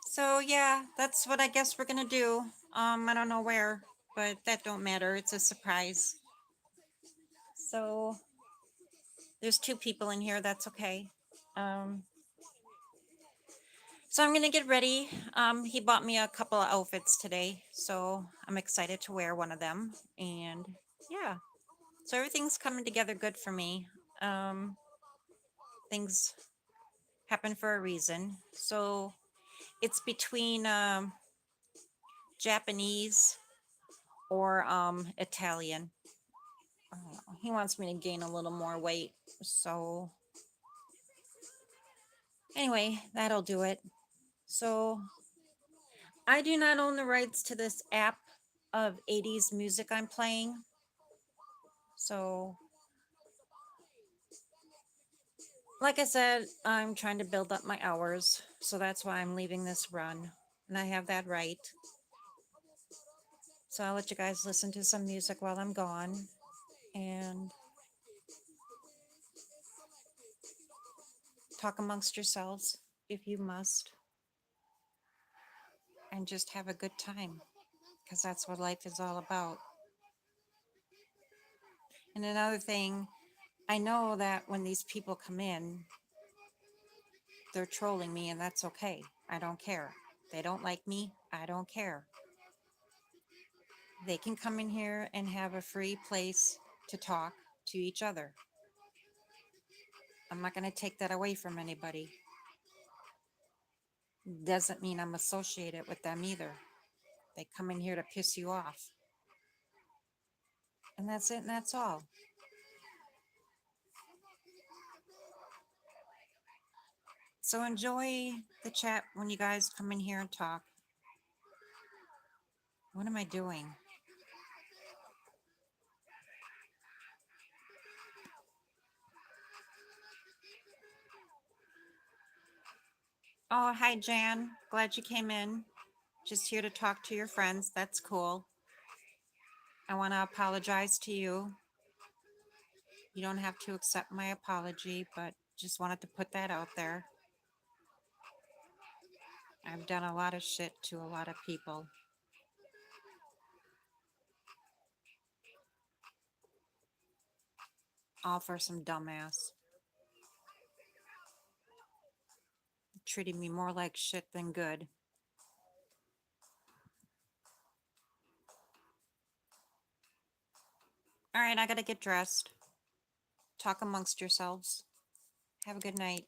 So yeah, that's what I guess we're gonna do. I don't know where, but that don't matter. It's a surprise. So there's two people in here. That's okay. Um, so I'm gonna get ready. He bought me a couple of outfits today, so I'm excited to wear one of them. And yeah, so everything's coming together good for me. Things happen for a reason. So it's between Japanese or Italian. He wants me to gain a little more weight. So anyway, that'll do it. So I do not own the rights to this app of 80s music I'm playing. So like I said, I'm trying to build up my hours. So that's why I'm leaving this run. And I have that right. So I'll let you guys listen to some music while I'm gone. And talk amongst yourselves if you must. And just have a good time. Because that's what life is all about. And another thing, I know that when these people come in, they're trolling me, and that's okay. I don't care. They don't like me. I don't care. They can come in here and have a free place to talk to each other. I'm not going to take that away from anybody. Doesn't mean I'm associated with them either. They come in here to piss you off. And that's it, and that's all. So enjoy the chat when you guys come in here and talk. What am I doing? Oh, hi, Jan. Glad you came in. Just here to talk to your friends. That's cool. I want to apologize to you. You don't have to accept my apology, but just wanted to put that out there. I've done a lot of shit to a lot of people. All for some dumbass. Treating me more like shit than good. All right, I gotta get dressed. Talk amongst yourselves. Have a good night.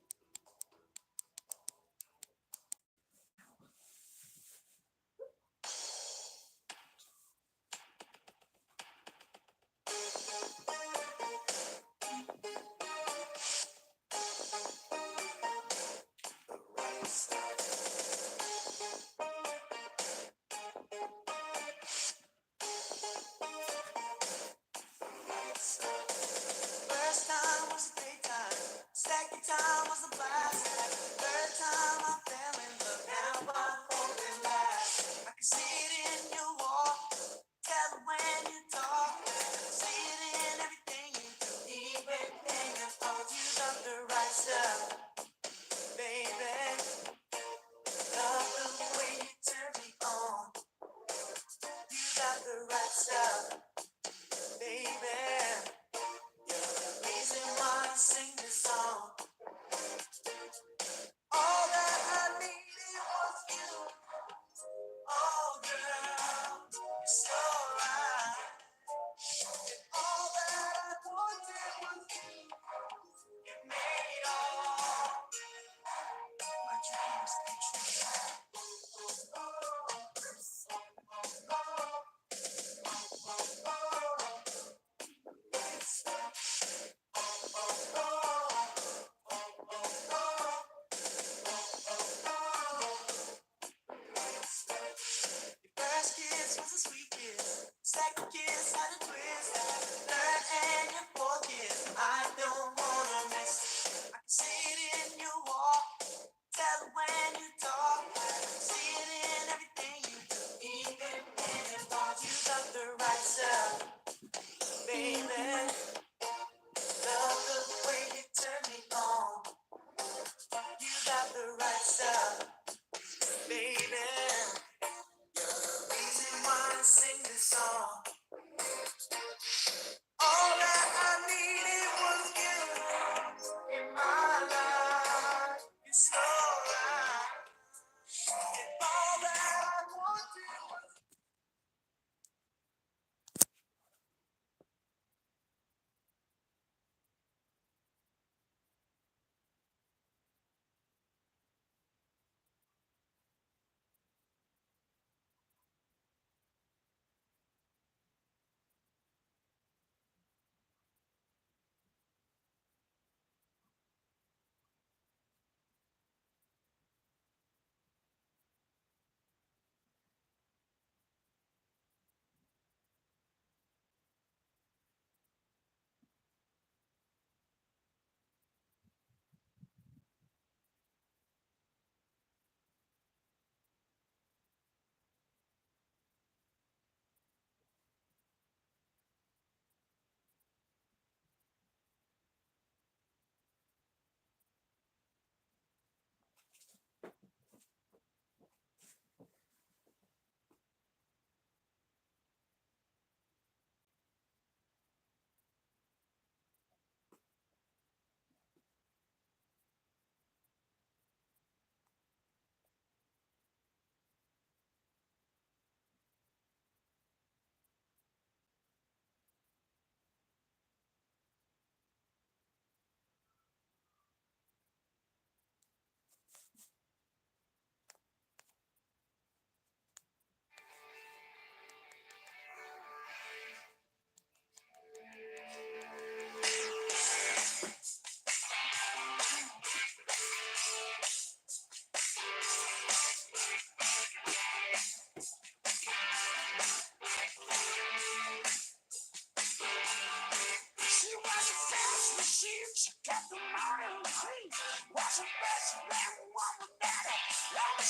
First time was daytime, second time was a blast. Third time I fell in love, now I'm holding last. I can see it in your walk, tell it when you talk. See it in everything you do, even in your thoughts. You got the right stuff, baby. Love the way you turn me on. You got the right stuff, baby. You're the reason why I sing this song. All that I needed was you. Oh, girl, you're so right. And all that I wanted was you. You made all my dreams come true.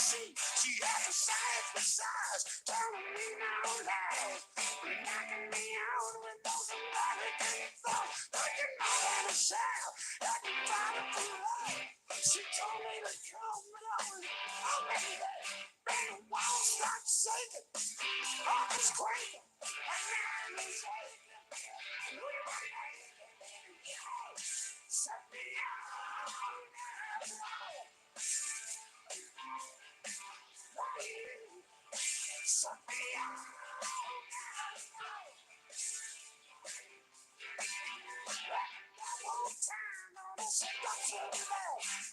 She had the size for size, telling me no lies, knocking me out with no somebody can fall. But you know that I shall, I can find it for love. She told me to come, but I was already there. Man, the walls start shaking, heart was quaking, and man was shaking. We were naked, set me out.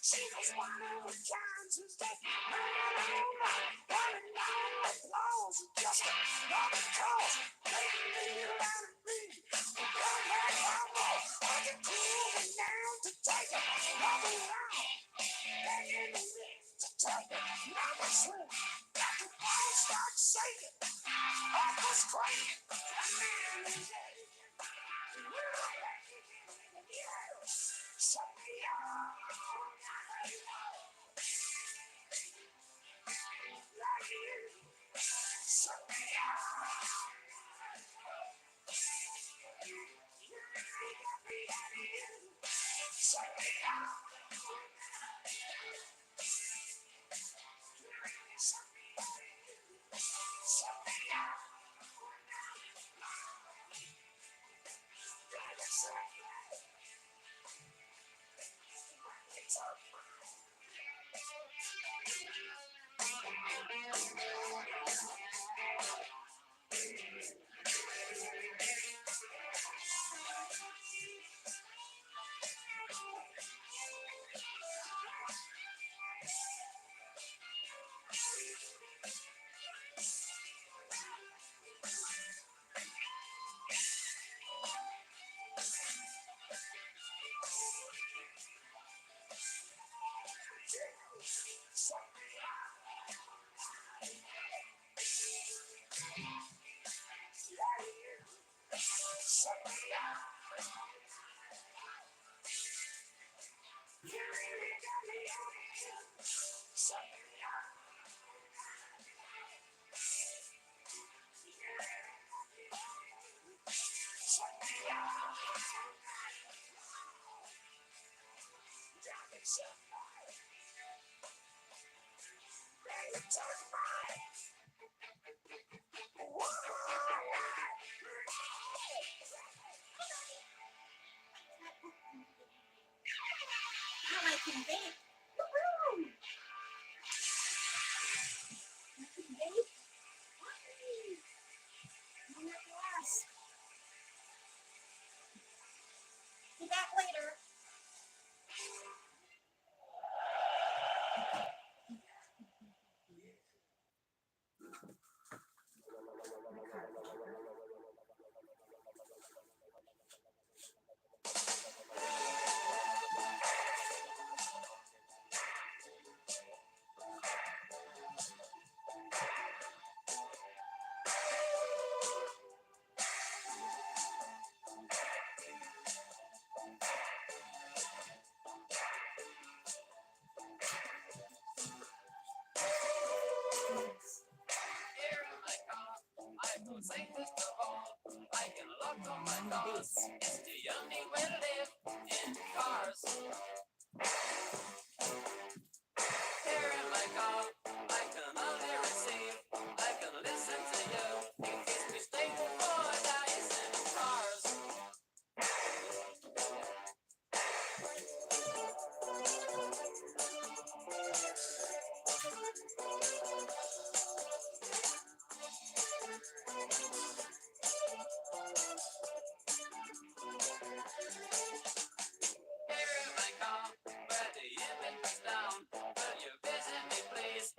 She was one of the kinds who's just hanging on by, running down the applause, just another cause. Making me around me, we come back for more. I get cool and down to take another round. Begging me to take another swing. Got the walls start shaking, heart was quaking, and man is aching. Shut me up. Like you. Shut me up. You really got me out of you. Shut me up. You really shut me out of you. Shut me up. Gotta shut me up. It's over. Now I can bake. Woohoo! I can bake. Whee! I'm at last. Be back later. Here in my car, where the evening comes down. Will you visit me, please?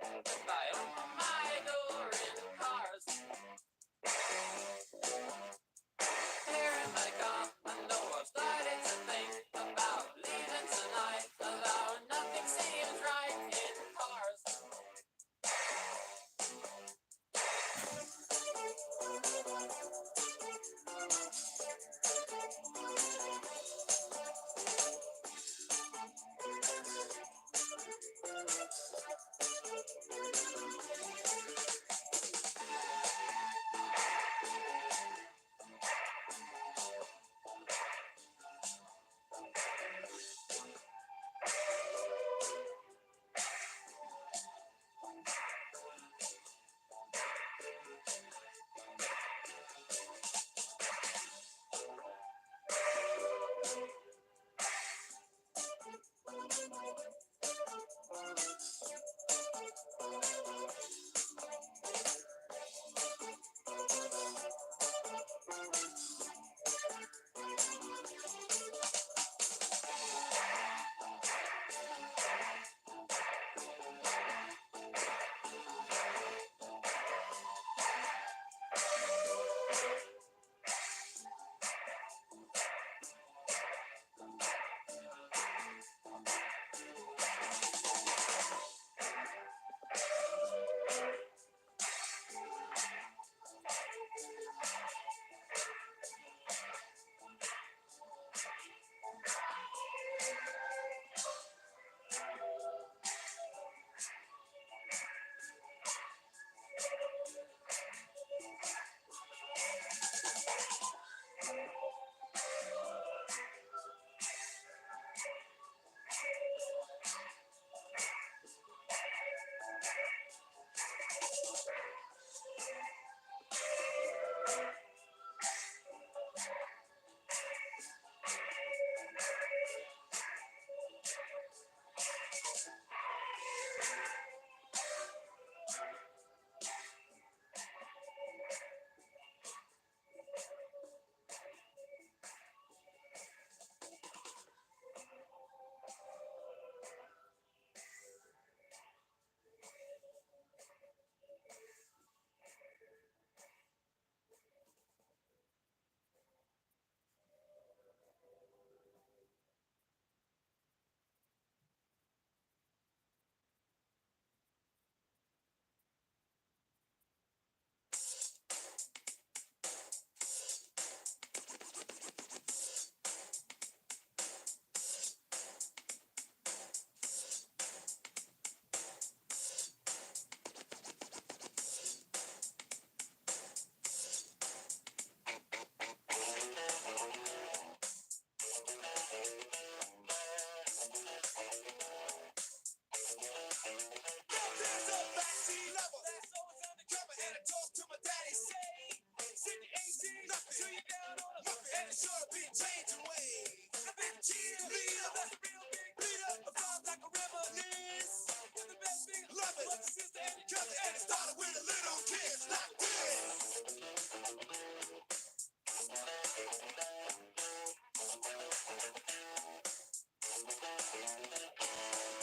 brothers, sister and cousin, and it started with a little kid like this.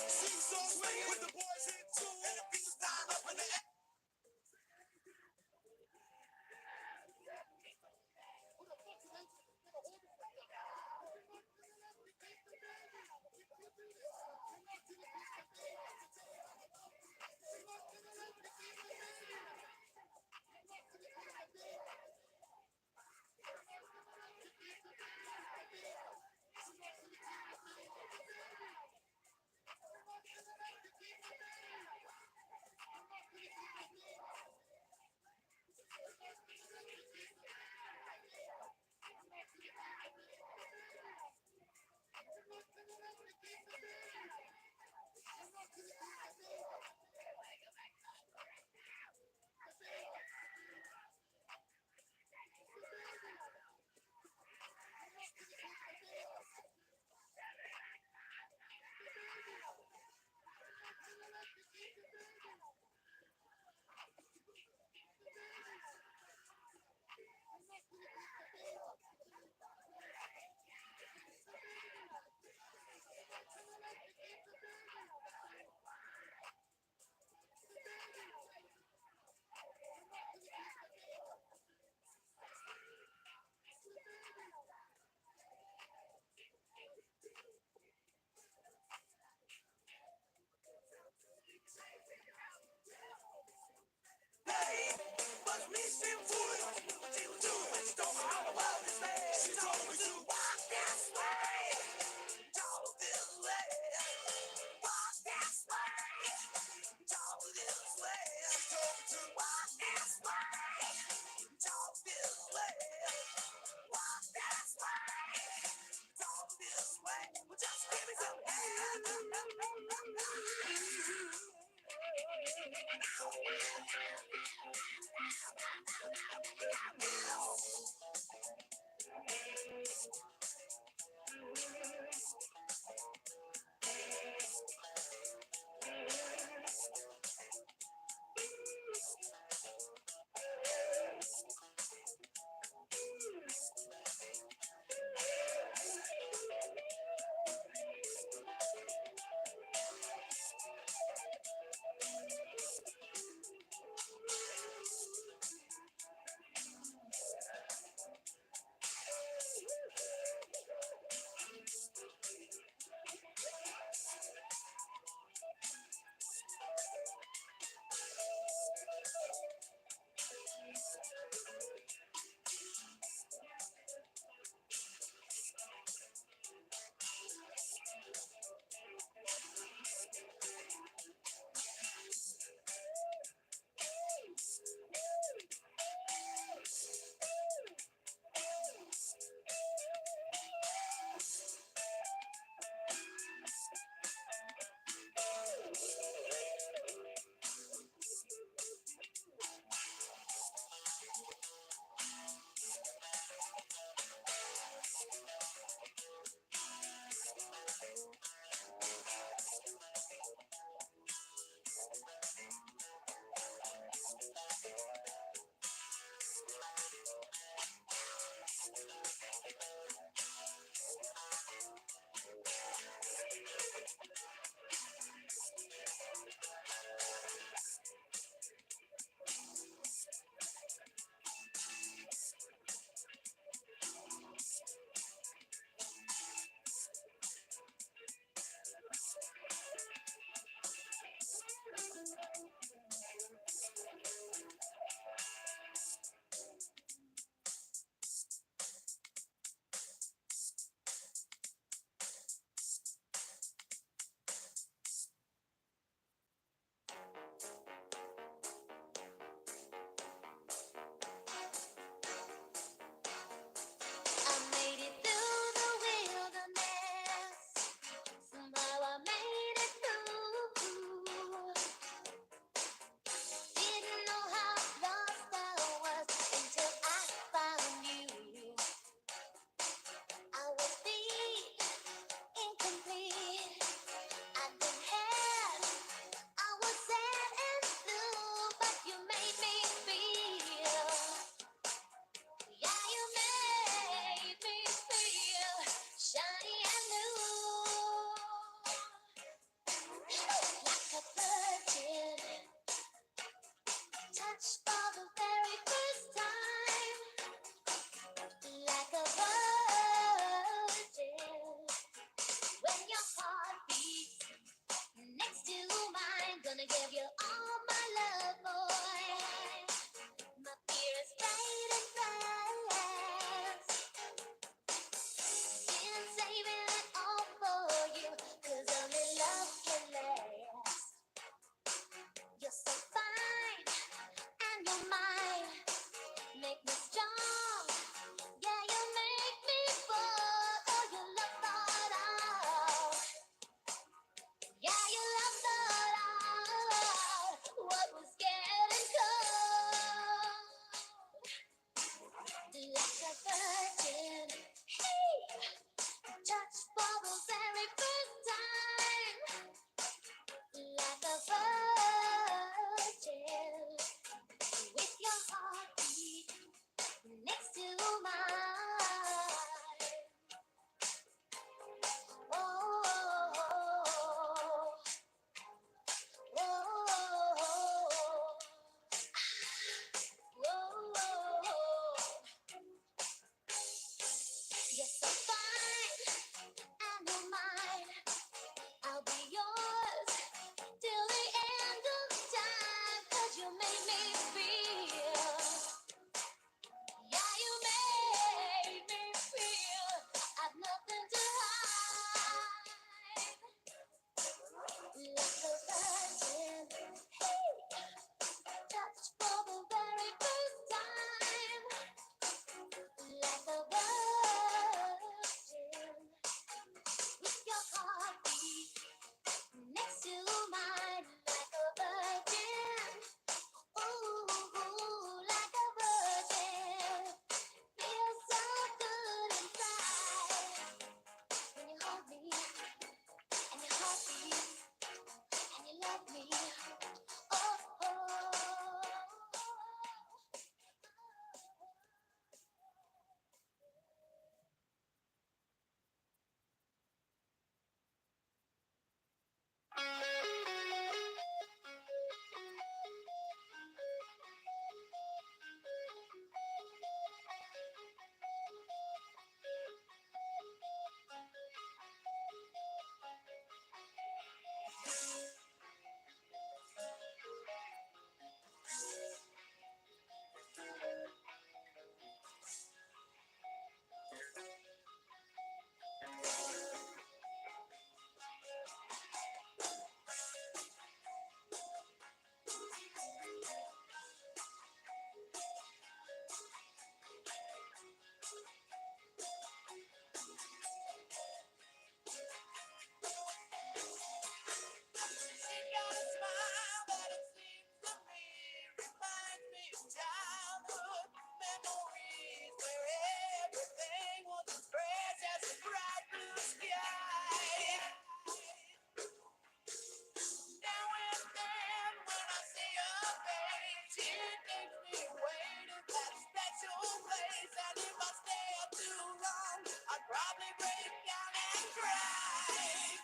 Seesaw swinging with the boys in tune, and the beat was down up in the air. But me, she would. She was doing, she told me all about this man. She told me to walk this way, talk this way, walk this way, talk this way. She told me to walk this way, talk this way, walk this way, talk this way. Well, just give me some hand. all my love, boy. My fear is fading fast. Been saving it all for you, 'cause only love can last. You're so fine, and you're mine. Make me strong, yeah, you make me fall. Oh, you love thought out, yeah, you love thought out. What was getting cold, like a virgin. Hey, touch for the very first time, like a virgin. With your heartbeat next to mine. Oh, oh, oh, you're so fine, and you're mine. I'll be yours till the end of time, 'cause you make me feel. Yeah, you make me feel I've nothing to hide. Like a virgin, hey, touched for the very first time. Like a virgin, with your heartbeat next to mine. Like a virgin, ooh, like a virgin. Feels so good inside when you hold me and your heart beats and you love me. Oh, she got a smile that it seems to me reminds me of childhood memories where everything was as fresh as the bright blue sky. Now and then when I see her face, it makes me wait in that special place. And if I stay up too long, I'd probably break down and cry.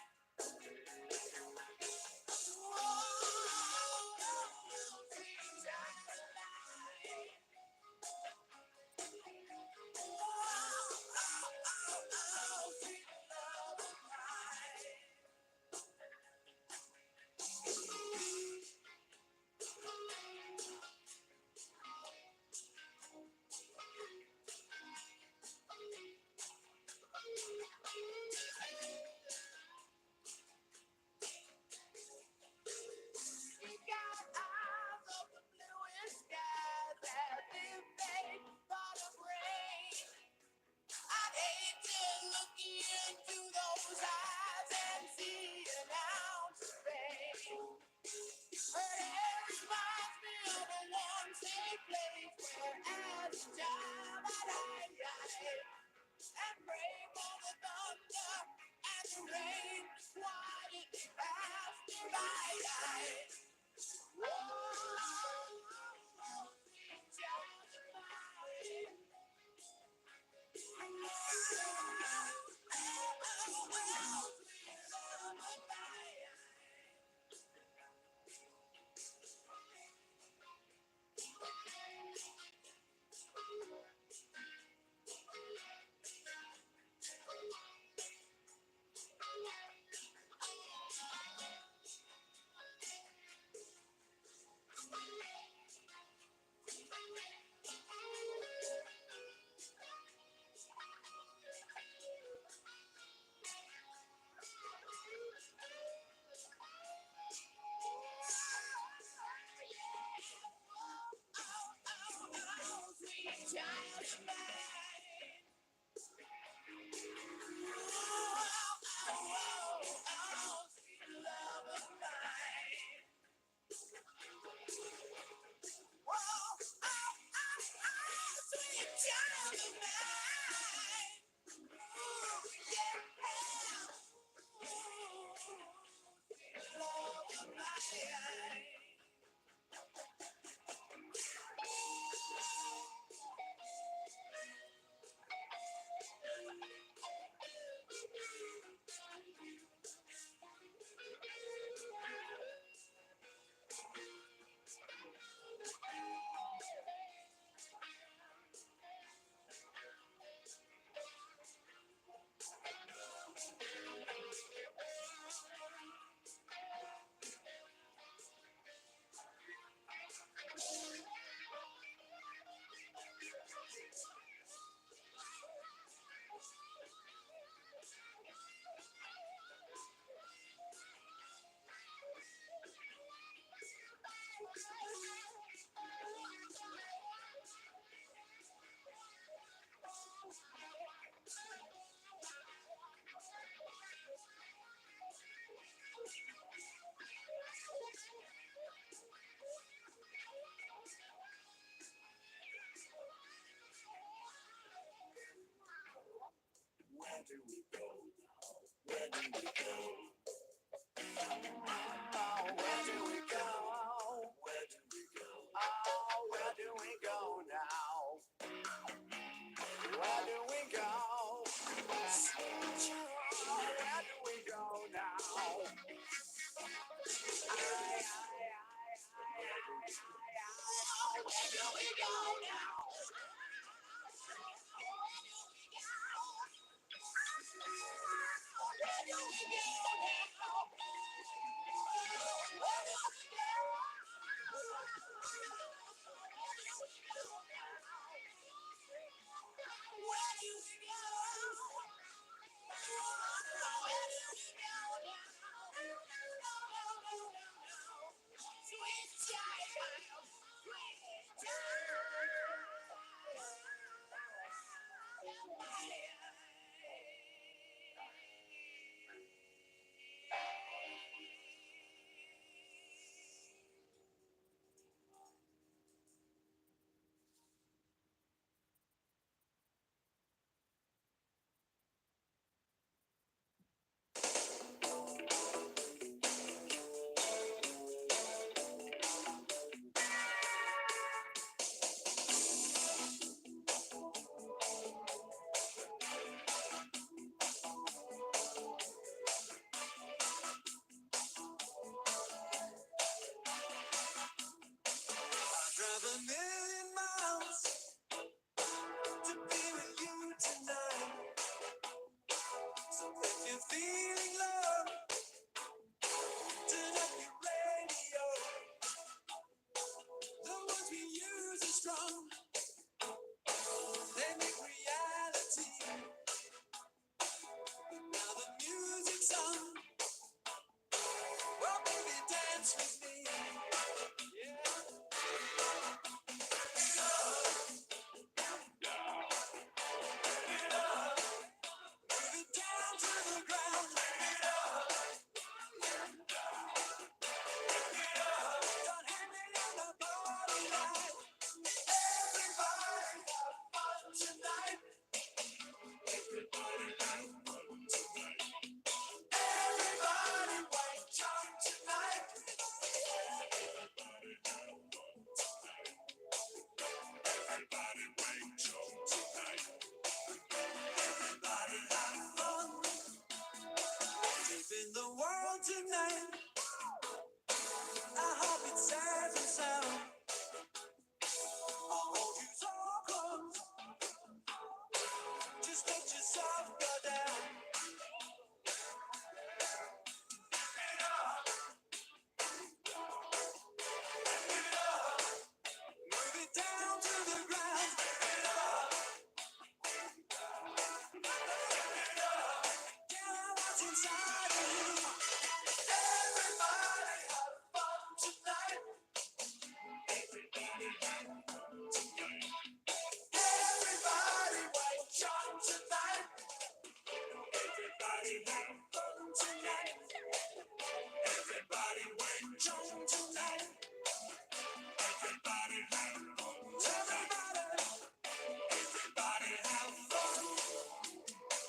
She got eyes of the bluest skies as if they thought of rain. I'd hate to look into those eyes and see an ounce of pain. Her hair reminds me of a warm, safe place where as a child I'd hide and pray for the thunder and the rain to quietly pass me by. where do we go now? Where do we go? Oh, where do we go? Where do we go? Oh, where do we go now? Where do we go? Where do we go now? Drive a million miles to be with you tonight. So if you're feeling low, turn up your radio. The words we use are strong. They make reality. Now the music's on. Well, baby, dance with me. Yeah. Move it down to the ground. Don't hang me on the bottom line. Everybody have fun tonight. Everybody wake up tonight. Everybody have fun. Deep in the world tonight. I hope it's safe and sound. I'll hold you so close. Just let yourself go down. Move it down to the ground. Get out what's inside of you. Everybody have fun tonight. Everybody wake up tonight. Everybody have fun tonight. Everybody wake up tonight. Everybody have fun. Everybody have fun.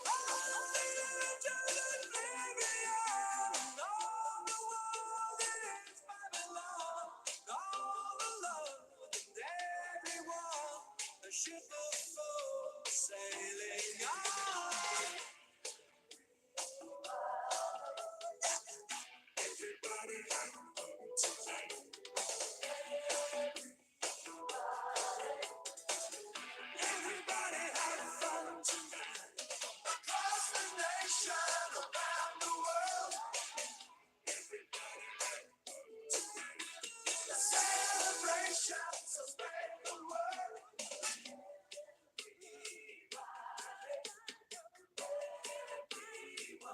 All the angels and Marianne. All the world is Babylon. All the love and everyone. A ship of fools sailing on. Everybody have fun tonight. Everybody have fun tonight. Across the nation, around the world. A celebration, so spread the word.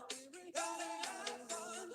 Everybody have fun.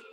They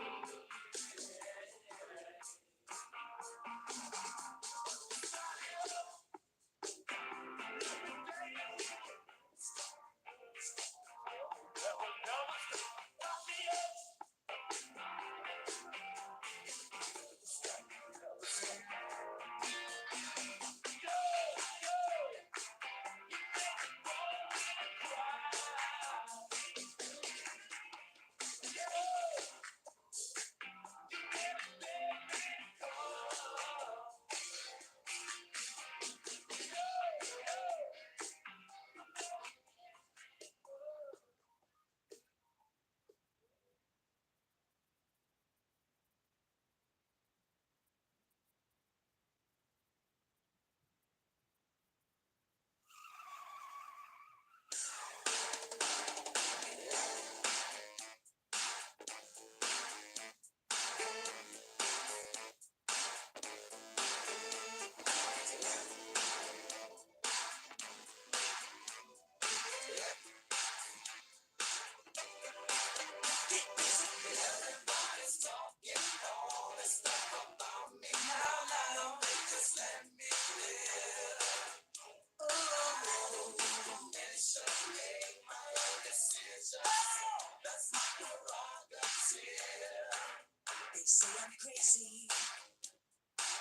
say I'm crazy,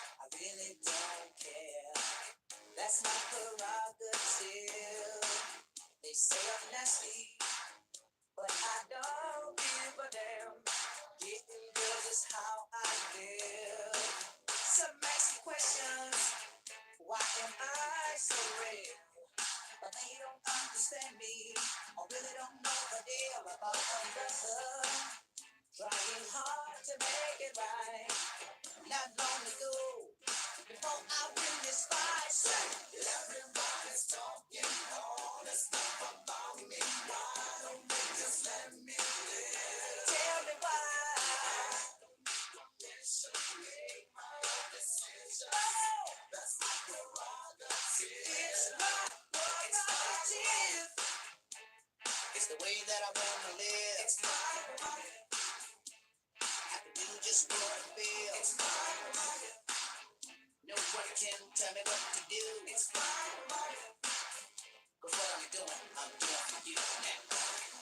I really don't care. That's my prerogative. They say I'm nasty, but I don't give a damn. Getting girls is how I live. Some ask me questions, why am I so real? But they don't understand me, or really don't know the deal about a brother trying hard to make it right. Not long ago, before I win this fight, say, everybody's talking all this stuff about me. Why don't they just let me live? Tell me why. Permission to make my own decision. Oh, that's my prerogative. It's my prerogative. It's the way that I wanna live. It's my prerogative. I can do just what I feel. It's my prerogative. No one can tell me what to do. It's my prerogative. 'Cause what I'm doing for you now.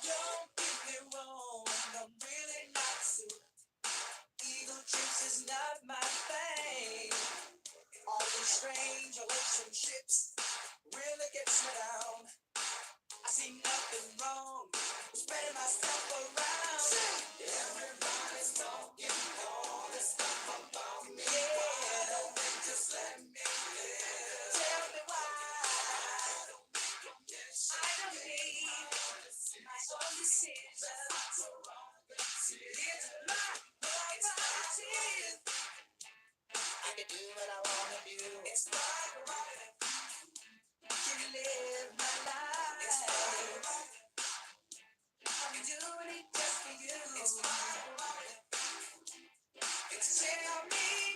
Don't get me wrong, I'm really not suited. Ego trips is not my thing. All these strange relationships really gets me down. I see nothing wrong with spreading myself around. Everybody's talking all this stuff about me. Yeah. Why don't they just let me live? Tell me why. I don't need my own decision. It's my prerogative. I can do what I wanna do. It's my prerogative. Can live my life. It's my prerogative. I'm doing it just for you. It's my prerogative.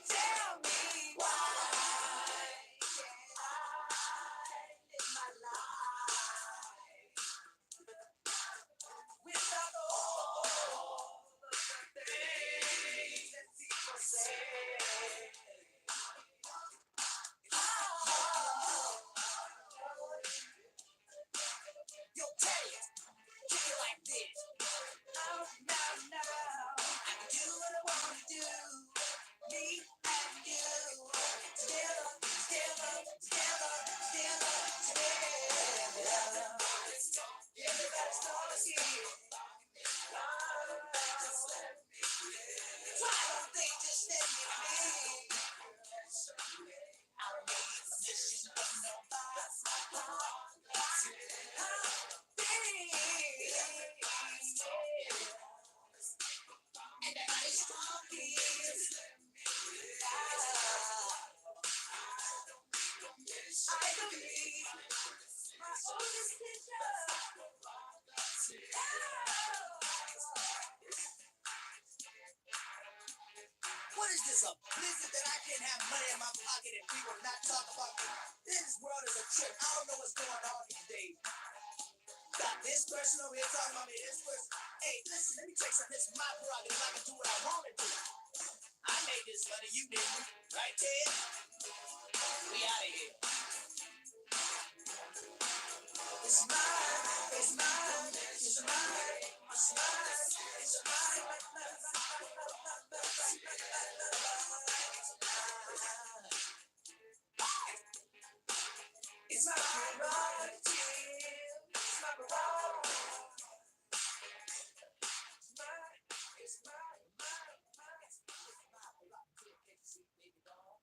Tell me why can't I live my life without all of the things that people say? Yo, Teddy, kick it like this. Oh, no. I can do what I want to do. Me and you. Together, together, together, together, together. Everybody's talking. Why don't they just let me be? I don't need permission from nobody. And everybody's talking. I don't need my own decision. What is this, a blizzard that I can't have money in my pocket and people not talk about me? This world is a trip. I don't know what's going on these days. Stop this person over here talking about me. This person. Hey, listen, let me tell you something. This is my prerogative. I can do what I want to do. I made this money, you didn't. Right, Ted? We out of here. It's mine. It's mine. It's mine. It's mine. It's mine. It's my prerogative. It's my prerogative. It's mine. It's mine. Mine. Mine. It's my prerogative. Can't you see, baby doll?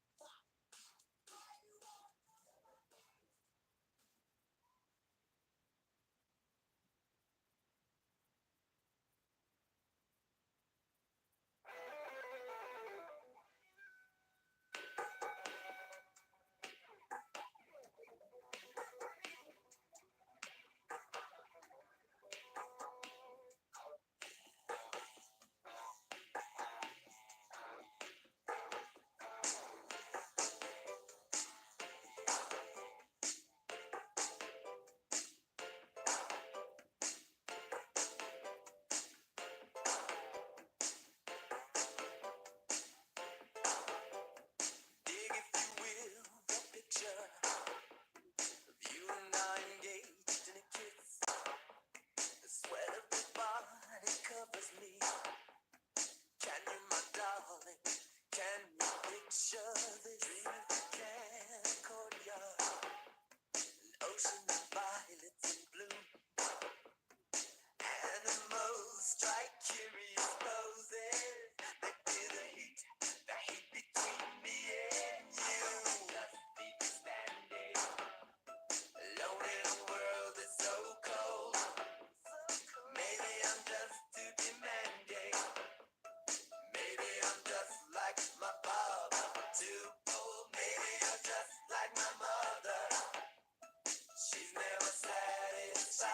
Dig, if you will, the picture of you and I engaged in a kiss. The sweat of your body covers me. Can you, my darling, can you picture this? Dream if you can, courtyard, an ocean of violets and blue. Animals strike curious poses. They feel the heat between me and you. Just leave me standing alone in a world that's so cold. Maybe I'm just too demanding. Maybe I'm just like my father, too bold. Maybe I'm just like my mother. She's never satisfied.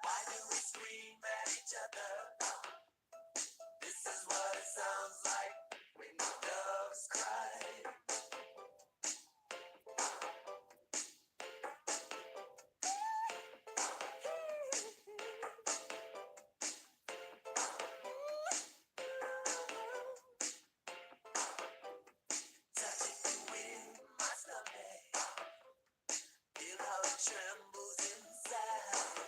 Why do we scream at each other? This is what it sounds like when doves cry. Touch it in my stomach. Feel how it trembles inside.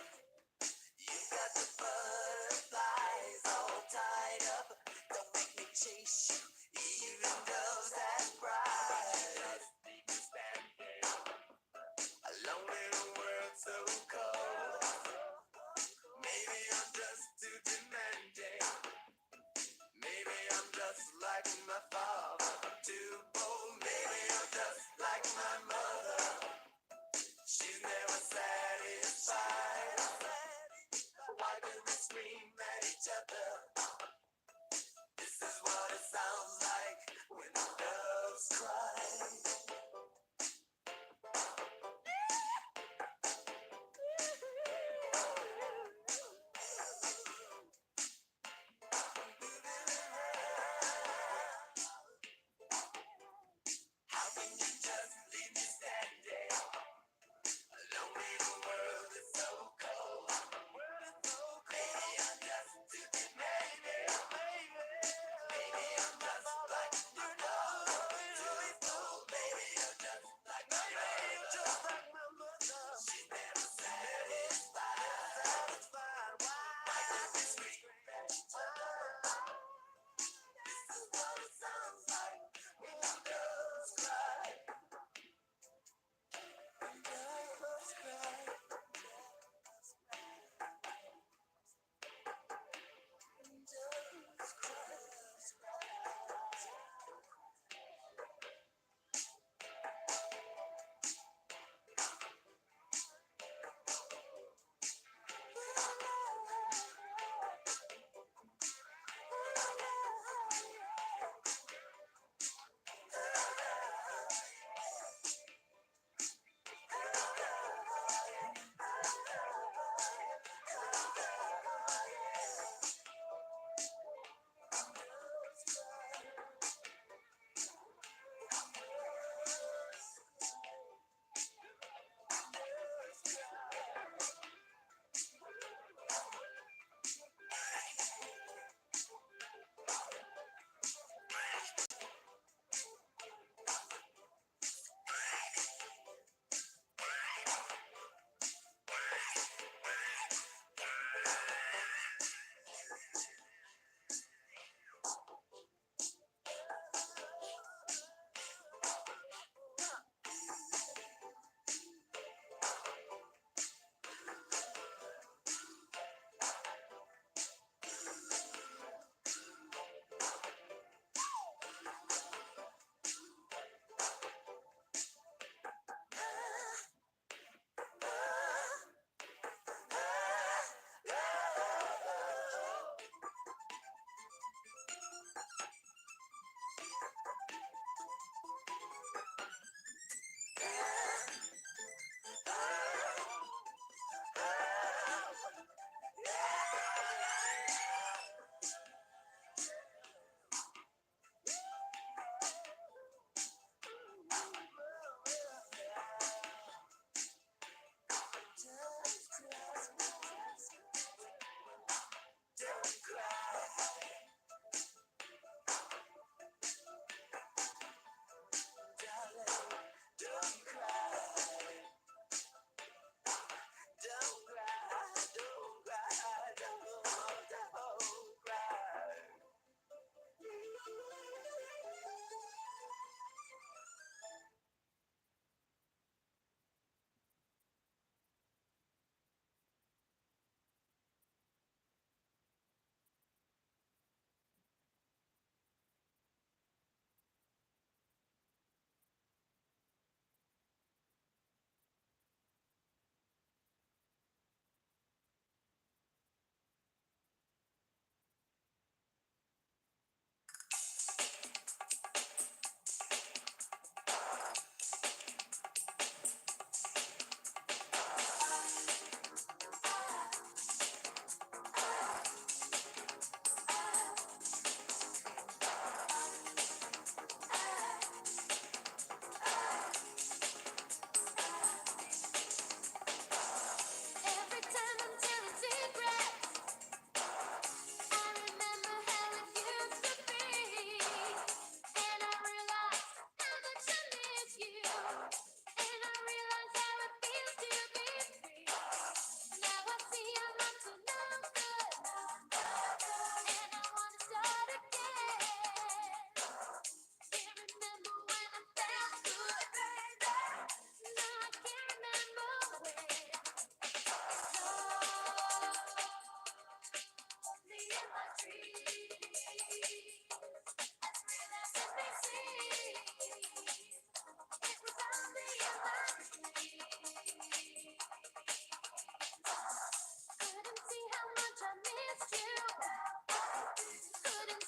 You got the butterflies all tied up. Don't make me chase you, even doves that cry. Just leave me standing alone in a world so cold. Maybe I'm just too demanding. Maybe I'm just like my father, too bold. Maybe I'm just like my mother. She's never satisfied. Why do we scream at each other? This is what it sounds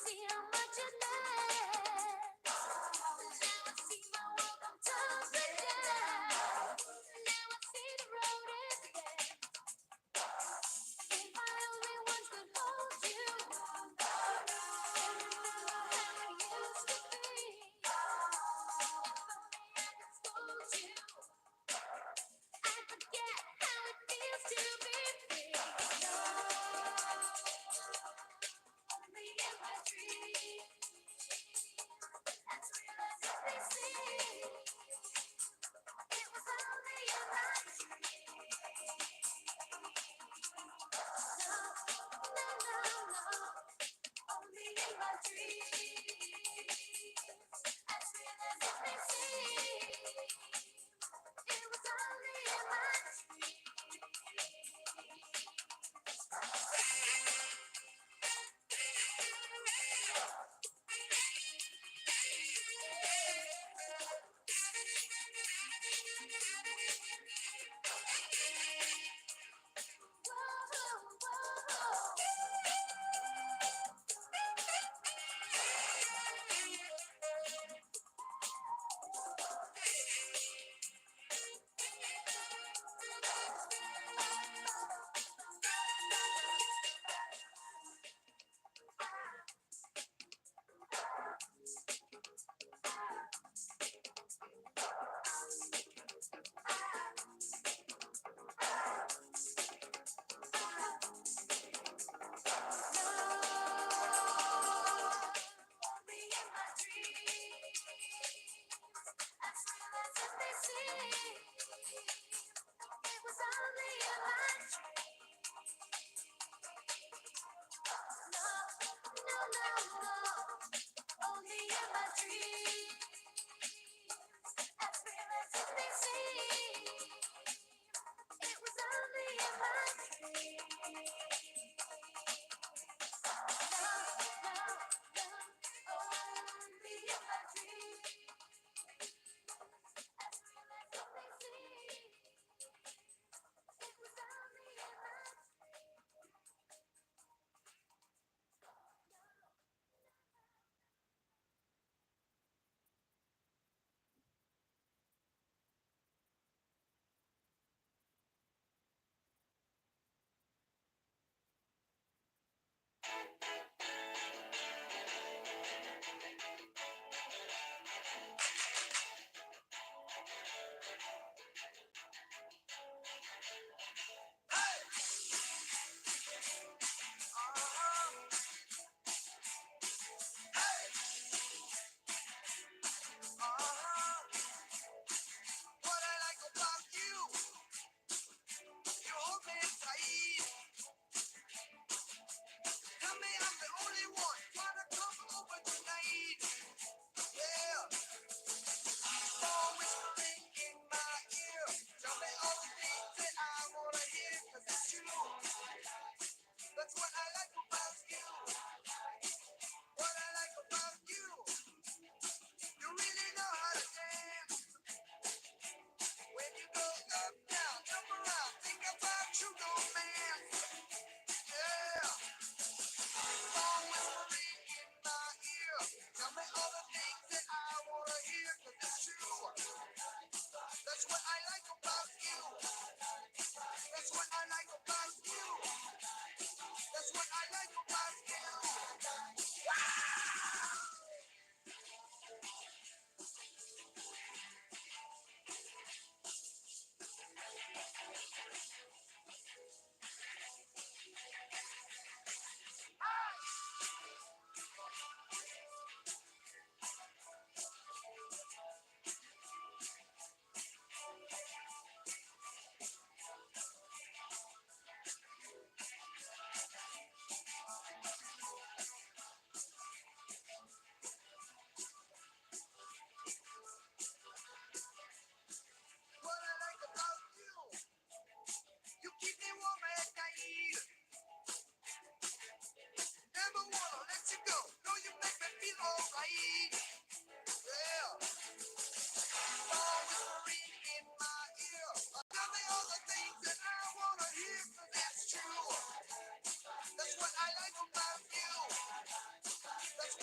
see how much it lasts. Now I see my world come tumbling down. Now I see the road is dead. If I only once could hold you, and remember how it used to be. If only I could scold you, I forget how it feels to be free. No, only in my dreams, as real as it may seem. It was only in my dreams. No, no, no, no, only in my dreams, as real as it may seem. It was only in my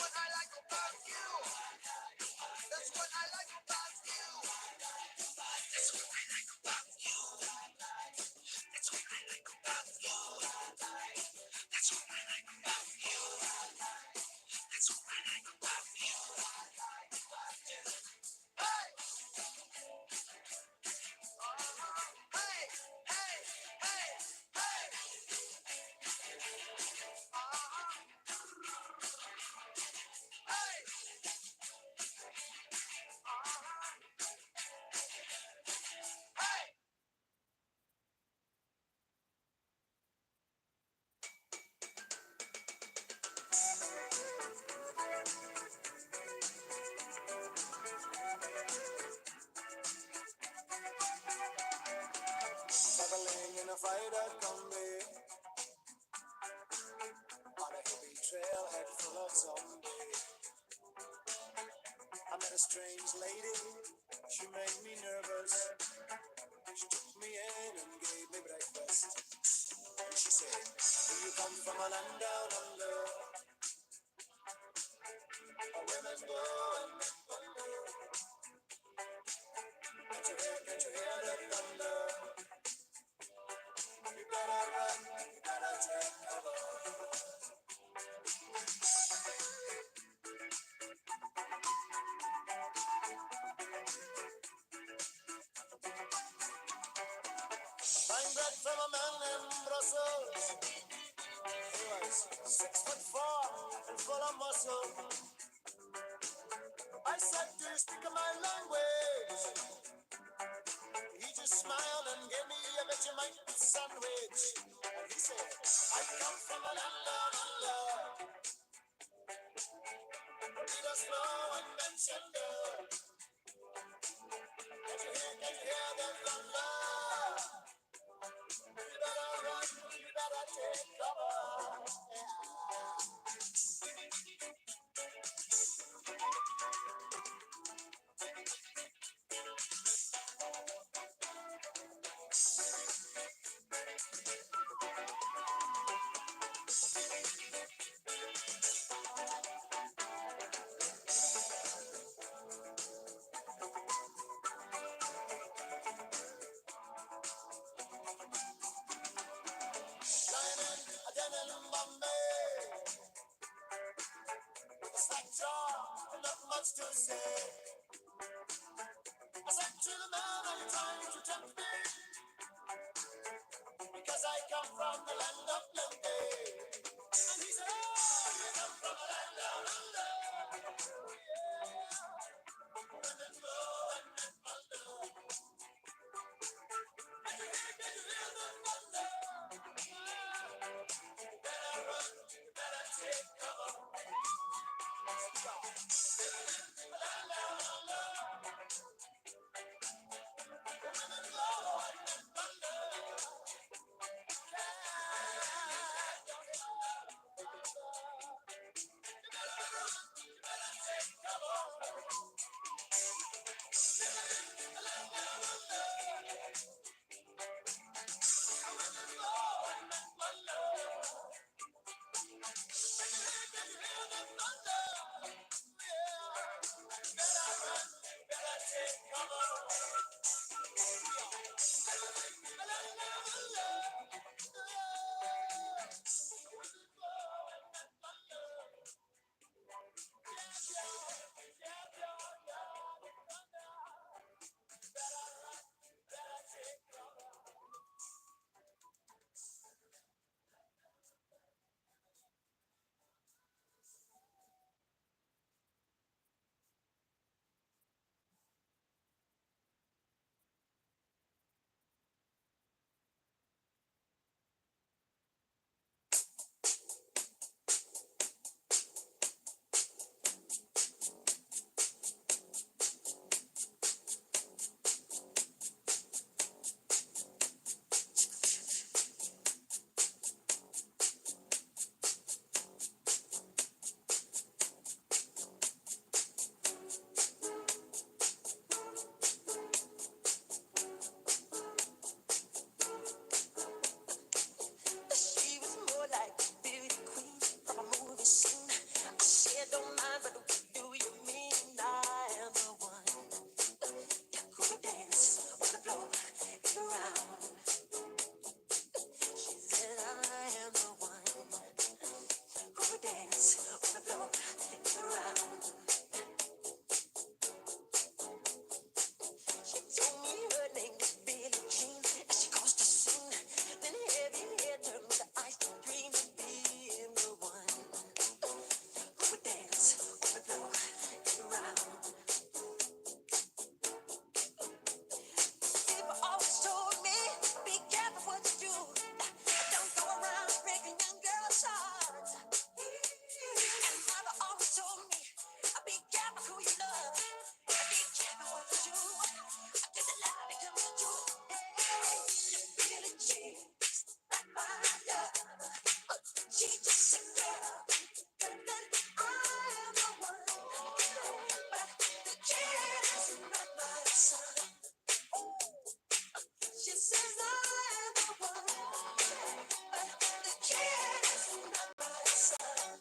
what I like about you. That's what I like about you. That's what I like about you. That's what I like about you. That's what I like about you. That's what I like about you. Hey! Hey! Hey! Hey! Hey! Hey! Hey! Traveling in a freighter combi on a hippie trailhead full of zombies. I met a strange lady, she made me nervous. She took me in and gave me breakfast. And she said, do you come from a land down under? A women go and men wonder. Can't you hear the thunder? You better run, you better take cover. Buying bread from a man in Brussels. He was 6'4" and full of muscle. I said, do you speak my language? He just smiled and gave me a Vegemite sandwich. And he said, I come from a land down under. Lead us flow and mention the. Can't you hear the thunder? You better run, you better take cover. Shining a den in Bombay. Slack jaw, not much to say. I said to the man, are you trying to tempt me? Because I come from the land of plenty. And he said, oh, you come from a land down under. Women go and men wonder. Can you hear the thunder? You better run, you better take cover. Land down under. Women go and men wonder. Can you hear the thunder? Yeah. don't mind, but what do you mean I am the one who would dance on the floor and around? She said I am the one who would dance on the floor and around. She told me her name was Billie Jean, and she caused a scene. Then heavy hair turned with the ice cream and being the one who would dance on the floor and around. People always told me, be careful what you do. Don't go around breaking young girls' hearts. And mother always told me, be careful who you love. Be careful what you do. Till the lie becomes the truth. Billie Jean, my love. She's just a girl. That I am the one. But the kid is not my son. She says I am the one, but the kid is not my son.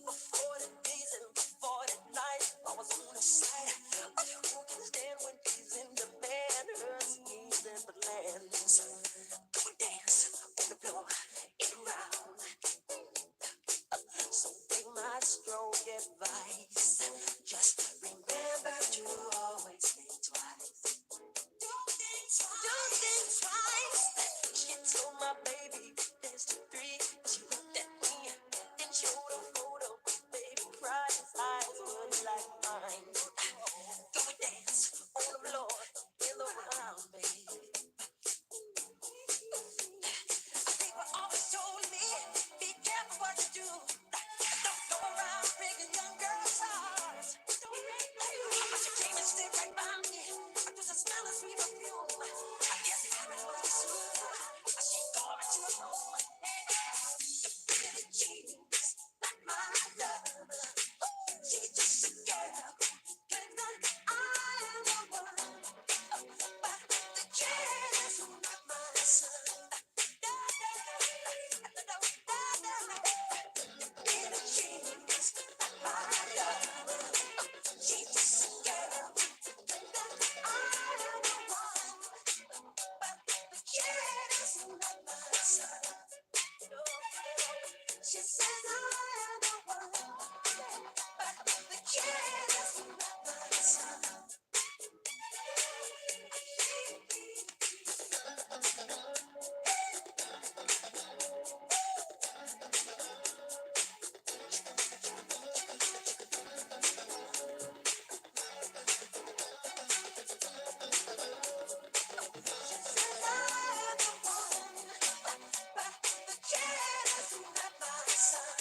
For 40 days and 40 nights, I was on the side. Who can stand when he's in demand? Her schemes and plans. Go and dance on the floor and around. So take my strong advice. Just remember to always think twice. Don't think twice. She told my baby there's the three. She looked at me, then showed a photo. Baby cried, his eyes were like mine. Go and dance on the floor in the round, baby. People always told me, be careful what you do. Don't go around breaking young girls' hearts. But she came and stood right by me. I could smell the sweet perfume. I guess it happened pretty soon. She called me to her home. Billie Jean, not my love. She's just a girl. Claims that I am the one. But the kid is not my son. Billie Jean, not my love. She's just a girl. Claims that I am the one. But the kid is not my son. She says I am the one. But the kid is not my son. She says I am the one. But the kid is not my son.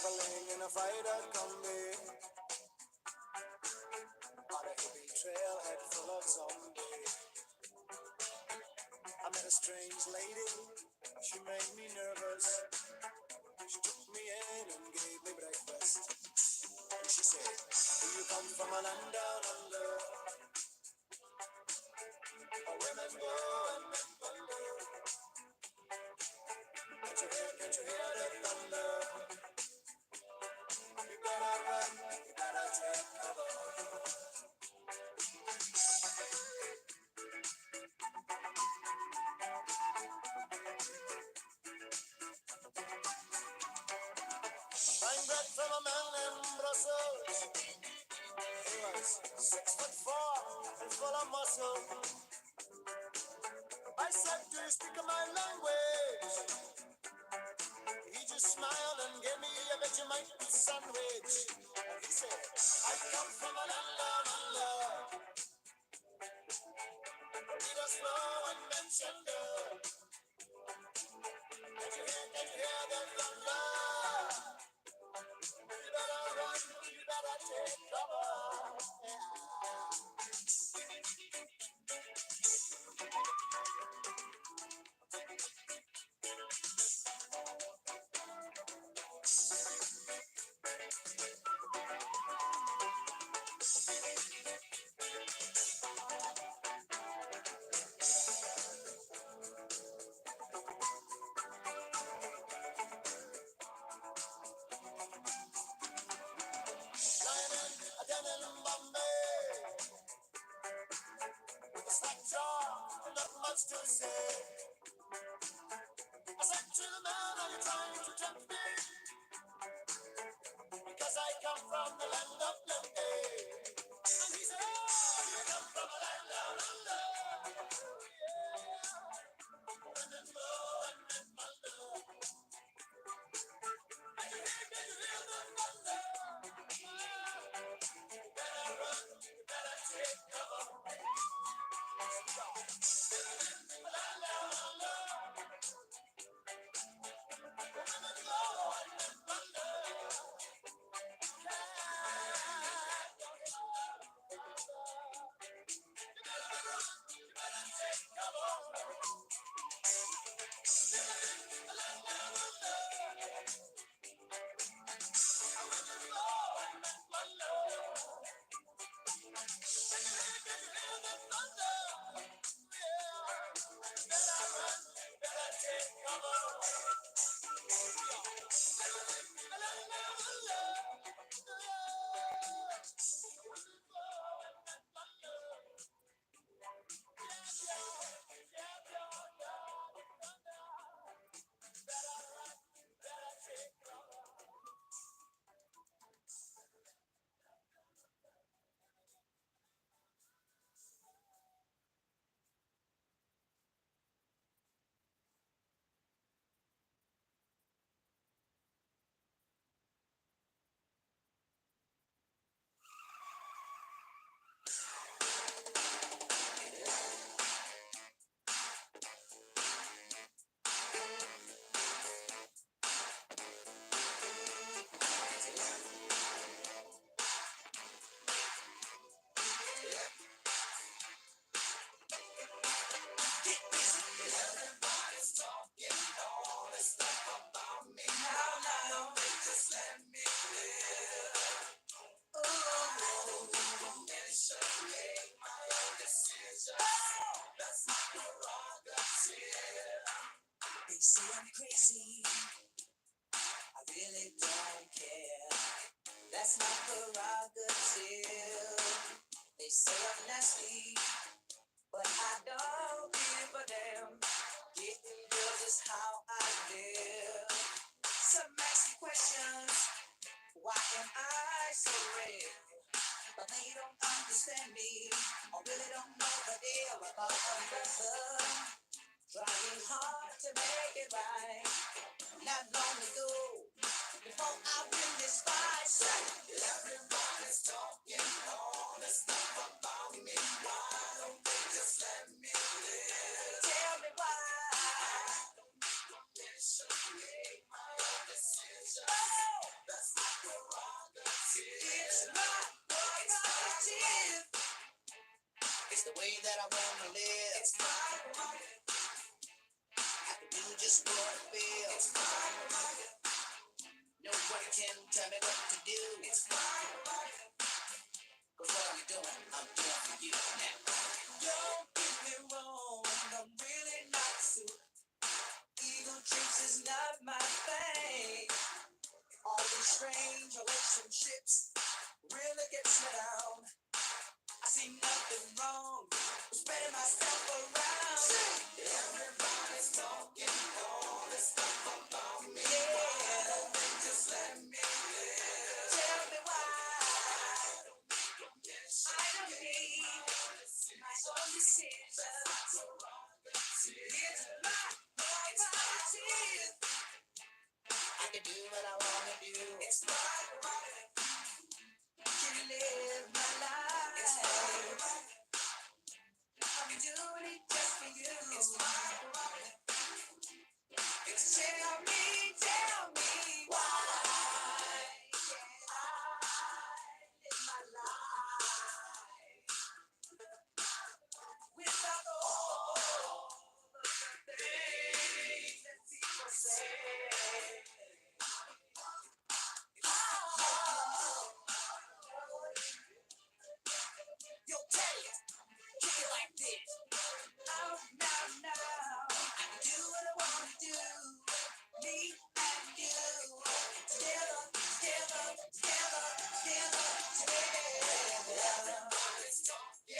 sparkling in a freighter combi on a hippie trailhead full of zombies. I met a strange lady, she made me nervous. She took me in and gave me breakfast. And she said, do you come from a land down under? Where women go and men wonder. Can't you hear the thunder? You better run, you better take cover. Buying bread from a man in Brussels. He was 6'4" and full of muscle. I said, do you speak my language? He just smiled and gave me a Vegemite sandwich. And he said, I come from a land down under. Leaders flow and men gender. Can't you hear the thunder? You better run, you better take cover. Diamond, a den in Bombay. With a slack jaw, and not much to say. I said to the man, are you trying to tempt me? Because I come from the land of plenty. And he said, oh, you come from a land down under. Yeah. Women go and men wonder. Can you hear the thunder? You better run, you better take cover. Land down under. Women go and men wonder. They say I'm crazy, I really don't care. That's my prerogative. They say I'm nasty, but I don't give a damn. Getting girls is how I live. Some ask me questions, why am I so real? But they don't understand me, or really don't know the deal about a brother trying hard to make it right. Not long ago, before I win this fight, everybody's talking all this stuff about me. Why don't they just let me live? Tell me why. Make my own decision. That's way that I wanna live. It's my prerogative. I can do just what I feel. It's my prerogative. Nobody can tell me what to do. It's my prerogative. 'Cause what I'm doing for you now. Don't get me wrong, I'm really not suited. Evil trips is not my thing. All these strange relationships really gets me down. I see nothing wrong with spreading myself around. Everybody's talking all this stuff about me. Yeah, just let me live. Tell me why. I don't need my own decision. It's my prerogative. I can do what I wanna do. It's my prerogative. Can live my life. It's my prerogative. I'm doing it just for you. It's my prerogative. Tell me why can't I live my life without all the things that people say? Yo, tell it, kick it like this. Oh, no. I can do what I wanna do. Me and you. Together, together, together, together, together. Everybody's talking.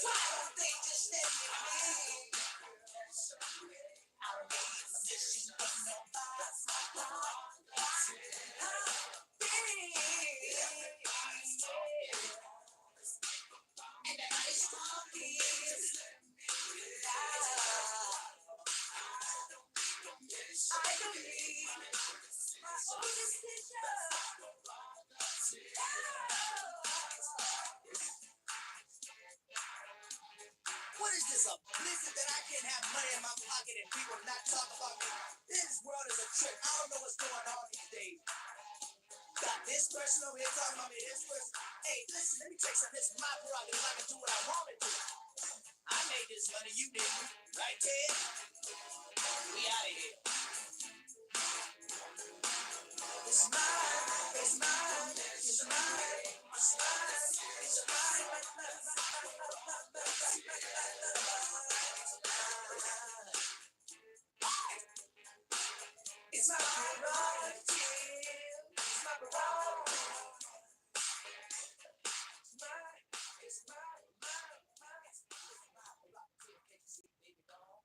Why don't they just let me be? I'll be in position of nobody's and everybody's talking. I don't need my own decision. What is this, a blizzard that I can't have money in my pocket and people not talk about me? This world is a trick. I don't know what's going on these days. Got this person over here talking about me, this person. Hey, listen, let me tell you something. This is my prerogative. I can do what I want to do. I made this money, you didn't. Right, Ted? We out of here. It's mine, it's mine, it's mine, it's mine, it's mine. It's my prerogative. It's my prerogative. It's mine, it's mine, mine, mine. It's my prerogative. Can't you see it, baby doll?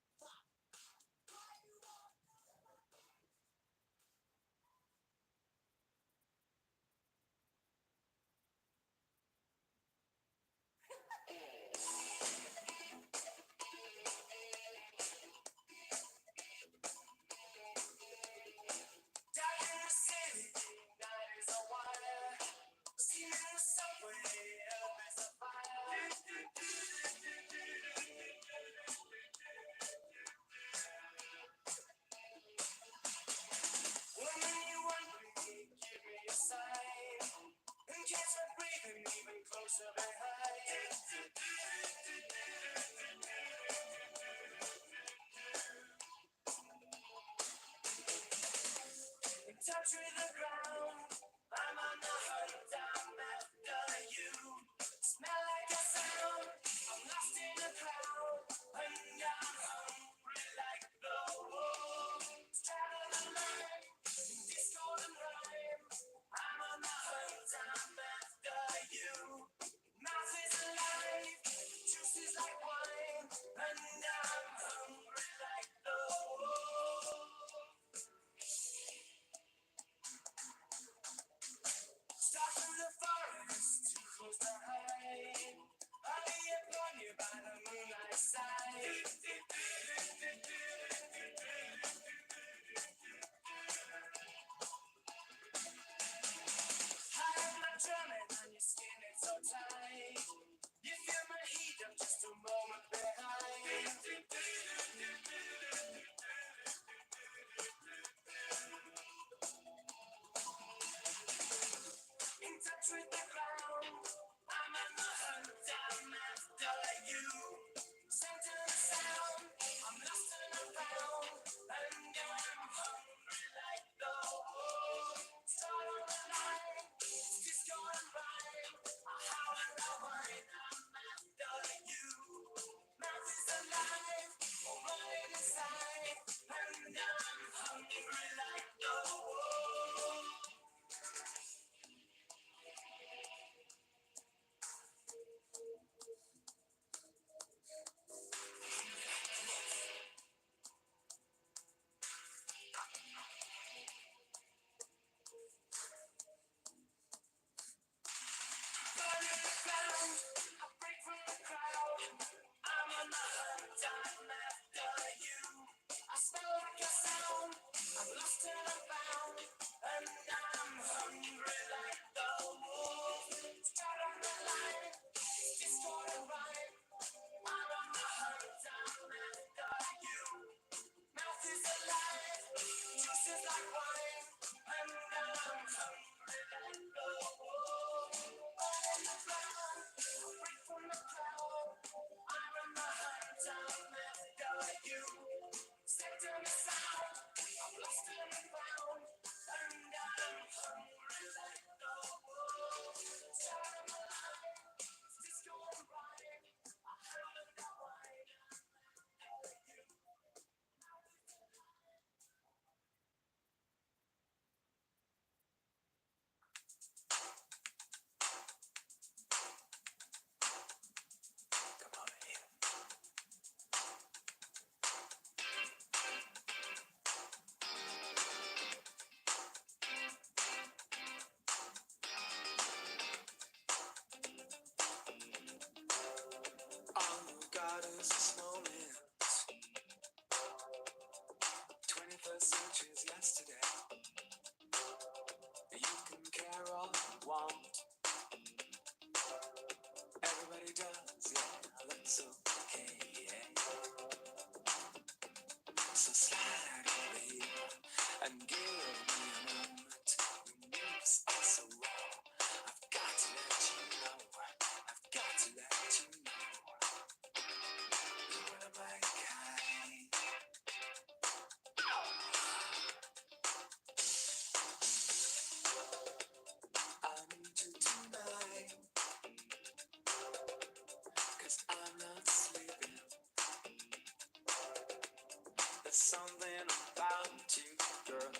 something about you, girl,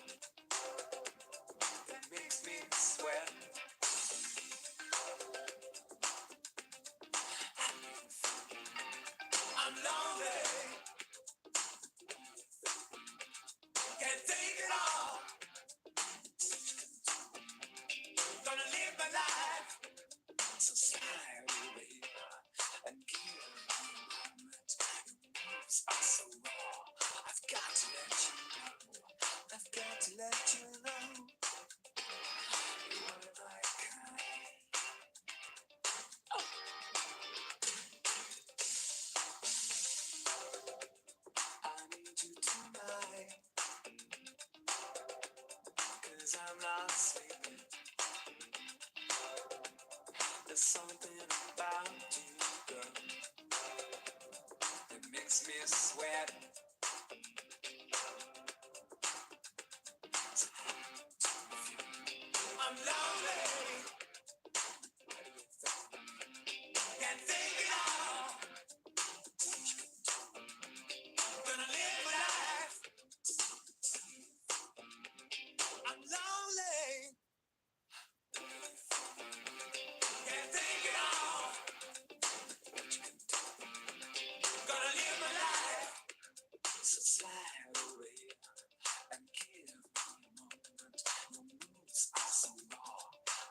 that makes me sweat. I'm lonely, can't take it all. Gonna live my life, so slide over here and give me a moment. Your moves are so raw. I've got to let you know. I've got to let you know. You're my kind. I need you tonight, 'cause I'm not sleeping. There's something about you, girl, that makes me sweat. I'm lonely, can't think it all. Gonna live my life. I'm lonely, can't think it all. Gonna live my life. So slide over here and give me a moment. Your moves are so raw.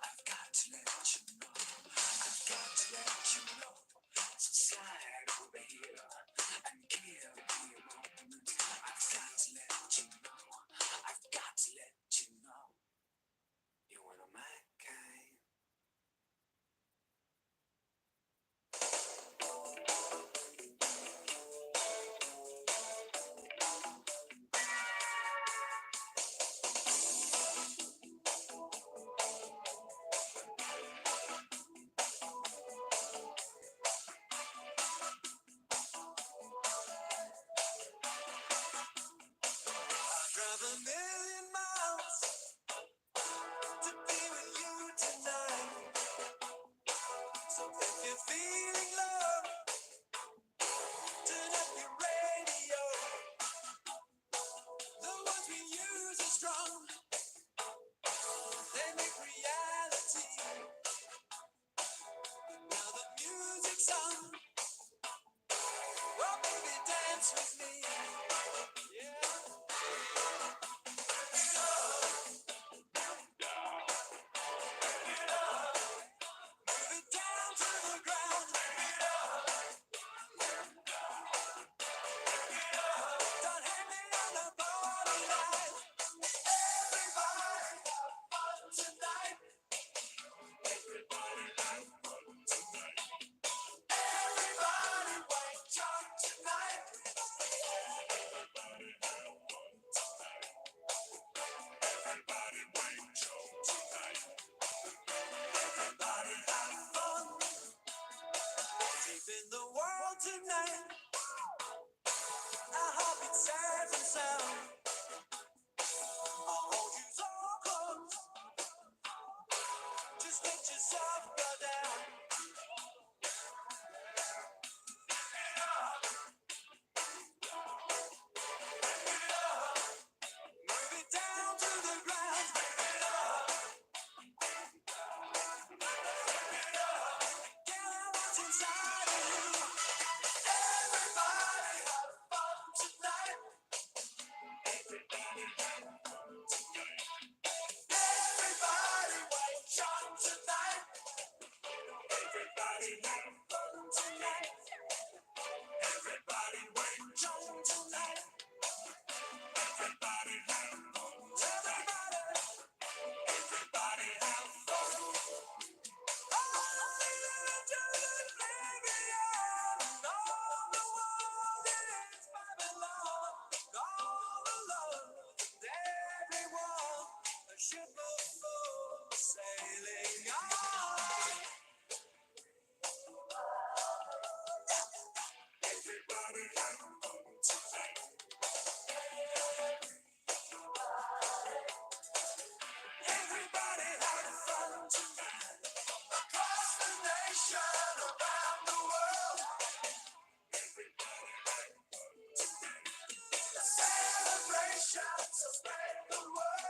I've got to let you know. I've got to let you know. So slide over here and give me a moment. I've got to let you know. I've got to let you know. You're one of my kind. I'd drive a million miles to be with you tonight. So if you're feeling low, turn up your radio. The ones we use are strong. They make reality. Now the music's on. Oh, baby, dance with me. Yeah. Move it down to the ground. Don't hang me on the bottom line. Everybody have fun tonight. Everybody wake up tonight. Everybody have fun. Deep in the world tonight. Our heartbeat says and sound. I'll hold you so close. Just let yourself go down. Move it down to the ground. Get out what's inside of you. Everybody have fun tonight. Everybody wake up tonight. shout to spread the word.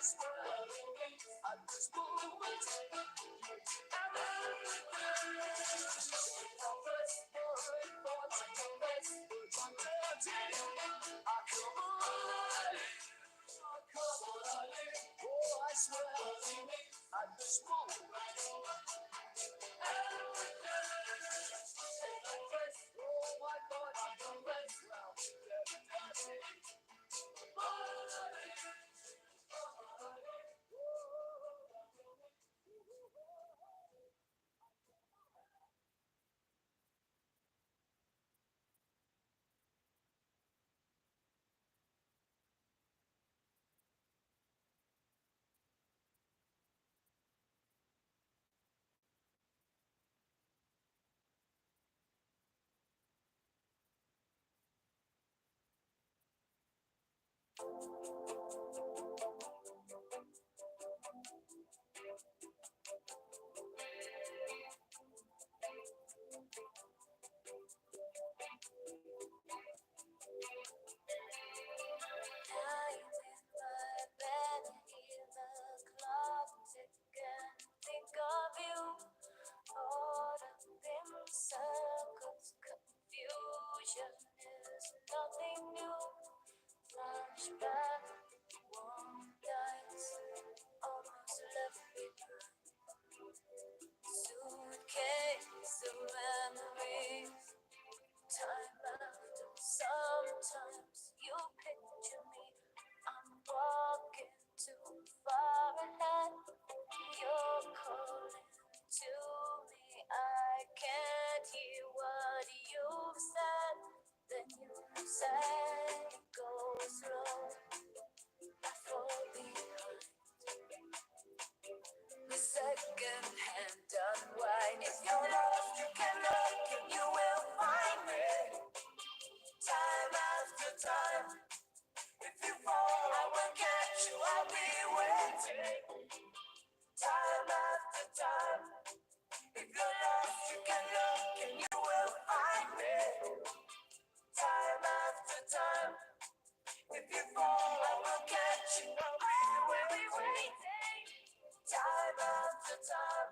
swear at this moment, I swear at this moment. Oh my God, I don't let Lying in my bed, hear the clock tick and think of you. Caught up in circles, confusion is nothing new. Flashback, warm nights, almost left behind. Suitcase of memories, time after. Sometimes you picture me, I'm walking too far ahead. You're calling to me, I can't hear what you've said. Then you say, go slow, I fall behind. The second hand unwind. If you're lost, you can look and you will find me. Time after time. If you fall, I will catch you. I'll be waiting. Time after time. If you're lost, you can look and you will find me. Time after time. If you fall, I will catch you. I'll be waiting. Time after time.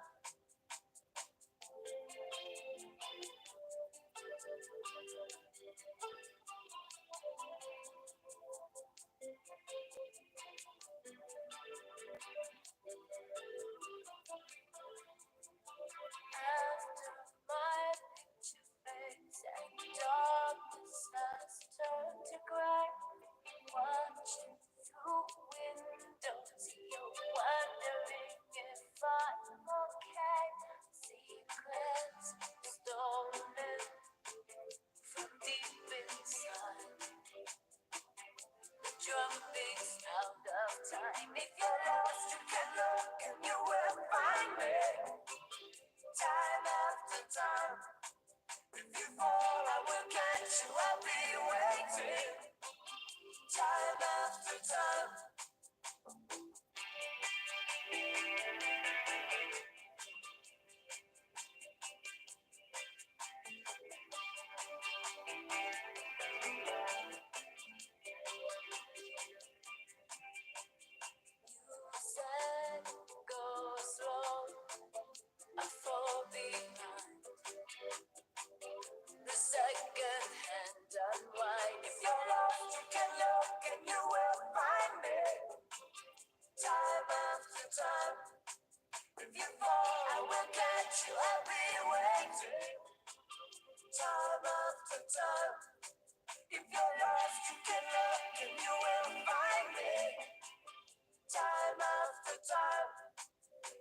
After my picture fades and darkness has turned to gray, watching through windows, you're wondering if I'm okay. Secrets stolen from deep inside, the drumming sound of time. If you're lost, you can look and you will find me. Time after time. If you fall, I will catch you. I'll be waiting. Time after time. You said go slow, I fall behind. The second hand unwind. If you're lost, you can look and you will find me. Time after time. If you fall, I will catch you. I'll be waiting. Time after time. If you're lost, you can look and you will find me. Time after time.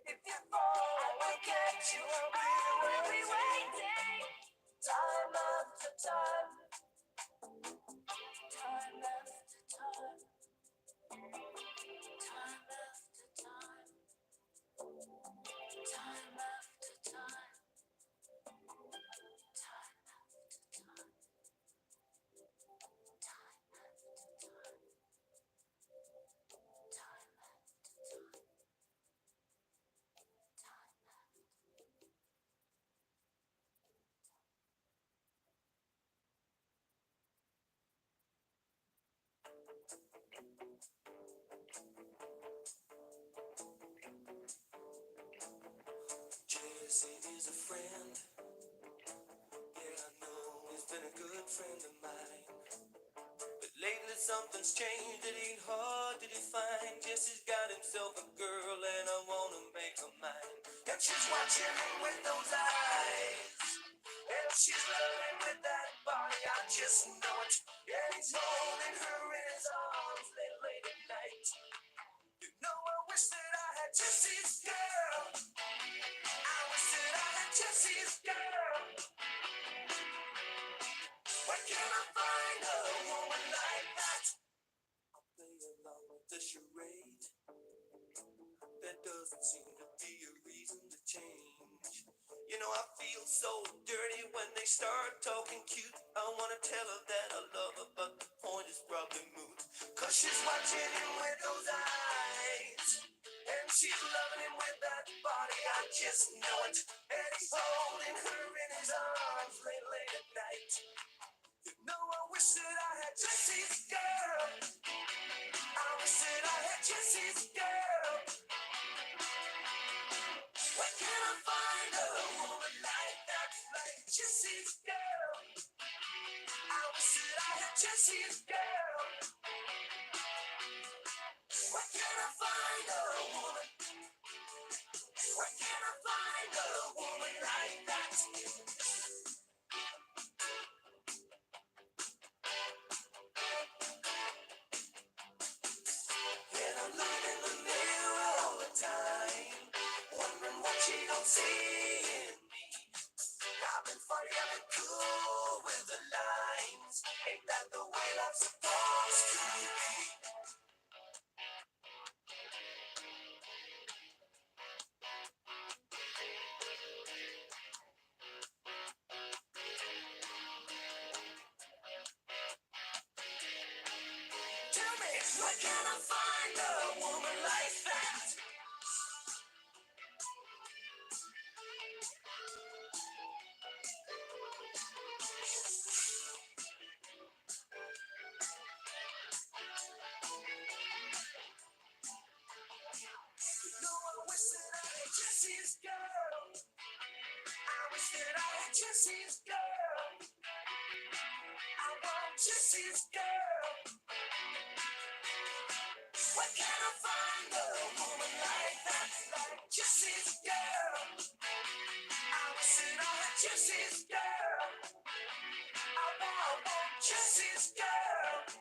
If you fall, I will catch you. I will be waiting. Time after time. Time after time. Time after time. Time after time. Time after time. Time after time. Time after time. Time after a friend. Yeah, I know he's been a good friend of mine. But lately something's changed, it ain't hard to define. Jesse's got himself a girl and I wanna make her mine. And she's watching him with those eyes. And she's loving with that body, I just know it. And he's holding her in his arms late at night. You know I wish that I had Jesse's girl. I wish that I had Jesse's girl. Where can I find a woman like that? I'll play along with the charade. There doesn't seem to be a reason to change. You know I feel so dirty when they start talking cute. I wanna tell her that I love her, but the point is probably moot. Cause she's watching him with those eyes. And she's loving him with that body, I just know it. And he's holding her in his arms late at night. You know I wish that I had Jesse's girl. I wish that I had Jesse's girl. Where can I find a woman like that, like Jesse's girl? I wish that I had Jesse's girl. Where can I find a woman? Where can I find a woman like that? And I'm looking in the mirror all the time, wondering what she don't see in me. I've been funny, I've been cool with the lines. Ain't that the way love's supposed to be? Tell me, where can I find a woman like that? You know I wish that I had Jesse's girl. I wish that I had Jesse's girl. I want Jesse's girl. Where can I find a woman like that, like Jesse's girl? I wish that I had Jesse's girl. I want Jesse's girl.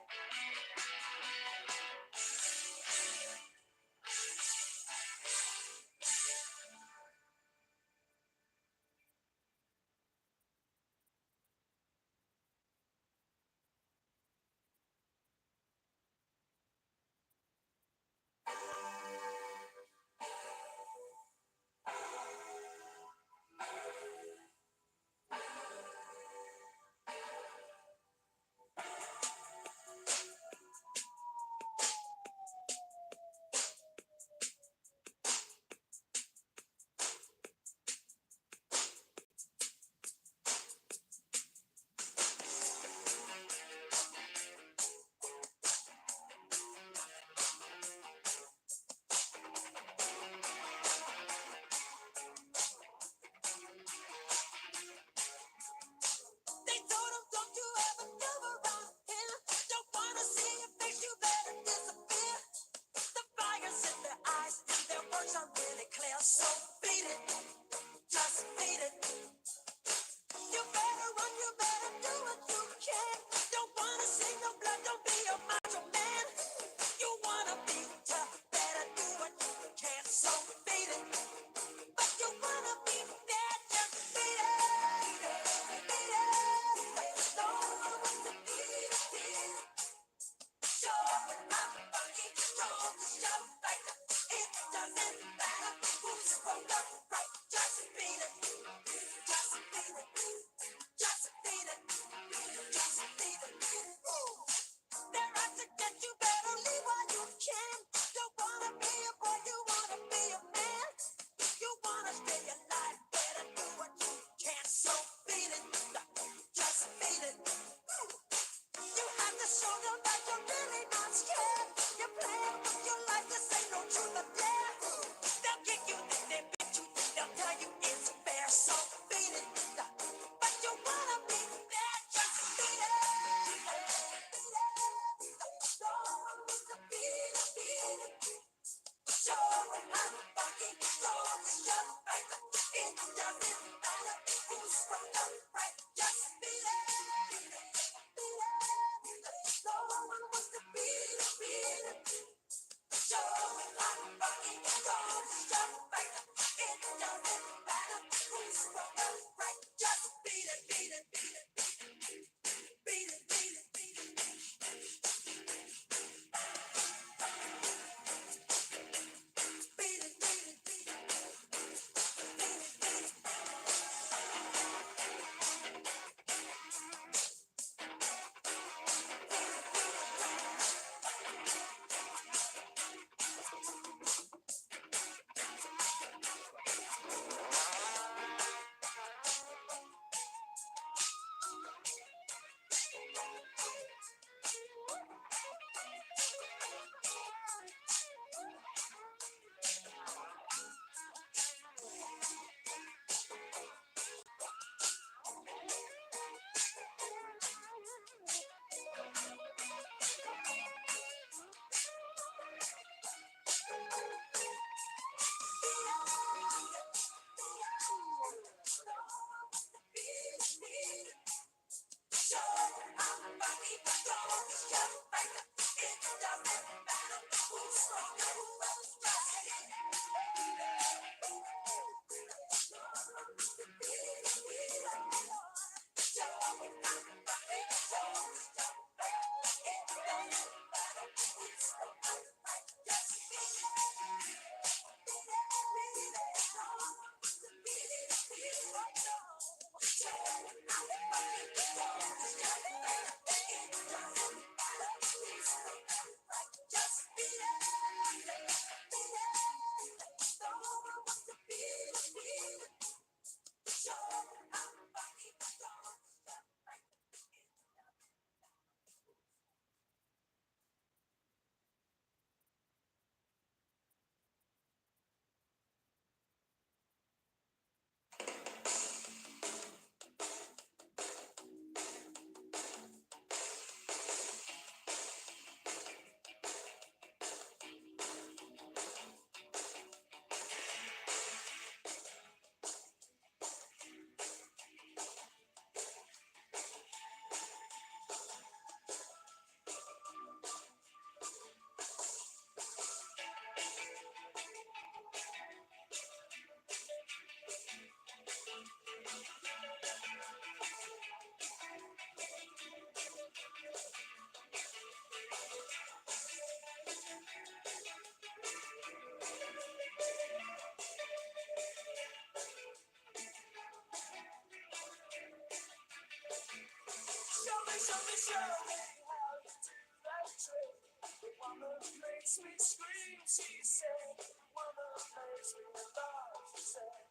Show me how to do that trick. The one that makes me scream, she said. One that makes me laugh, she said.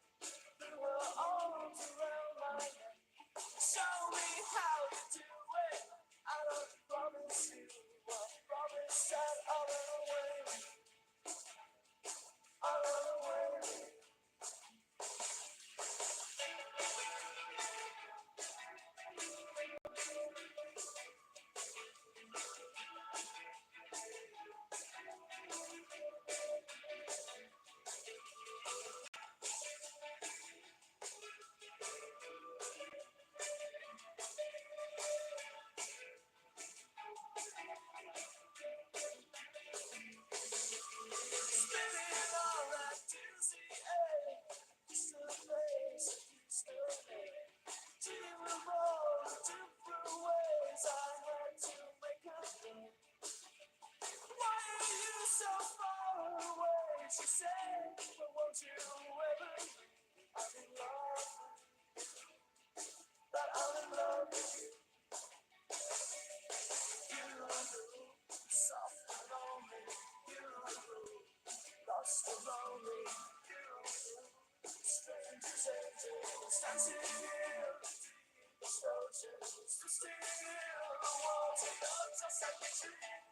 Threw her arms around my neck. Show me how to do it. I don't promise you. I promise that I'll run away. I'll run away. Spinning all that dizzy air. Just a place that used to live. Dealing with all the different ways I had to make a thing. Why are you so far away? She said, but won't you ever leave? I'm in love, that I'm in love with you. You, soft and lonely. You, lost and lonely. You, strangers, angels, dancing here. Soldiers, to steal the walls of love, just like a dream.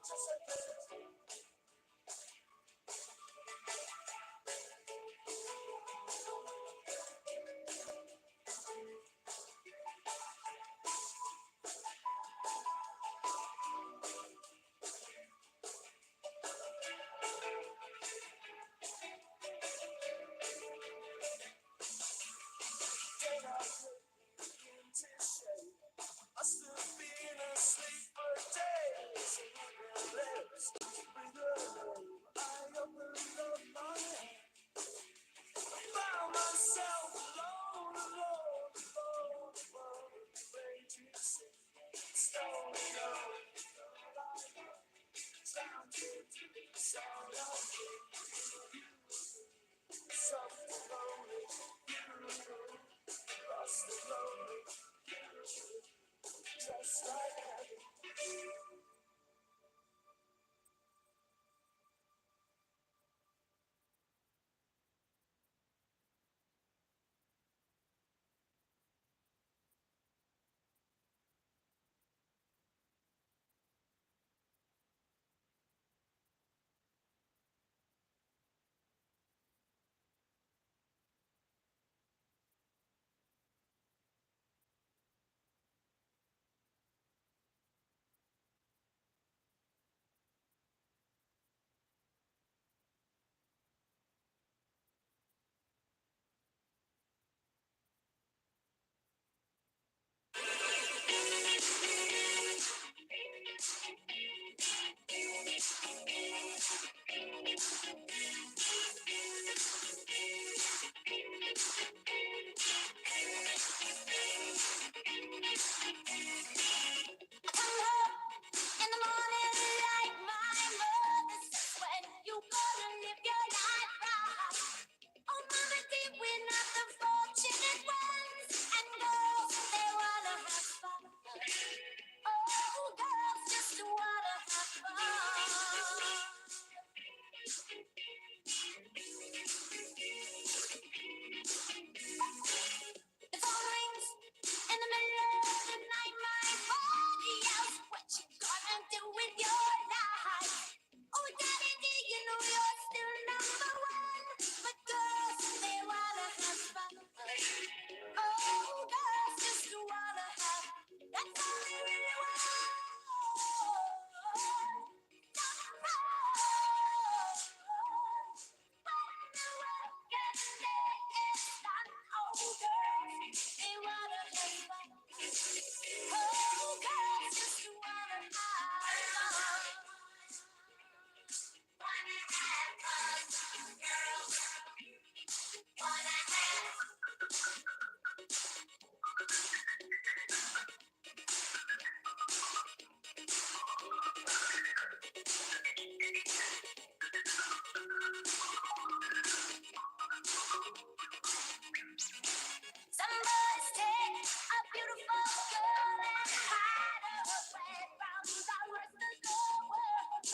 Just like a dream. Then I put into shade. Must have been asleep for days. And with your lips, breathe your name. I opened up my hand. Found myself alone, alone, alone, alone. Made you sing. Stone cold. Sound to the sound of you. Soft and lonely. You. Lost and lonely. You. Just like heaven. The phone rings in the middle of the night. My body yells, "What you gonna do with your life?" Oh, daddy, do you know you're still number one? But girls, they wanna have fun. Oh, girls just wanna have. That's all they really want. Some boys take a beautiful girl and hide her away from the rest of the world.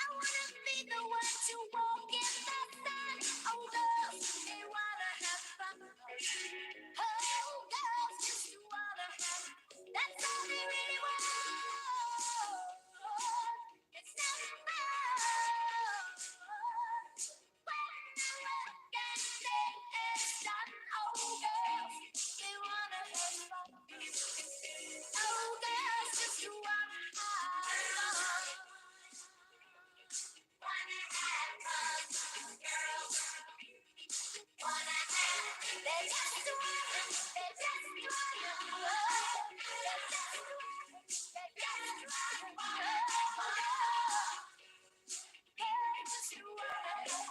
I wanna be the one to walk in the sun. Oh, girls, they wanna have fun. Oh, girls just wanna have. That's all they really want. It's never fun. When the work and day is done, oh, girls, they wanna have fun. Oh, girls just wanna have fun. Wanna have fun, girls. Wanna have. They just wanna. They just wanna. They just wanna. They just wanna. Girls just wanna have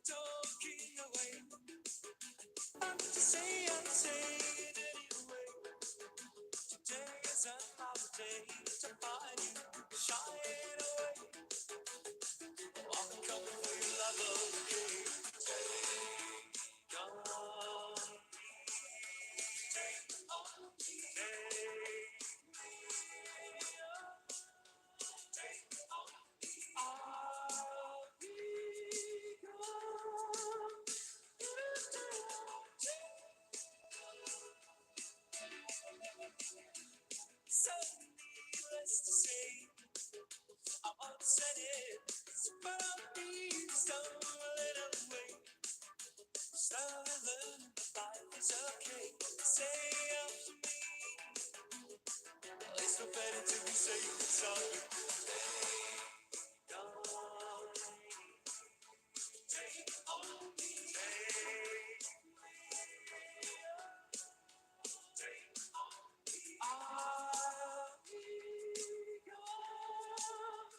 talking away. To say I'm saying anyway. Today is another day to find you shying away. I'm coming for your love again. Take on me. Take on me. Take on me. I'll be gone. So needless to say, I'm upset but I'll be stumbling away. Slowly learning life is okay. Say after me, it's no better to be safe than sorry. Take on me, take on me. I'll be gone.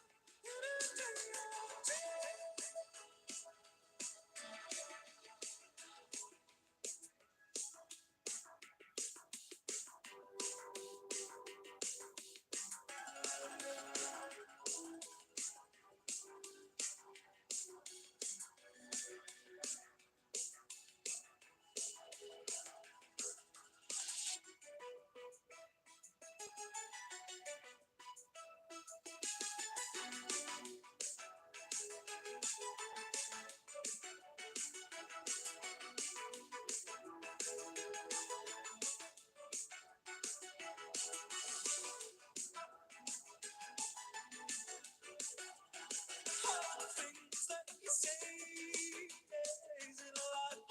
days in life,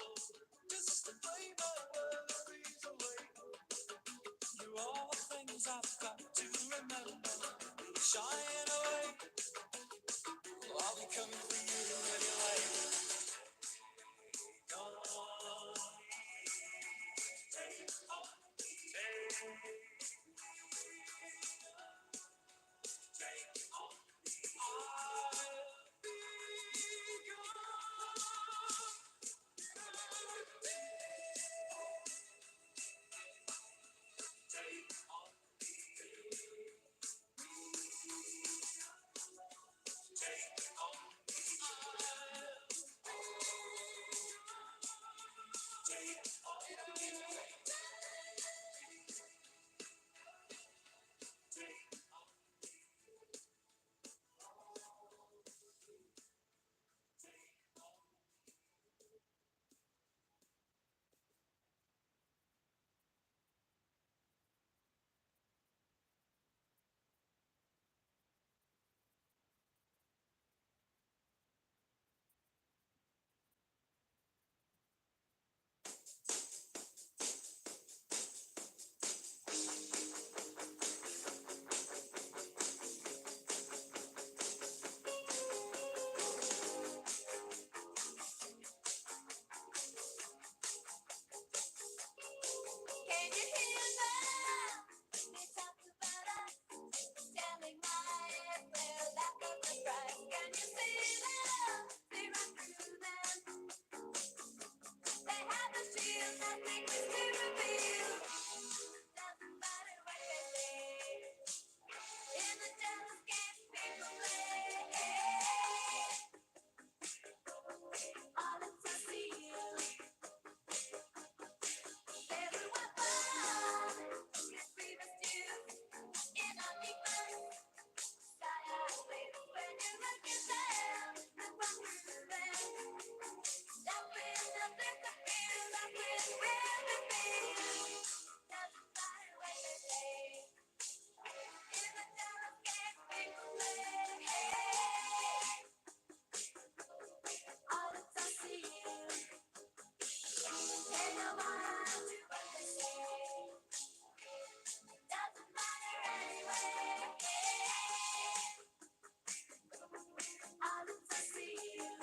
just the flame of memories away. You're all the things I've got to remember. Shine away. I'll be coming for you anyway. Can you hear them? They talk about us, telling my well, lack of surprise. Can you see them? They run through them. They have the shield that makes us to reveal. Doesn't matter what they say. In the telescape, people play. All it's a seal. There's a weapon. Can we rescue in our defense? When you look at them, look run through them. That's when nothing compares. That's when we're the feel. Doesn't matter what they say. In the telescape, people play. All it's a seal. Pay no mind to what they say. Doesn't matter anyway. All it's a seal.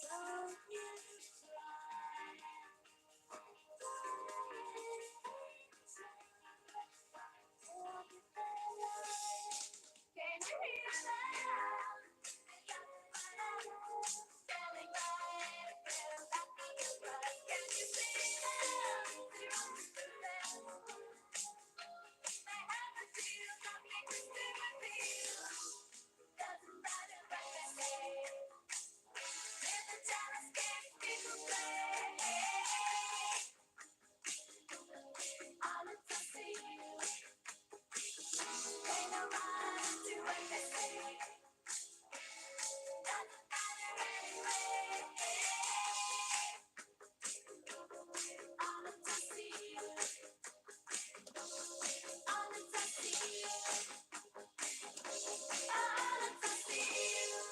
Don't you fly. Can you hear them? Telling my friends that we can run. Can you see them? They run through them. They have a shield that makes us to reveal. Doesn't matter what they say. In the telescape, people play. All it's a seal. Pay no mind to what they say. Doesn't matter anyway. All it's a seal. All it's a seal. All it's a seal.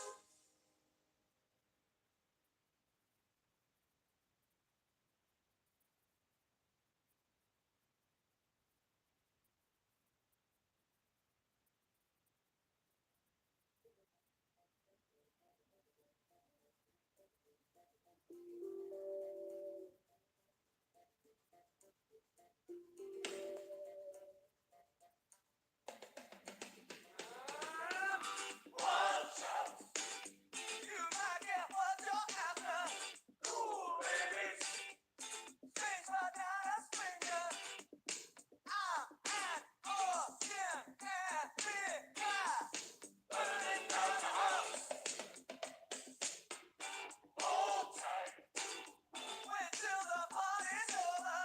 You might get what you're after. Cool, babies. Things are down a springer. I'm an ocean and big guy. Burning down the house. Hold tight. Wait till the party's over.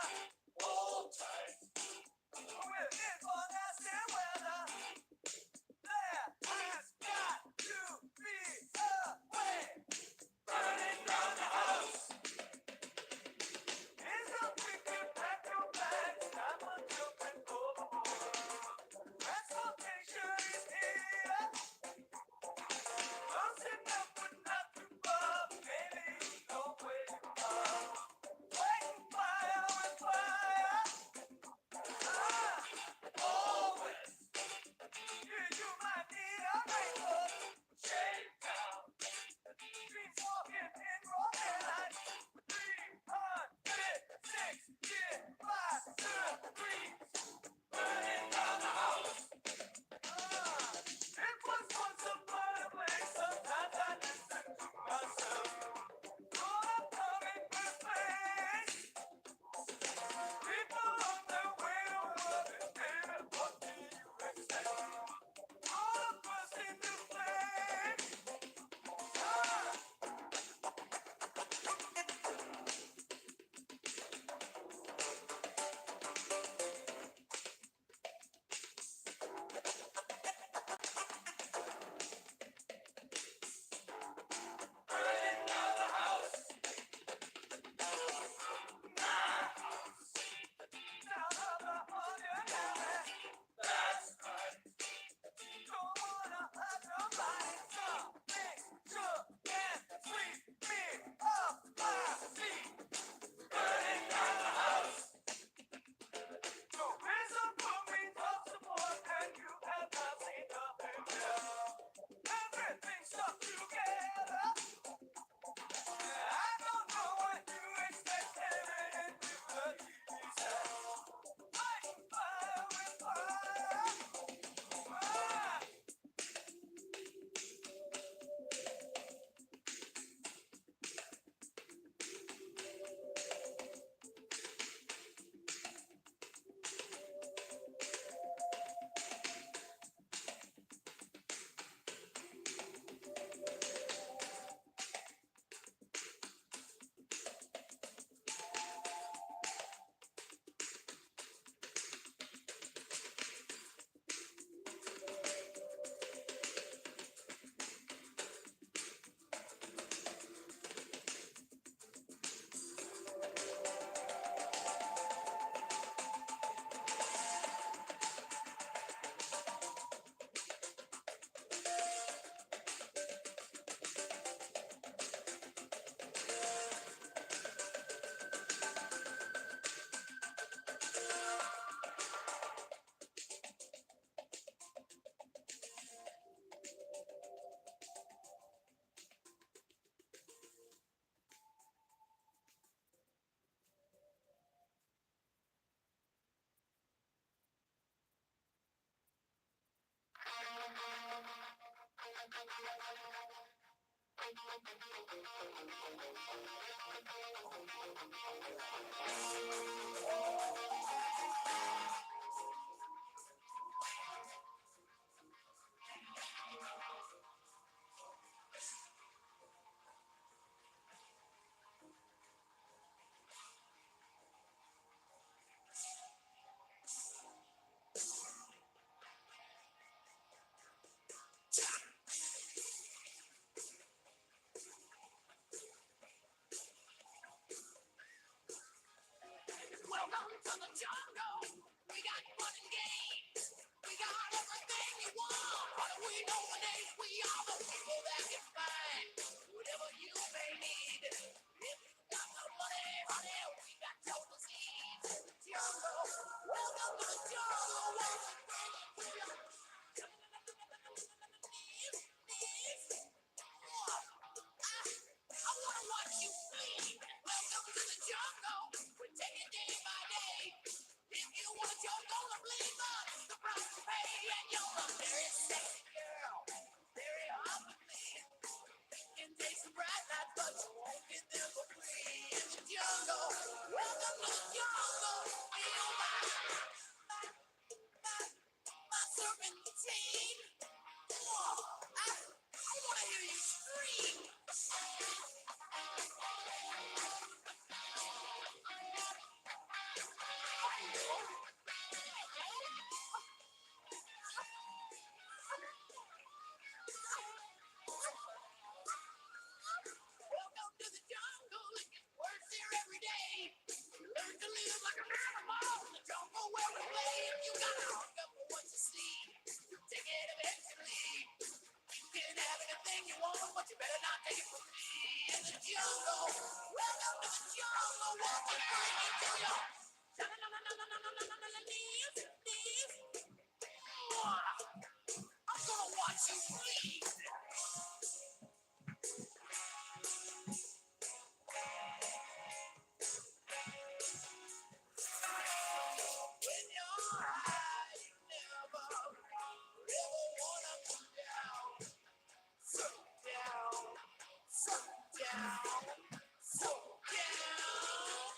Hold tight. come together. I don't know what you expected and we will fight fire with fire. Ah! Welcome to the jungle. We got fun and games. We got everything you want. But we know the name. We are the people that can find whatever you may need. If you got the money, honey, we got total seeds. Jungle. Welcome to the jungle. Welcome to your I wanna watch you bleed. Welcome to the jungle. We're taking day by day. If you want your dollar, believe us. The price to pay, and you're a very sexy girl. Very hot with me. You can take some bright lights, but you won't get them for free. It's the jungle. Welcome to the jungle. Feel my serpentine. I wanna hear you scream. Welcome to the jungle. It gets worse here every day. Learn to live like an animal. The jungle where we play. If you got to hook up for what you see, you take it eventually. You can have anything you want, but you better not take it from me. In the jungle. Welcome to the jungle. What will bring you to your knees? I'm gonna watch you bleed. When you're high, you never wanna come down. So down, so down, so down.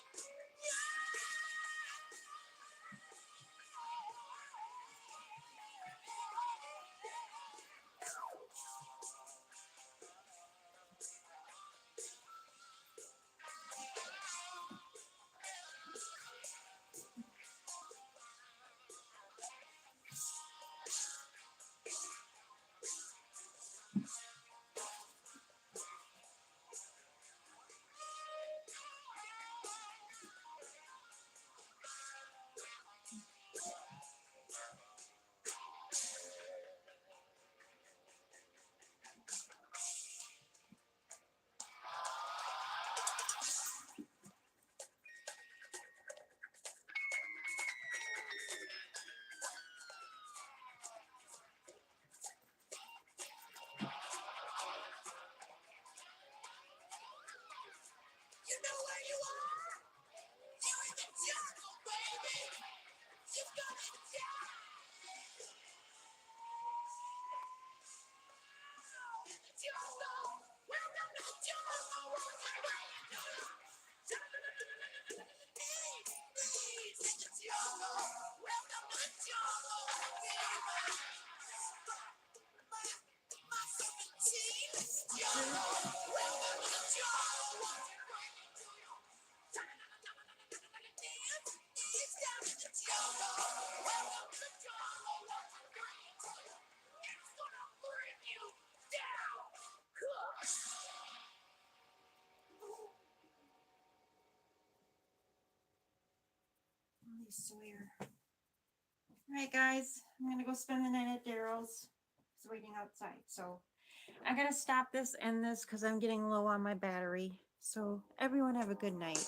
Holy Sawyer. Alright, guys, I'm gonna go spend the night at Daryl's. He's waiting outside, so I gotta stop this, end this, because I'm getting low on my battery. So everyone have a good night.